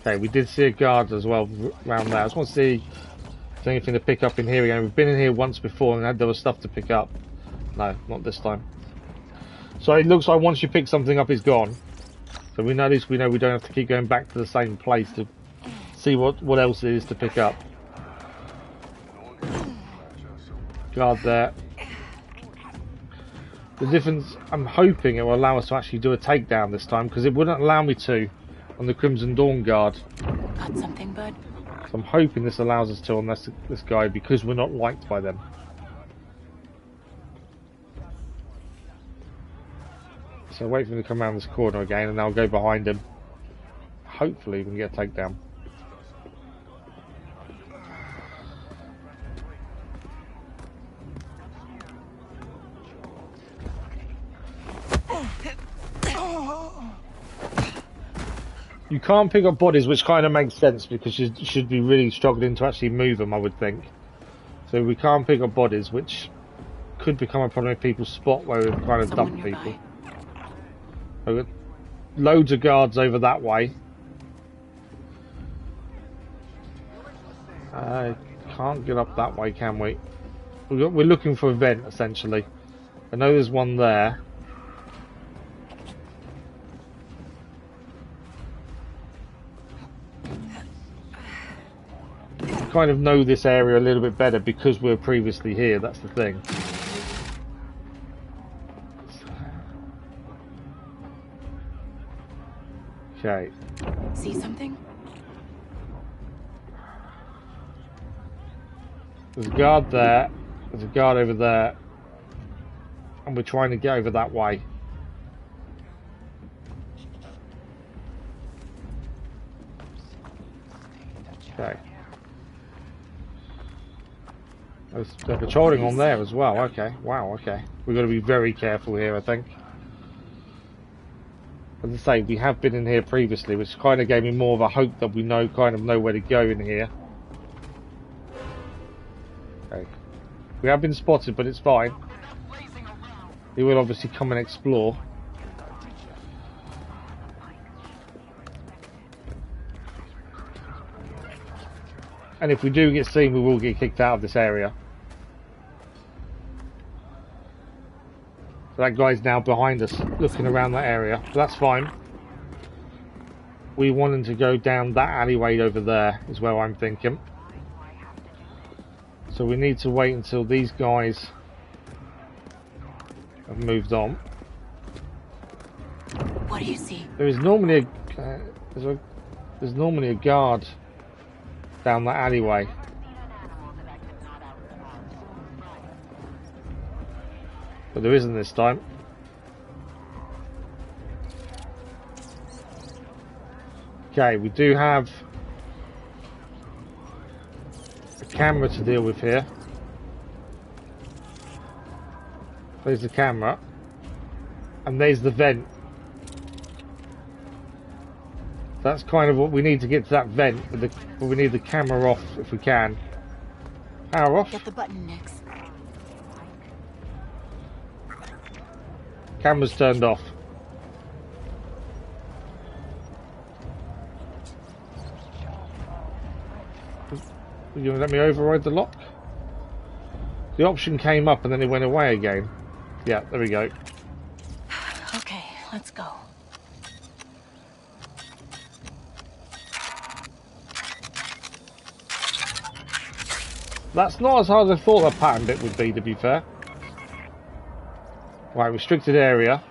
Okay, we did see a guard as well around there. I just want to see if there's anything to pick up in here again. We've been in here once before and there was stuff to pick up. No, not this time. So it looks like once you pick something up, it's gone. So we know at least we know we don't have to keep going back to the same place to see what else there is to pick up. Guard there. The difference, I'm hoping it will allow us to actually do a takedown this time because it wouldn't allow me to on the Crimson Dawn guard. Got something, bud? So I'm hoping this allows us to on this guy because we're not liked by them. So wait for him to come around this corner again and I'll go behind him. Hopefully we can get a takedown. You can't pick up bodies, which kind of makes sense because you should be really struggling to actually move them, I would think. So we can't pick up bodies, which could become a problem if people spot where we're trying to dump people. We've got loads of guards over that way. Can't get up that way, can we? We're looking for a vent, essentially. I know there's one there. Kind of know this area a little bit better because we were previously here, that's the thing. Okay. See something? There's a guard there, there's a guard over there, and we're trying to get over that way. Okay. They're patrolling on there as well, okay. Wow, okay. We've got to be very careful here, I think. As I say, we have been in here previously, which kind of gave me more of a hope that we kind of know where to go in here. Okay. We have been spotted, but it's fine. He will obviously come and explore. And if we do get seen, we will get kicked out of this area. So that guy's now behind us, looking around that area. But that's fine. We wanted to go down that alleyway over there, is where I'm thinking. So we need to wait until these guys have moved on. What do you see? There is normally there's normally a guard down that alleyway. But there isn't this time. Okay, we do have a camera to deal with here. There's the camera. And there's the vent. That's kind of what we need to get to that vent, but we need the camera off if we can. Power off. Get the button next. Camera's turned off. You gonna let me override the lock? The option came up and then it went away again. Yeah, there we go. Okay, let's go. That's not as hard as I thought that pattern bit would be, to be fair. Right, restricted area.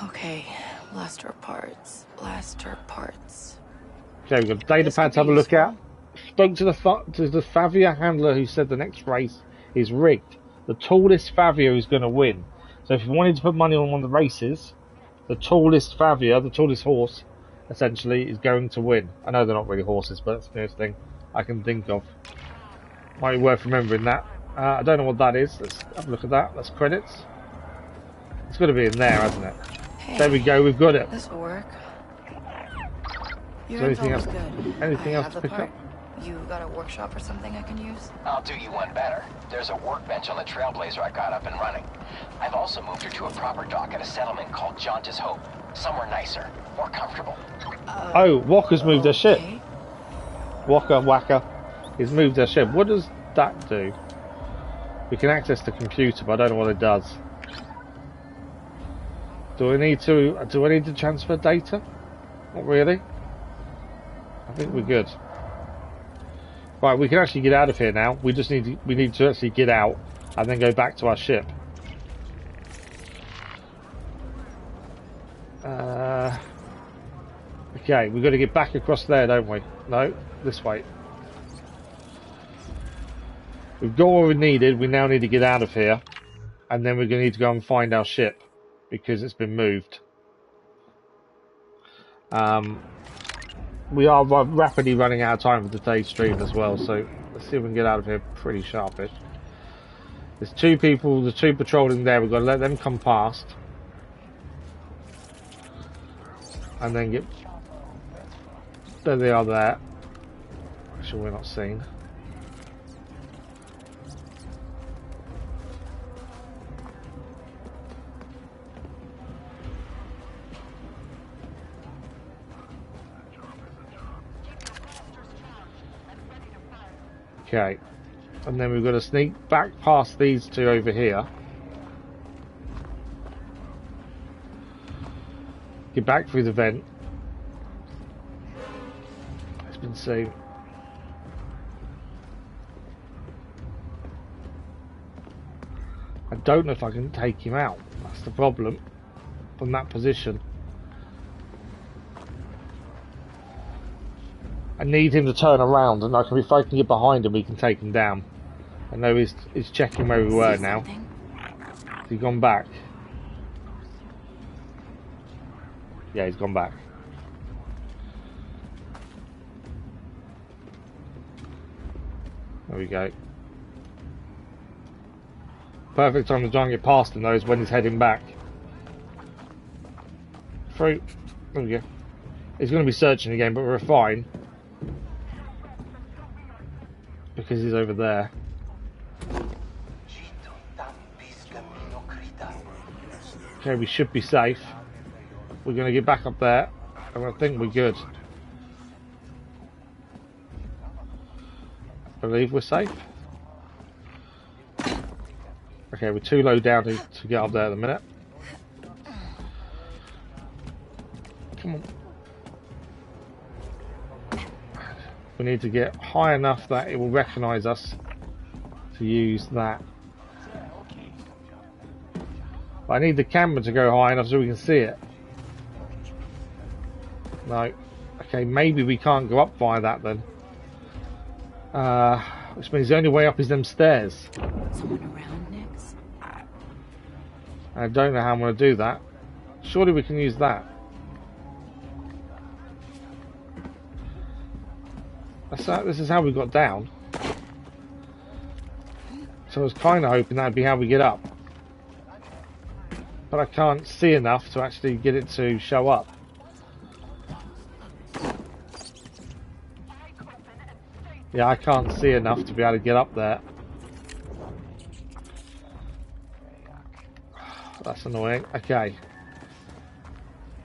Okay, blaster parts. Blaster parts. Okay, we've got a data pad to have a look at. Spoke to the Favia handler who said the next race is rigged. The tallest Favia is going to win. So if you wanted to put money on one of the races, the tallest Favia, the tallest horse, essentially, is going to win. I know they're not really horses, but that's the nearest thing I can think of. Might be worth remembering that. I don't know what that is. Let's have a look at that. That's credits. It's got to be in there, hasn't it? Hey, there we go. We've got it. This will work. Is there anything else? Anything else to pick up? You got a workshop or something I can use? I'll do you one better. There's a workbench on the Trailblazer I got up and running. I've also moved her to a proper dock at a settlement called Jauntis Hope. Somewhere nicer, more comfortable. Oh, Walker's moved her ship. Waka has moved her ship. What does that do? We can access the computer, but I don't know what it does. Do I need to transfer data? Not really. I think we're good. Right, we can actually get out of here now. We need to actually get out and then go back to our ship. Okay, we've got to get back across there, don't we? No, this way. We've got what we needed. We now need to get out of here, and then we're going to need to go and find our ship because it's been moved. We are rapidly running out of time for today's stream as well, so let's see if we can get out of here pretty sharpish. There's two people, the two patrolling there. We've got to let them come past, and then get. There they are there. Actually, we're not seen. Okay, and then we've got to sneak back past these two over here. Get back through the vent. It's been seen. I don't know if I can take him out. That's the problem. From that position. I need him to turn around, and if I can get behind him, we can take him down. I know he's checking where we were now. Has he gone back? Yeah, he's gone back. There we go. Perfect time to try and get past him though is when he's heading back. Through. There we go. He's going to be searching again, but we're fine. Because he's over there. Okay, we should be safe. We're going to get back up there, and I think we're good. I believe we're safe. Okay, we're too low down to get up there at the minute. Come on. We need to get high enough that it will recognise us to use that. But I need the camera to go high enough so we can see it. No. Okay, maybe we can't go up via that then. Which means the only way up is them stairs. Someone around next? I don't know how I'm going to do that. Surely we can use that. This is how we got down. So I was kind of hoping that'd be how we get up. But I can't see enough to actually get it to show up. Yeah, I can't see enough to be able to get up there. That's annoying. Okay.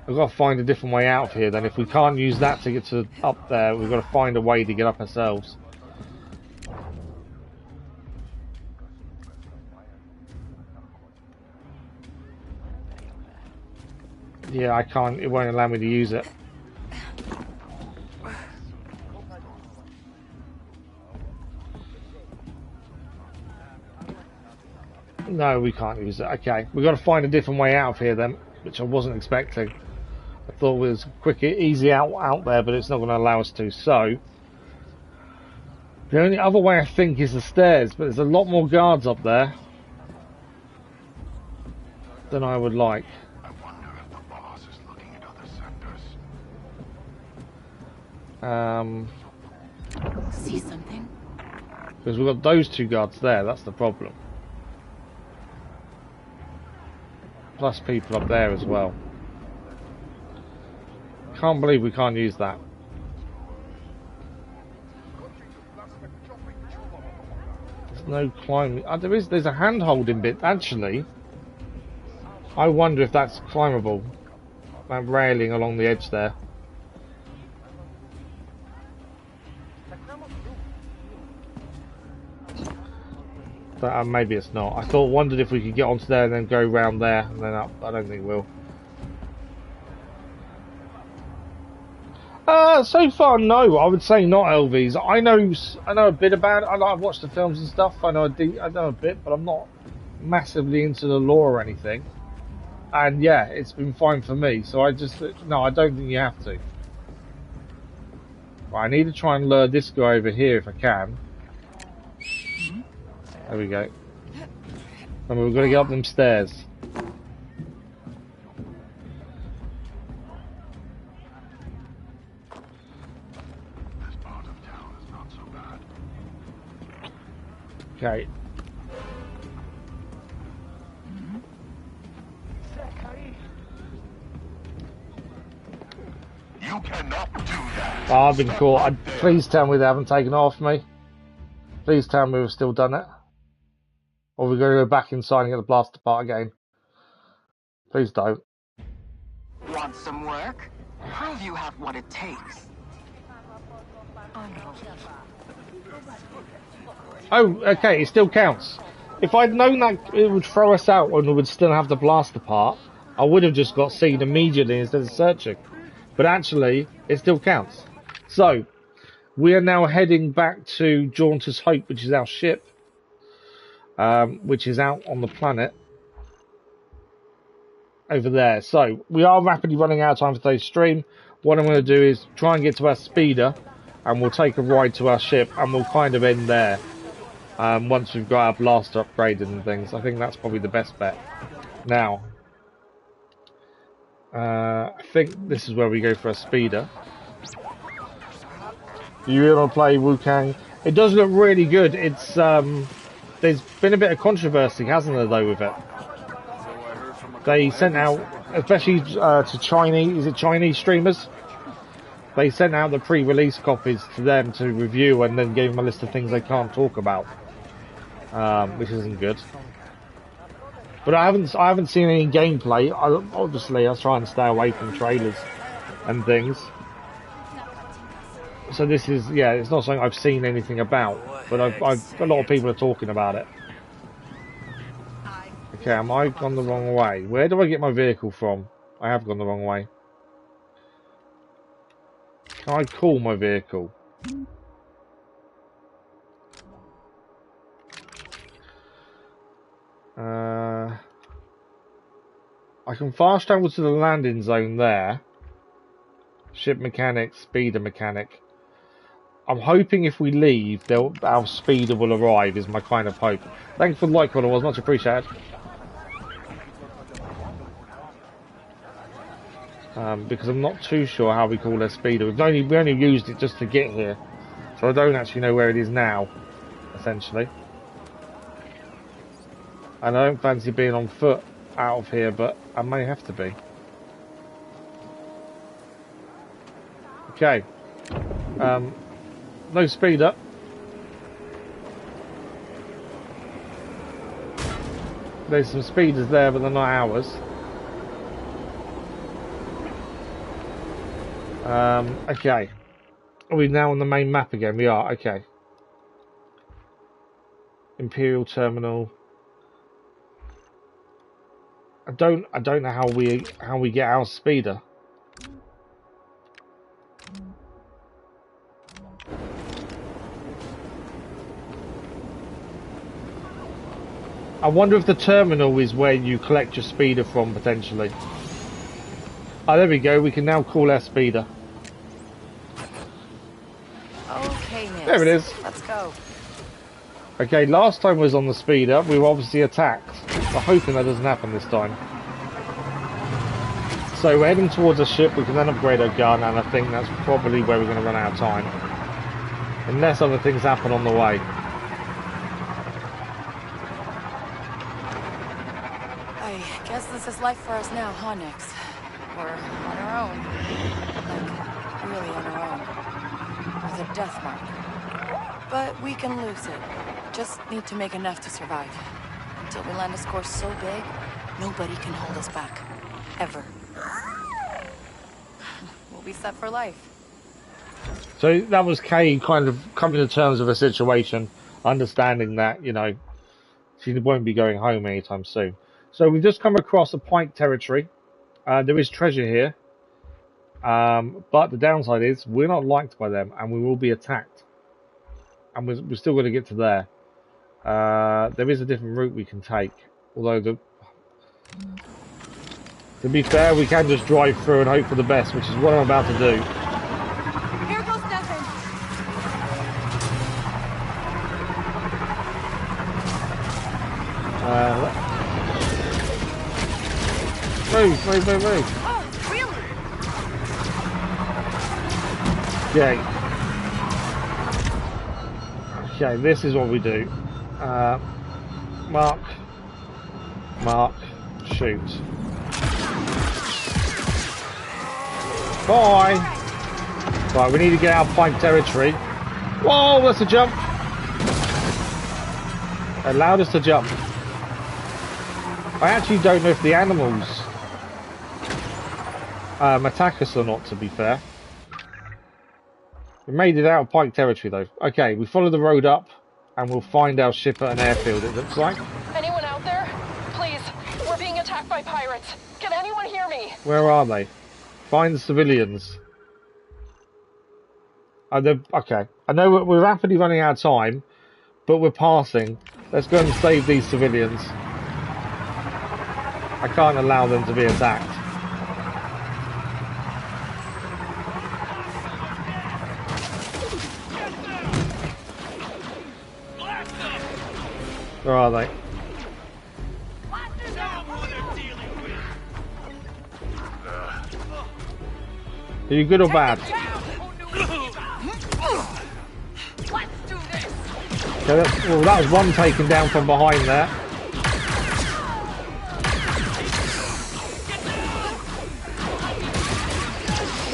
I've got to find a different way out of here then. If we can't use that to get to up there, we've got to find a way to get up ourselves. Yeah, I can't. It won't allow me to use it. No, we can't use it. Okay, we've got to find a different way out of here then, which I wasn't expecting. I thought it was quick, easy out there, but it's not going to allow us to. So, the only other way I think is the stairs, but there's a lot more guards up there than I would like. I wonder if the boss is looking at other sectors. See something? Because we've got those two guards there, that's the problem. Plus people up there as well. Can't believe we can't use that. There's no climbing. There's a hand holding bit actually. I wonder if that's climbable. That railing along the edge there. But maybe it's not. I wondered if we could get onto there and then go round there and then up. I don't think we'll. So far, no. I would say not LVs. I know a bit about it. I've watched the films and stuff. I know a bit, but I'm not massively into the lore or anything. And yeah, it's been fine for me. So I don't think you have to. Right, I need to try and lure this guy over here if I can. There we go. And we've got to get up them stairs. Okay. You cannot do that. Oh, I've been caught. Please tell me they haven't taken it off me. Please tell me we've still done it. Or we're going to go back inside and get the blaster part again. Please don't. Want some work? Prove you have what it takes. Oh, okay, it still counts. If I'd known that it would throw us out when we would still have the blaster part, I would have just got seen immediately instead of searching. But actually, it still counts. So, we are now heading back to Jaunter's Hope, which is our ship, which is out on the planet over there. So, we are rapidly running out of time for today's stream. What I'm going to do is try and get to our speeder, and we'll take a ride to our ship, and we'll kind of end there. Once we've got our blaster upgraded and things. I think that's probably the best bet. Now, I think this is where we go for a speeder. Do you want to play Wukong? It does look really good. It's there's been a bit of controversy, hasn't there, though, with it? They sent out, especially to Chinese streamers, they sent out the pre-release copies to them to review and then gave them a list of things they can't talk about, which isn't good. But I haven't seen any gameplay. Obviously, I try and stay away from trailers and things. So this is, yeah, it's not something I've seen anything about, but a lot of people are talking about it. Okay, am I gone the wrong way? Where do I get my vehicle from? I have gone the wrong way. Can I call my vehicle? I can fast travel to the landing zone there. Ship mechanic, speeder mechanic. I'm hoping if we leave, our speeder will arrive, is my kind of hope. Thanks for the like, what it was, much appreciated. Because I'm not too sure how we call their speeder. We only used it just to get here, so I don't actually know where it is now, essentially. And I don't fancy being on foot out of here, but I may have to be. Okay. No speed up. There's some speeders there, but they're not ours. Okay. Are we now on the main map again? We are, okay. Imperial Terminal. I don't know how we get our speeder. I wonder if the terminal is where you collect your speeder from, potentially. Oh, there we go. We can now call our speeder. Okay, Nix. There it is. Let's go. Okay, last time we was on the speeder, we were obviously attacked. We're hoping that doesn't happen this time. So we're heading towards a ship. We can then upgrade our gun, and I think that's probably where we're going to run out of time. Unless other things happen on the way. I guess this is life for us now, huh, Nix? We're on our own. Like, really on our own. With a death mark. But we can lose it. Just need to make enough to survive. Until we land a score so big, nobody can hold us back. Ever. We'll be set for life. So that was Kay kind of coming to terms with a situation, understanding that, you know, she won't be going home anytime soon. So we've just come across a Pike territory. There is treasure here. But the downside is we're not liked by them and we will be attacked. And we're still going to get to there. There is a different route we can take. Although, to be fair, we can just drive through and hope for the best, which is what I'm about to do. Here goes nothing. Move. Oh, really? Okay, this is what we do. Mark, shoot. Bye! Right, we need to get out of Pike territory. Whoa, that's a jump! Allowed us to jump. I actually don't know if the animals attack us or not, to be fair. We made it out of Pike territory, though. Okay, we follow the road up, and we'll find our ship at an airfield, it looks like. Anyone out there? Please, we're being attacked by pirates. Can anyone Where are they? Find the civilians. Okay. I know we're rapidly running out of time, but we're passing. Let's go and save these civilians. I can't allow them to be attacked. Where are they? Are you good or bad? Okay, well, that was one taken down from behind there.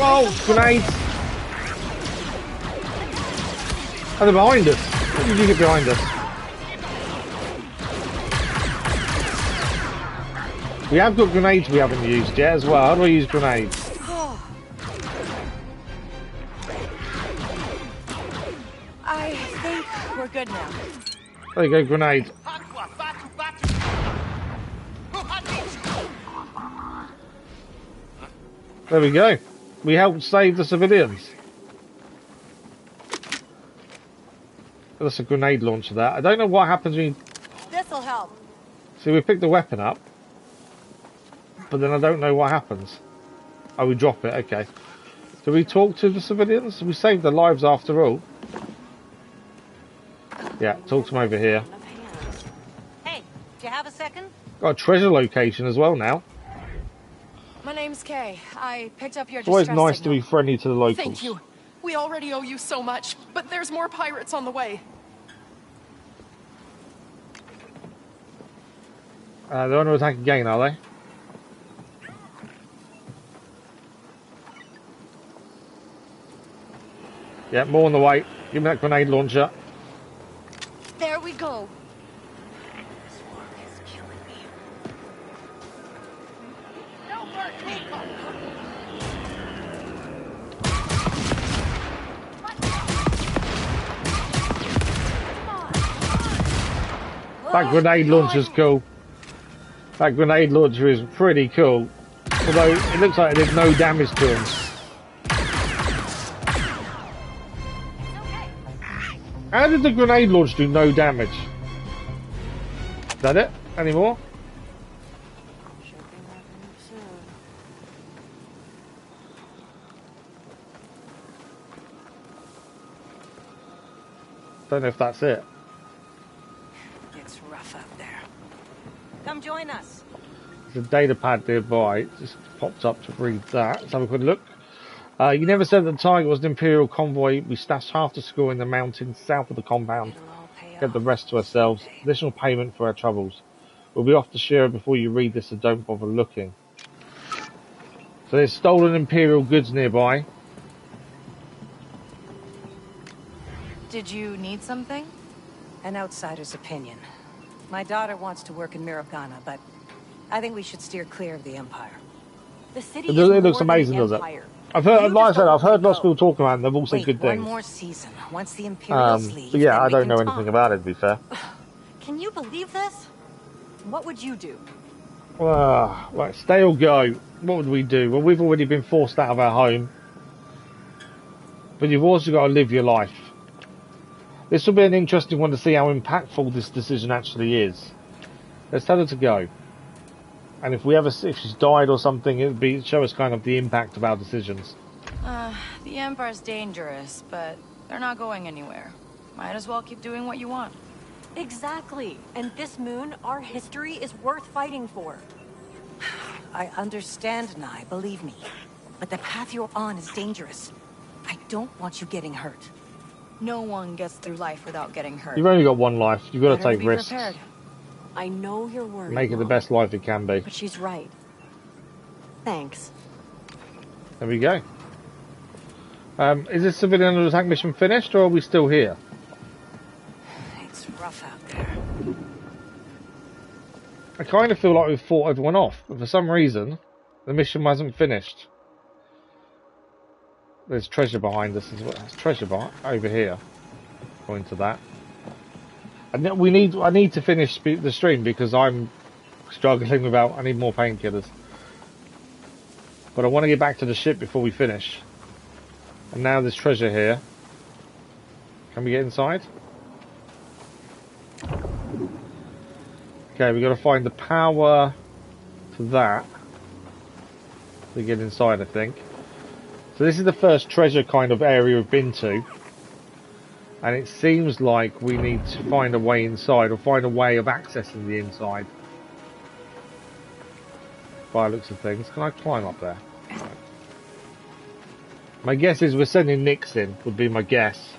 Whoa, grenades! Oh, they're behind us. How did you get behind us? We have got grenades we haven't used yet as well. How do I use grenades? I think we're good now. There you go, grenade. There we go. We helped save the civilians. That's a grenade launcher there. I don't know what happens when you... This'll help. See, we picked the weapon up. But then I don't know what happens. Oh, we drop it, okay. Do we talk to the civilians? We saved their lives after all. Yeah, talk to them over here. Hey, do you have a second? Got a treasure location as well now. My name's Kay. I picked up your It's always distress nice signal. to be friendly to the locals. Thank you. We already owe you so much, but there's more pirates on the way. They're under attack again, are they? Yeah, more on the way. Give me that grenade launcher. There we go. This work is killing me. That grenade launcher's cool. That grenade launcher is pretty cool. Although it looks like it did no damage to him. How did the grenade launch do no damage? Is that it? Any more? Don't know if that's it. It's rough out there. Come join us. There's a data pad nearby. It just popped up to read that. Let's have a quick look. You never said that the target was an Imperial convoy. We stashed half the score in the mountains south of the compound. Get the rest to ourselves. Additional payment for our troubles. We'll be off to Shira before you read this, so don't bother looking. So there's stolen Imperial goods nearby. Did you need something? An outsider's opinion. My daughter wants to work in Mirogana, but I think we should steer clear of the Empire. The city It looks amazing, does it? I've heard, like I said, I've heard lots of people talking about it, and they've all said good things. One more season. Once the Imperials leave, but yeah, then I we don't can know talk. anything about it, to be fair. Can you believe this? What would you do? Right, stay or go. What would we do? Well, we've already been forced out of our home. But you've also got to live your life. This will be an interesting one to see how impactful this decision actually is. Let's tell her to go. And if she's died or something, it'd show us kind of the impact of our decisions. The Empire's dangerous, but they're not going anywhere. Might as well keep doing what you want. Exactly. And this moon, our history is worth fighting for. I understand, Nye, believe me. But the path you're on is dangerous. I don't want you getting hurt. No one gets through life without getting hurt. You've only got one life. You've got to Better take be risks. prepared. I know you're worried, Make it the Mom, best life it can be. but she's right. Thanks. There we go. Is this civilian under attack mission finished, or are we still here? It's rough out there. I kind of feel like we've fought everyone off, but for some reason, the mission wasn't finished. There's treasure behind us as well. There's treasure over here. Going to that. And I need to finish the stream because I'm struggling without. I need more painkillers. But I want to get back to the ship before we finish. And now there's treasure here. Can we get inside? Okay, we've got to find the power to that to get inside, I think. So this is the first treasure kind of area we've been to. And it seems like we need to find a way inside, or find a way of accessing the inside. By the looks of things. Can I climb up there? Right. My guess is we're sending Nix in, would be my guess.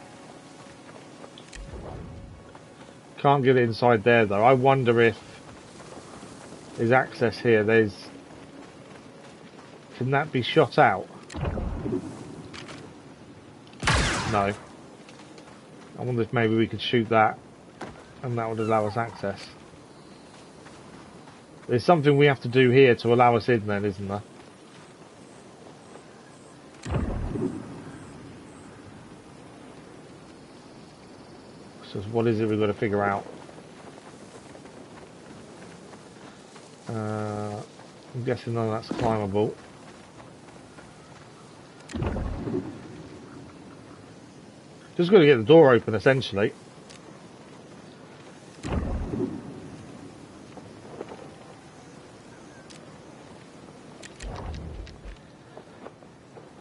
Can't get it inside there though. I wonder if there's access here. Can that be shot out? No. I wonder if maybe we could shoot that and that would allow us access. There's something we have to do here to allow us in then, isn't there? So what is it we've got to figure out? I'm guessing none of that's climbable. Just got to get the door open, essentially.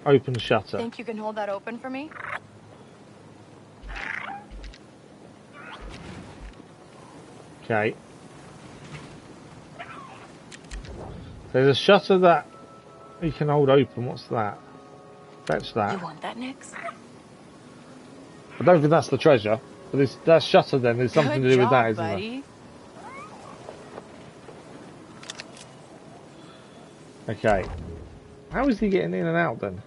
Open the shutter. Think you can hold that open for me? Okay. There's a shutter that you can hold open. What's that? Fetch that. You want that, Nix? I don't think that's the treasure. But that shutter then, there's something to do with that, isn't buddy. there? Okay. How is he getting in and out then?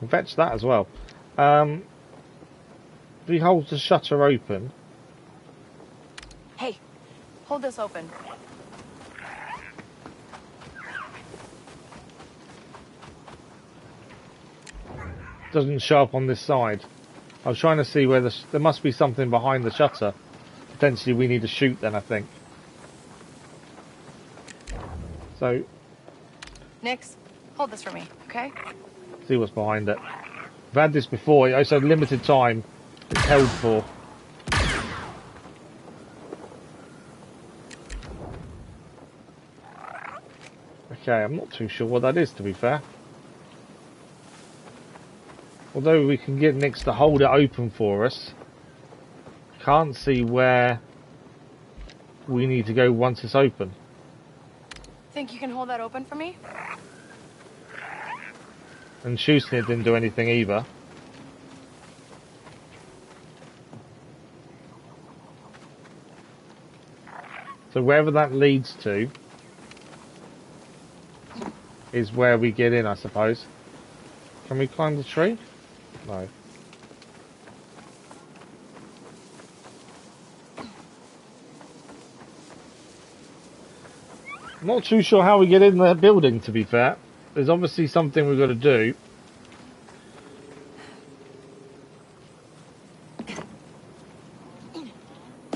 Fetch that as well. If he holds the shutter open. Hey, hold this open. Doesn't show up on this side. I was trying to see where there must be something behind the shutter. Potentially we need to shoot then, I think. So, Nix, hold this for me, okay? see what's behind it. I've had this before. I said limited time it's held for. Okay, I'm not too sure what that is, to be fair. Although we can get Nix to hold it open for us, can't see where we need to go once it's open. Think you can hold that open for me? And shooting it didn't do anything either. So wherever that leads to is where we get in, I suppose. Can we climb the tree? No. I'm not too sure how we get in the building, to be fair. There's obviously something we've got to do.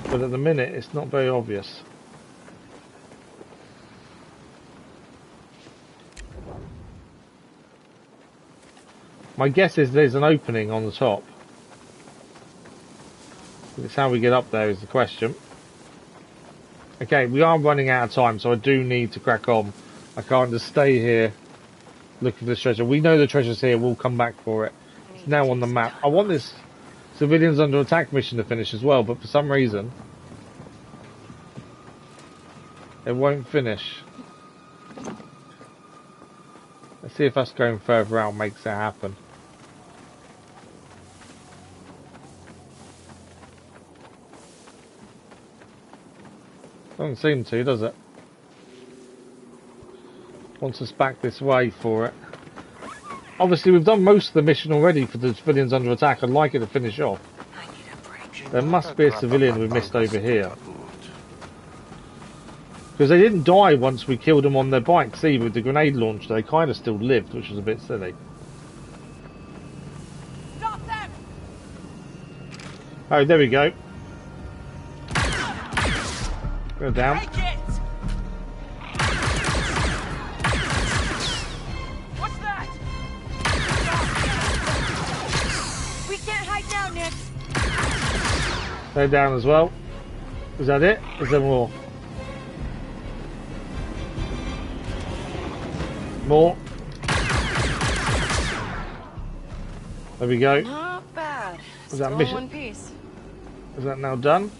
But at the minute, it's not very obvious. My guess is there's an opening on the top. It's how we get up there is the question. Okay, we are running out of time, so I do need to crack on. I can't just stay here looking for this treasure. We know the treasure's here, we'll come back for it. It's now on the map. I want this civilians under attack mission to finish as well, but for some reason it won't finish. Let's see if us going further out makes it happen. Doesn't seem to, does it? Wants us back this way for it. Obviously, we've done most of the mission already for the civilians under attack. I'd like it to finish off. There must be a civilian we missed over here. Because they didn't die once we killed them on their bikes either. With the grenade launcher, they kind of still lived, which was a bit silly. Stop them! Oh, there we go. Go down. They're down as well. Is that it? Is there more? More. There we go. Not bad. Is that Still mission? in one piece. Is that now done?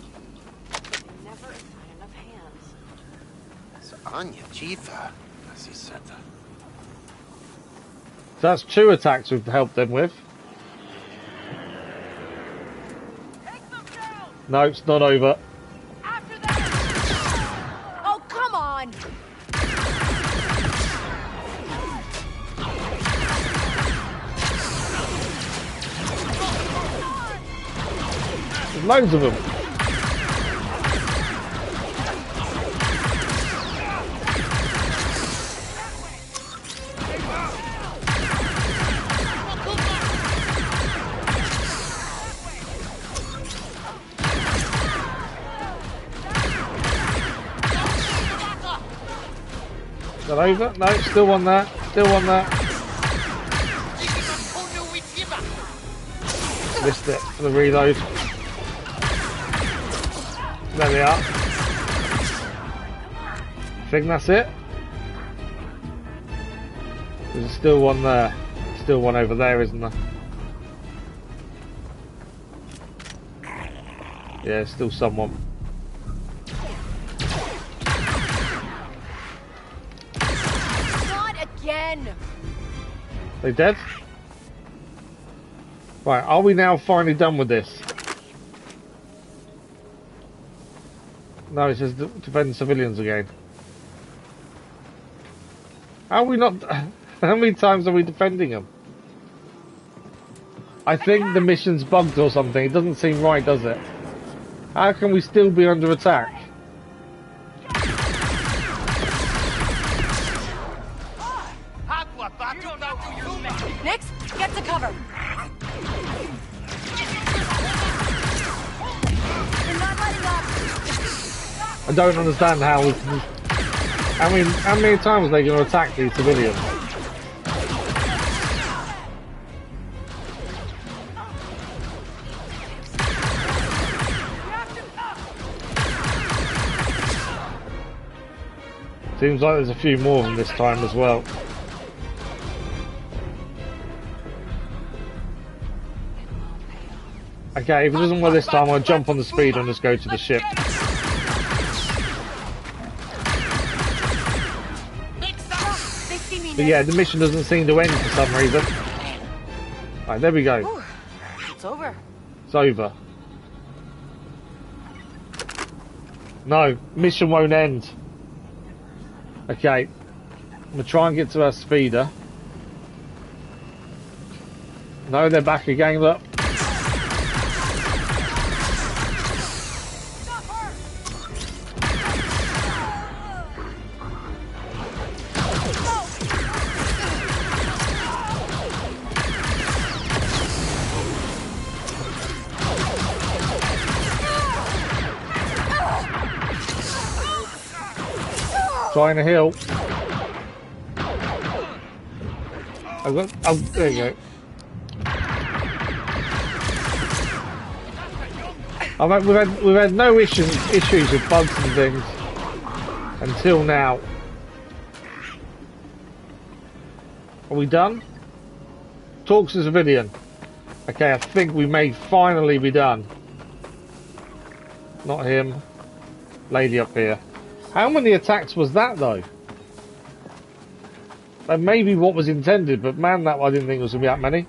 Never find enough hands. Anya Jiva, as he said. So that's 2 attacks we've helped them with. No, it's not over. Oh, come on! There's loads of them. Is that over? No, still one there. Still one there. Missed it for the reload. There we are. I think that's it. There's still one there. Still one over there, isn't there? Yeah, still someone. Not again! They dead? Right, are we now finally done with this? No, it says defend civilians again. How are we not... How many times are we defending them? I think the mission's bugged or something. It doesn't seem right, does it? How can we still be under attack? Nix, get to cover! You're not letting up! I don't understand how we can... how many times are they going to attack these civilians? Seems like there's a few more of them this time as well. Okay, if it doesn't work this time, I'll jump on the speeder and just go to the ship. But yeah, the mission doesn't seem to end for some reason. Right, there we go. It's over. It's over. No, mission won't end. Okay, I'm gonna try and get to our speeder. No, they're back again, look. Trying to heal. Oh, there you go. We've had no issues with bugs and things until now. Are we done? Talk to civilian. Okay, I think we may finally be done. Not him. Lady up here. How many attacks was that though? That may be what was intended, but man, that I didn't think it was going to be that many.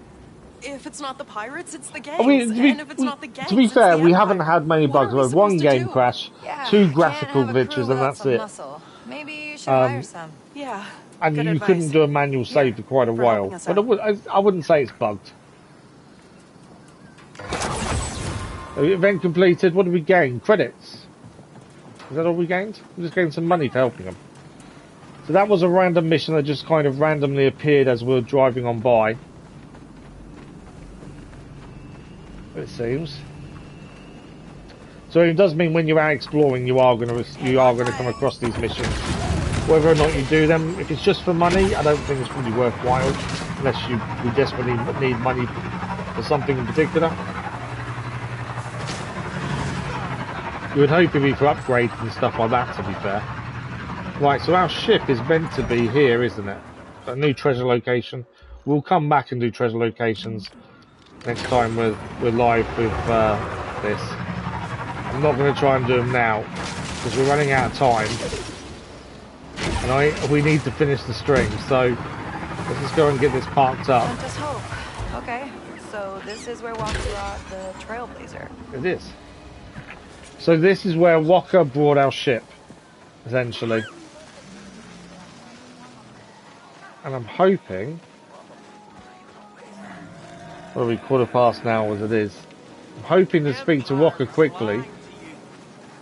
If it's not the pirates, it's the gangs. I mean, and if it's not the gangs, to be fair, it's the we Empire. haven't had many bugs. We've had one game crash, Yeah, 2 graphical can't have a crew glitches, and without that's some it. muscle. Maybe you should hire some. Yeah. And good you advice. couldn't do a manual save for quite a for while. helping us But out. I wouldn't say it's bugged. Event completed. What did we gain? Credits. Is that all we gained? We just gained some money for helping them. So that was a random mission that just kind of randomly appeared as we were driving on by. It seems. So it does mean when you're out exploring, you are going to come across these missions. Whether or not you do them, if it's just for money, I don't think it's really worthwhile, unless you desperately need money for something in particular. You would hope it'd be for upgrades and stuff like that, to be fair. Right, so our ship is meant to be here, isn't it? A new treasure location. We'll come back and do treasure locations next time we're live with this. I'm not going to try and do them now because we're running out of time, and we need to finish the stream. So let's just go and get this parked up. Don't just hope. Okay, so this is where Walker brought the Trailblazer. It is. So this is where Walker brought our ship, essentially. And I'm hoping... Well, we 1:15 now as it is. I'm hoping to speak to Walker quickly.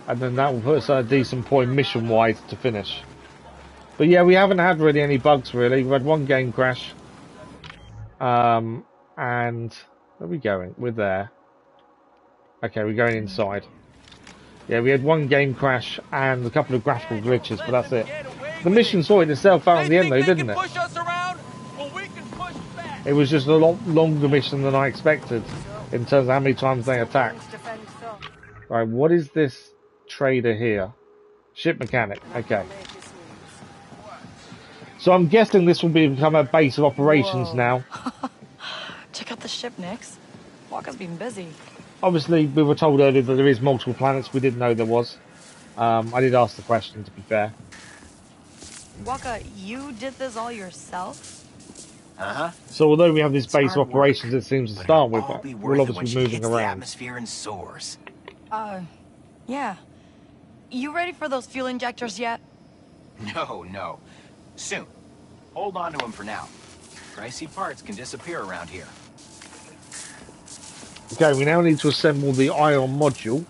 And then that will put us at a decent point mission-wise to finish. But yeah, we haven't had really any bugs, really. We've had one game crash. And... Where are we going? We're there. Okay, we're going inside. Yeah, we had one game crash and a couple of graphical glitches, but that's it. The mission sorted itself out in the end, though, didn't it? It was just a lot longer mission than I expected, in terms of how many times they attacked. Right, what is this trader here? Ship mechanic, okay. So I'm guessing this will become a base of operations now. Check out the ship, Nix. Walker's been busy. Obviously, we were told earlier that there is multiple planets. We didn't know there was. I did ask the question, to be fair. Walker, you did this all yourself? Uh-huh. So although we have this base of operations, it seems to start with, we'll obviously be moving around. Atmosphere and soars. Yeah. You ready for those fuel injectors yet? No. Soon. Hold on to them for now. Pricey parts can disappear around here. Okay, we now need to assemble the ion module.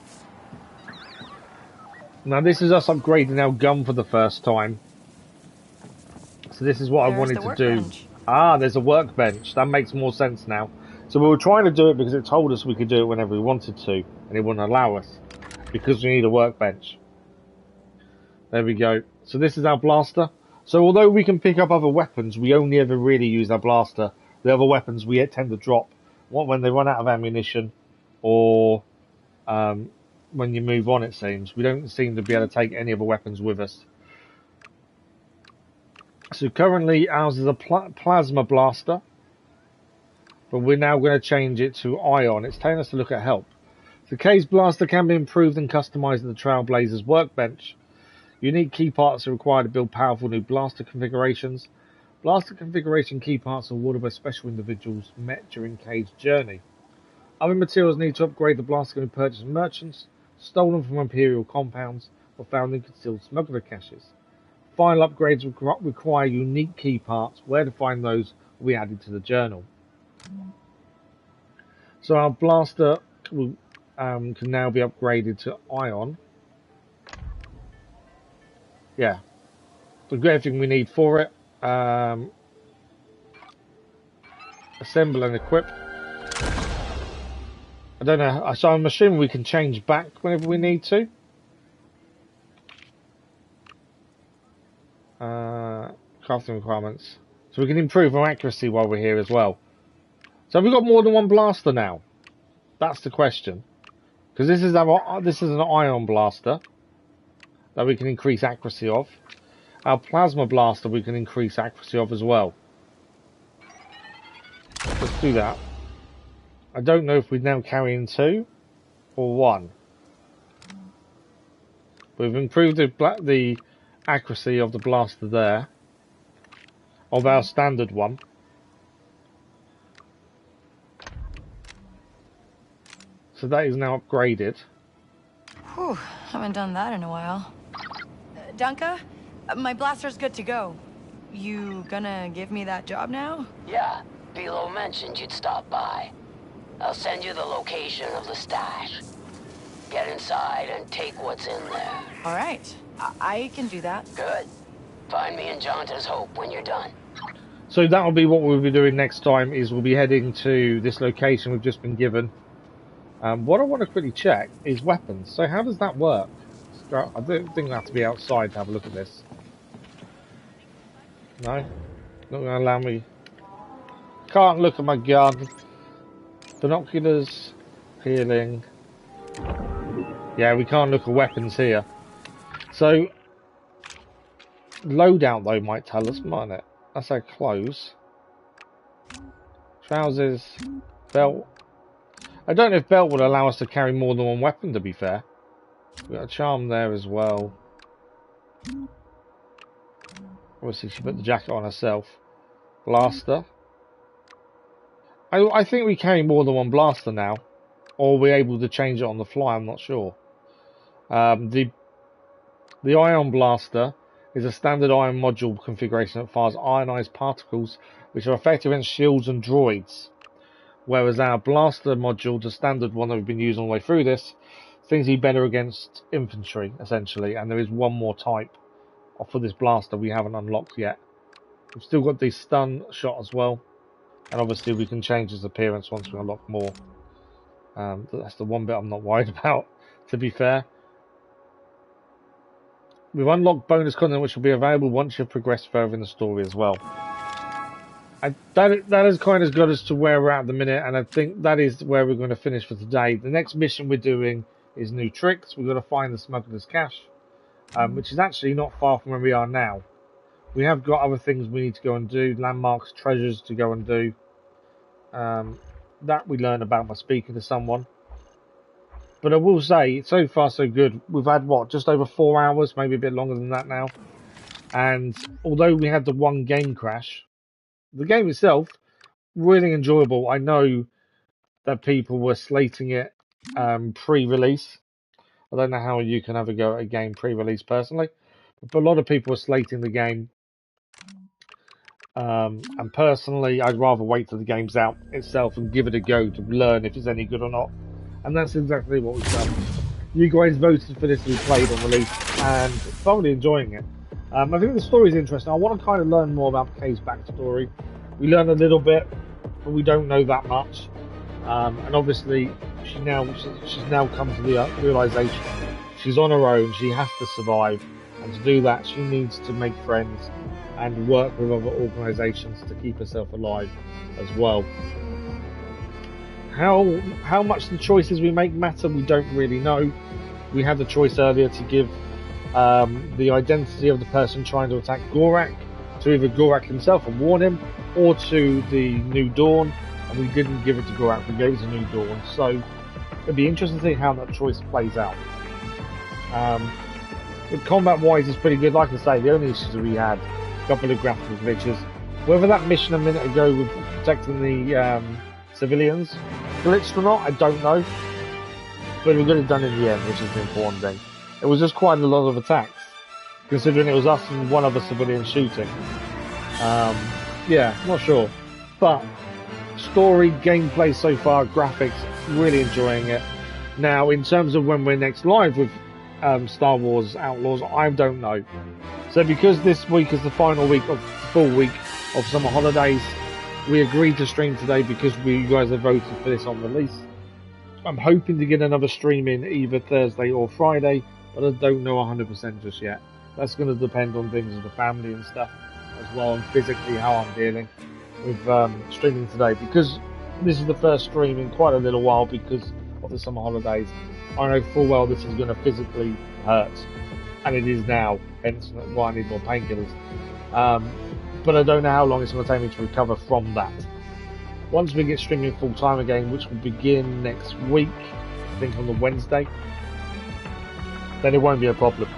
Now this is us upgrading our gun for the first time. So this is what I wanted to do. Ah, there's a workbench. That makes more sense now. So we were trying to do it because it told us we could do it whenever we wanted to, and it wouldn't allow us because we need a workbench. There we go. So this is our blaster. So although we can pick up other weapons, we only ever really use our blaster. The other weapons we tend to drop when they run out of ammunition, or when you move on, it seems. We don't seem to be able to take any other weapons with us. So currently ours is a plasma blaster, but we're now going to change it to ion. It's telling us to look at help. The K's blaster can be improved and customized in the Trailblazer's workbench. Unique key parts are required to build powerful new blaster configurations. Blaster configuration key parts are awarded by special individuals met during K's journey. Other materials need to upgrade the blaster can be purchased from merchants, stolen from Imperial compounds, or found in concealed smuggler caches. Final upgrades require unique key parts. Where to find those will be added to the journal. So our blaster can now be upgraded to ion. Yeah, we've got everything we need for it. Assemble and equip. I don't know, so I'm assuming we can change back whenever we need to. Crafting requirements. So we can improve our accuracy while we're here as well. So have we got more than one blaster now? That's the question. Because this is an ion blaster that we can increase accuracy of. Our plasma blaster we can increase accuracy of as well. Let's do that. I don't know if we're now carrying 2 or 1. We've improved the accuracy of the blaster there, of our standard one. So that is now upgraded. Whew, haven't done that in a while. Dunka, my blaster's good to go. You gonna give me that job now? Yeah, Bilo mentioned you'd stop by. I'll send you the location of the stash. Get inside and take what's in there. All right, I can do that. Good. Find me in Jonta's Hope when you're done. So that'll be what we'll be doing next time, is we'll be heading to this location we've just been given. What I want to quickly check is weapons. So how does that work? I don't think I have to be outside to have a look at this. No? Not going to allow me. Can't look at my gun. Binoculars. Healing. Yeah, we can't look at weapons here. So, loadout though might tell us, mightn't it? That's our clothes. Trousers, belt. I don't know if belt would allow us to carry more than one weapon, to be fair. We've got a charm there as well. Obviously, she put the jacket on herself. Blaster. I think we carry more than one blaster now. Or we're able to change it on the fly, I'm not sure. The ion blaster is a standard ion module configuration that fires ionized particles which are effective against shields and droids. Whereas our blaster module, the standard one that we've been using all the way through this, seems to be better against infantry, essentially. And there is one more type for this blaster we haven't unlocked yet. We've still got the stun shot as well. And obviously we can change its appearance once we unlock more. That's the one bit I'm not worried about, to be fair. We've unlocked bonus content which will be available once you've progressed further in the story as well. That is kind of got us to where we're at the minute, and I think that is where we're going to finish for today. The next mission we're doing is new tricks. We've got to find the smuggler's cache, which is actually not far from where we are now. We have got other things we need to go and do, landmarks, treasures to go and do. That we learn about by speaking to someone. But I will say, so far so good. We've had, what, just over 4 hours, maybe a bit longer than that now. And although we had the one game crash, the game itself, really enjoyable. I know that people were slating it pre-release. I don't know how you can have a go at a game pre-release personally. But a lot of people were slating the game. And personally, I'd rather wait till the game's out itself and give it a go to learn if it's any good or not. And that's exactly what we've done. You guys voted for this to be played on release and thoroughly enjoying it. I think the story is interesting. I want to kind of learn more about Kay's backstory. We learn a little bit, but we don't know that much. And obviously, she's now come to the realization she's on her own. She has to survive, and to do that, she needs to make friends and work with other organisations to keep herself alive as well. How much the choices we make matter, we don't really know. We had the choice earlier to give the identity of the person trying to attack Gorak to either Gorak himself and warn him, or to the New Dawn, and we didn't give it to Gorak, we gave it to New Dawn. So it'd be interesting to see how that choice plays out. But combat-wise, it's pretty good. Like I say, the only issues that we had, a couple of graphical glitches. Whether that mission a minute ago with protecting the civilians glitched or not, I don't know. But we got it done in the end, which is the important thing. It was just quite a lot of attacks, considering it was us and one other civilian shooting. Yeah, not sure. But story, gameplay so far, graphics, really enjoying it. Now, in terms of when we're next live with Star Wars Outlaws, I don't know. So because this week is the final week of full week of summer holidays, we agreed to stream today because you guys have voted for this on release. I'm hoping to get another stream in either Thursday or Friday, but I don't know 100% just yet. That's going to depend on things with the family and stuff as well, and physically how I'm dealing with streaming today, because this is the first stream in quite a little while because of the summer holidays. I know full well this is going to physically hurt, and it is now, hence why I need more painkillers. But I don't know how long it's going to take me to recover from that. Once we get streaming full time again, which will begin next week, I think on the Wednesday, then it won't be a problem.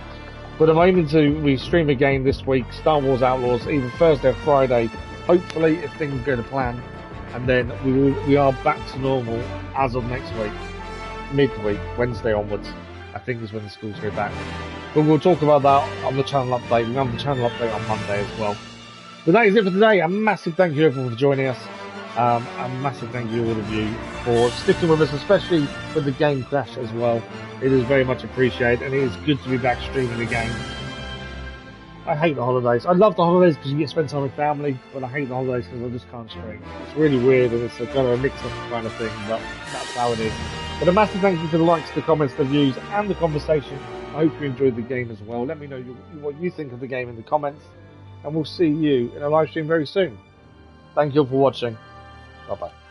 But I'm aiming to stream again this week, Star Wars Outlaws, either Thursday or Friday, hopefully if things go to plan, and then we are back to normal as of next week, midweek, Wednesday onwards, I think is when the schools go back. But we'll talk about that on the channel update. We have the channel update on Monday as well. But that is it for today. A massive thank you everyone for joining us. A massive thank you all of you for sticking with us, especially with the game crash as well. It is very much appreciated, and it is good to be back streaming again. I hate the holidays. I love the holidays because you get to spend time with family, but I hate the holidays because I just can't stream. It's really weird, and it's a kind of a mix-up kind of thing, but that's how it is. But a massive thank you for the likes, the comments, the views, and the conversation. I hope you enjoyed the game as well. Let me know what you think of the game in the comments, and we'll see you in a live stream very soon. Thank you all for watching. Bye-bye.